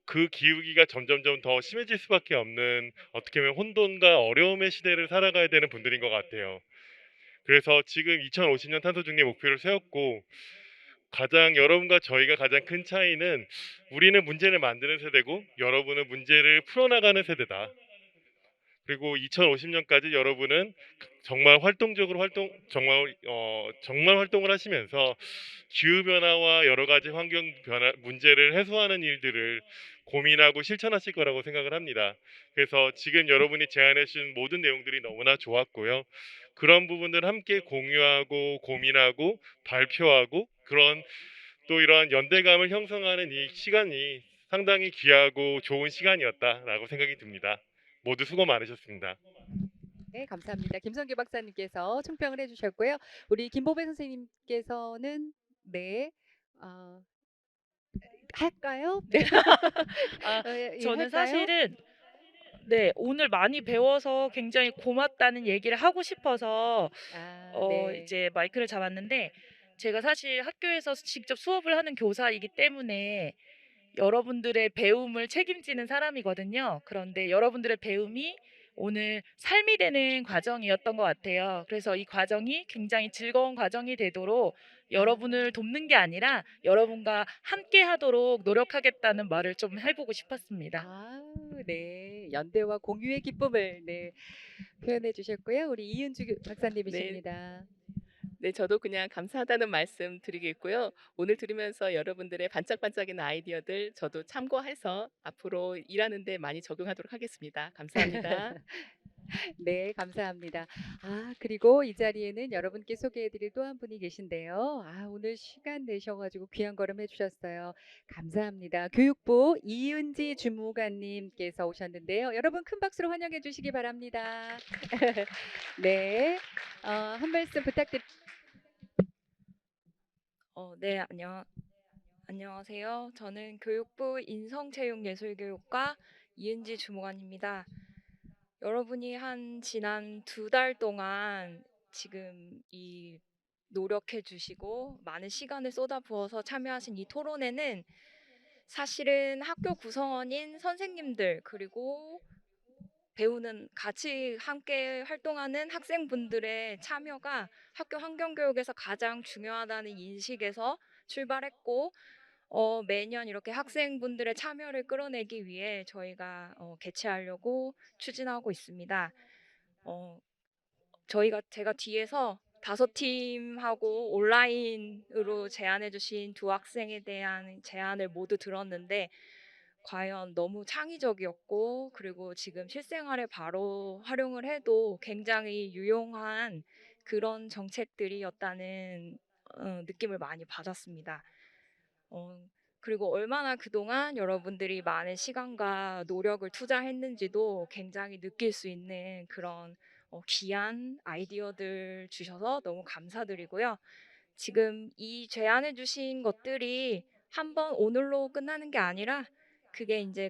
그 기후 위기가 점점점 더 심해질 수밖에 없는, 어떻게 보면 혼돈과 어려움의 시대를 살아가야 되는 분들인 것 같아요. 그래서 지금 2050년 탄소 중립 목표를 세웠고, 여러분과 저희가 가장 큰 차이는, 우리는 문제를 만드는 세대고 여러분은 문제를 풀어나가는 세대다. 그리고 2050년까지 여러분은 정말 정말 활동을 하시면서 기후 변화와 여러 가지 환경 변화 문제를 해소하는 일들을 고민하고 실천하실 거라고 생각을 합니다. 그래서 지금 여러분이 제안해 주신 모든 내용들이 너무나 좋았고요. 그런 부분들 함께 공유하고 고민하고 발표하고, 또 이러한 연대감을 형성하는 이 시간이 상당히 귀하고 좋은 시간이었다라고 생각이 듭니다. 모두 수고 많으셨습니다. 네, 감사합니다. 김성규 박사님께서 총평을 해주셨고요. 우리 김보배 선생님께서는 네, 할까요? 네, 저는 할까요? 사실은 오늘 많이 배워서 굉장히 고맙다는 얘기를 하고 싶어서 네. 이제 마이크를 잡았는데, 제가 사실 학교에서 직접 수업을 하는 교사이기 때문에 여러분들의 배움을 책임지는 사람이거든요. 그런데 여러분들의 배움이 오늘 삶이 되는 과정이었던 것 같아요. 그래서 이 과정이 굉장히 즐거운 과정이 되도록 여러분을 돕는 게 아니라 여러분과 함께 하도록 노력하겠다는 말을 좀 해보고 싶었습니다. 네. 연대와 공유의 기쁨을 네, 표현해 주셨고요. 우리 이은주 박사님이십니다. 네, 저도 그냥 감사하다는 말씀 드리겠고요. 오늘 들으면서 여러분들의 반짝반짝이는 아이디어들 저도 참고해서 앞으로 일하는 데 많이 적용하도록 하겠습니다. 감사합니다. 네, 감사합니다. 그리고 이 자리에는 여러분께 소개해 드릴 또 한 분이 계신데요. 오늘 시간 내셔 가지고 귀한 걸음 해 주셨어요. 감사합니다. 교육부 이은지 주무관님께서 오셨는데요. 여러분 큰 박수로 환영해 주시기 바랍니다. 네. 한 말씀 네, 안녕하세요. 저는 교육부 인성체육예술교육과 이은지 주무관입니다. 여러분이 지난 2달 동안 지금 이 노력해 주시고 많은 시간을 쏟아부어서 참여하신 이 토론회는 사실은 학교 구성원인 선생님들 그리고 같이 함께 활동하는 학생분들의 참여가 학교 환경교육에서 가장 중요하다는 인식에서 출발했고 매년 이렇게 학생분들의 참여를 끌어내기 위해 저희가 개최하려고 추진하고 있습니다. 제가 뒤에서 5팀하고 온라인으로 제안해 주신 두 학생에 대한 제안을 모두 들었는데 과연 너무 창의적이었고 그리고 지금 실생활에 바로 활용을 해도 굉장히 유용한 그런 정책들이었다는 느낌을 많이 받았습니다. 그리고 얼마나 그동안 여러분들이 많은 시간과 노력을 투자했는지도 굉장히 느낄 수 있는 그런 귀한 아이디어들 주셔서 너무 감사드리고요. 지금 이 제안해 주신 것들이 한번 오늘로 끝나는 게 아니라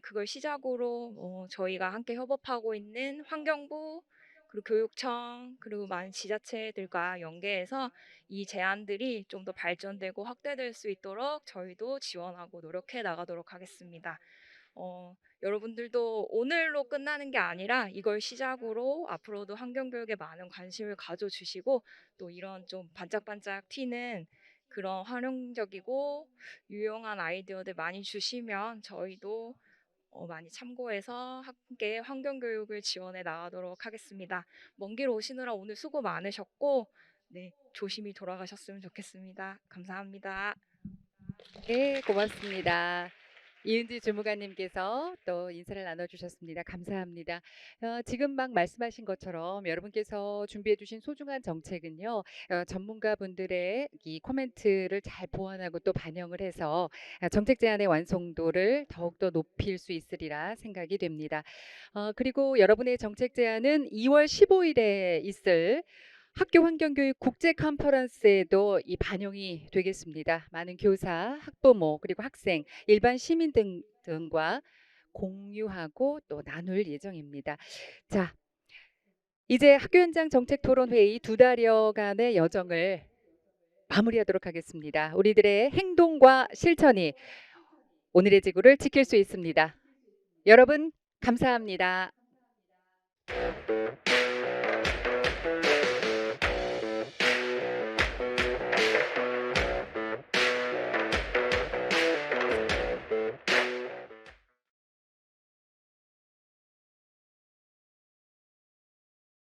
그걸 시작으로 저희가 함께 협업하고 있는 환경부 그리고 교육청 그리고 많은 지자체들과 연계해서 이 제안들이 좀 더 발전되고 확대될 수 있도록 저희도 지원하고 노력해 나가도록 하겠습니다. 여러분들도 오늘로 끝나는 게 아니라 이걸 시작으로 앞으로도 환경교육에 많은 관심을 가져주시고 또 이런 좀 반짝반짝 튀는 그런 활용적이고 유용한 아이디어들 많이 주시면 저희도 많이 참고해서 함께 환경교육을 지원해 나가도록 하겠습니다. 먼 길 오시느라 오늘 수고 많으셨고 네, 조심히 돌아가셨으면 좋겠습니다. 감사합니다. 네, 고맙습니다. 이은지 주무관님께서 또 인사를 나눠주셨습니다. 감사합니다. 지금 막 말씀하신 것처럼 여러분께서 준비해주신 소중한 정책은요, 전문가분들의 이 코멘트를 잘 보완하고 또 반영을 해서 정책 제안의 완성도를 더욱더 높일 수 있으리라 생각이 됩니다. 그리고 여러분의 정책 제안은 2월 15일에 있을 학교 환경교육 국제 컨퍼런스에도 이 반영이 되겠습니다. 많은 교사, 학부모, 그리고 학생, 일반 시민 등과 공유하고 또 나눌 예정입니다. 자, 이제 학교 현장 정책 토론 회의 2달여간의 여정을 마무리하도록 하겠습니다. 우리들의 행동과 실천이 오늘의 지구를 지킬 수 있습니다. 여러분 감사합니다.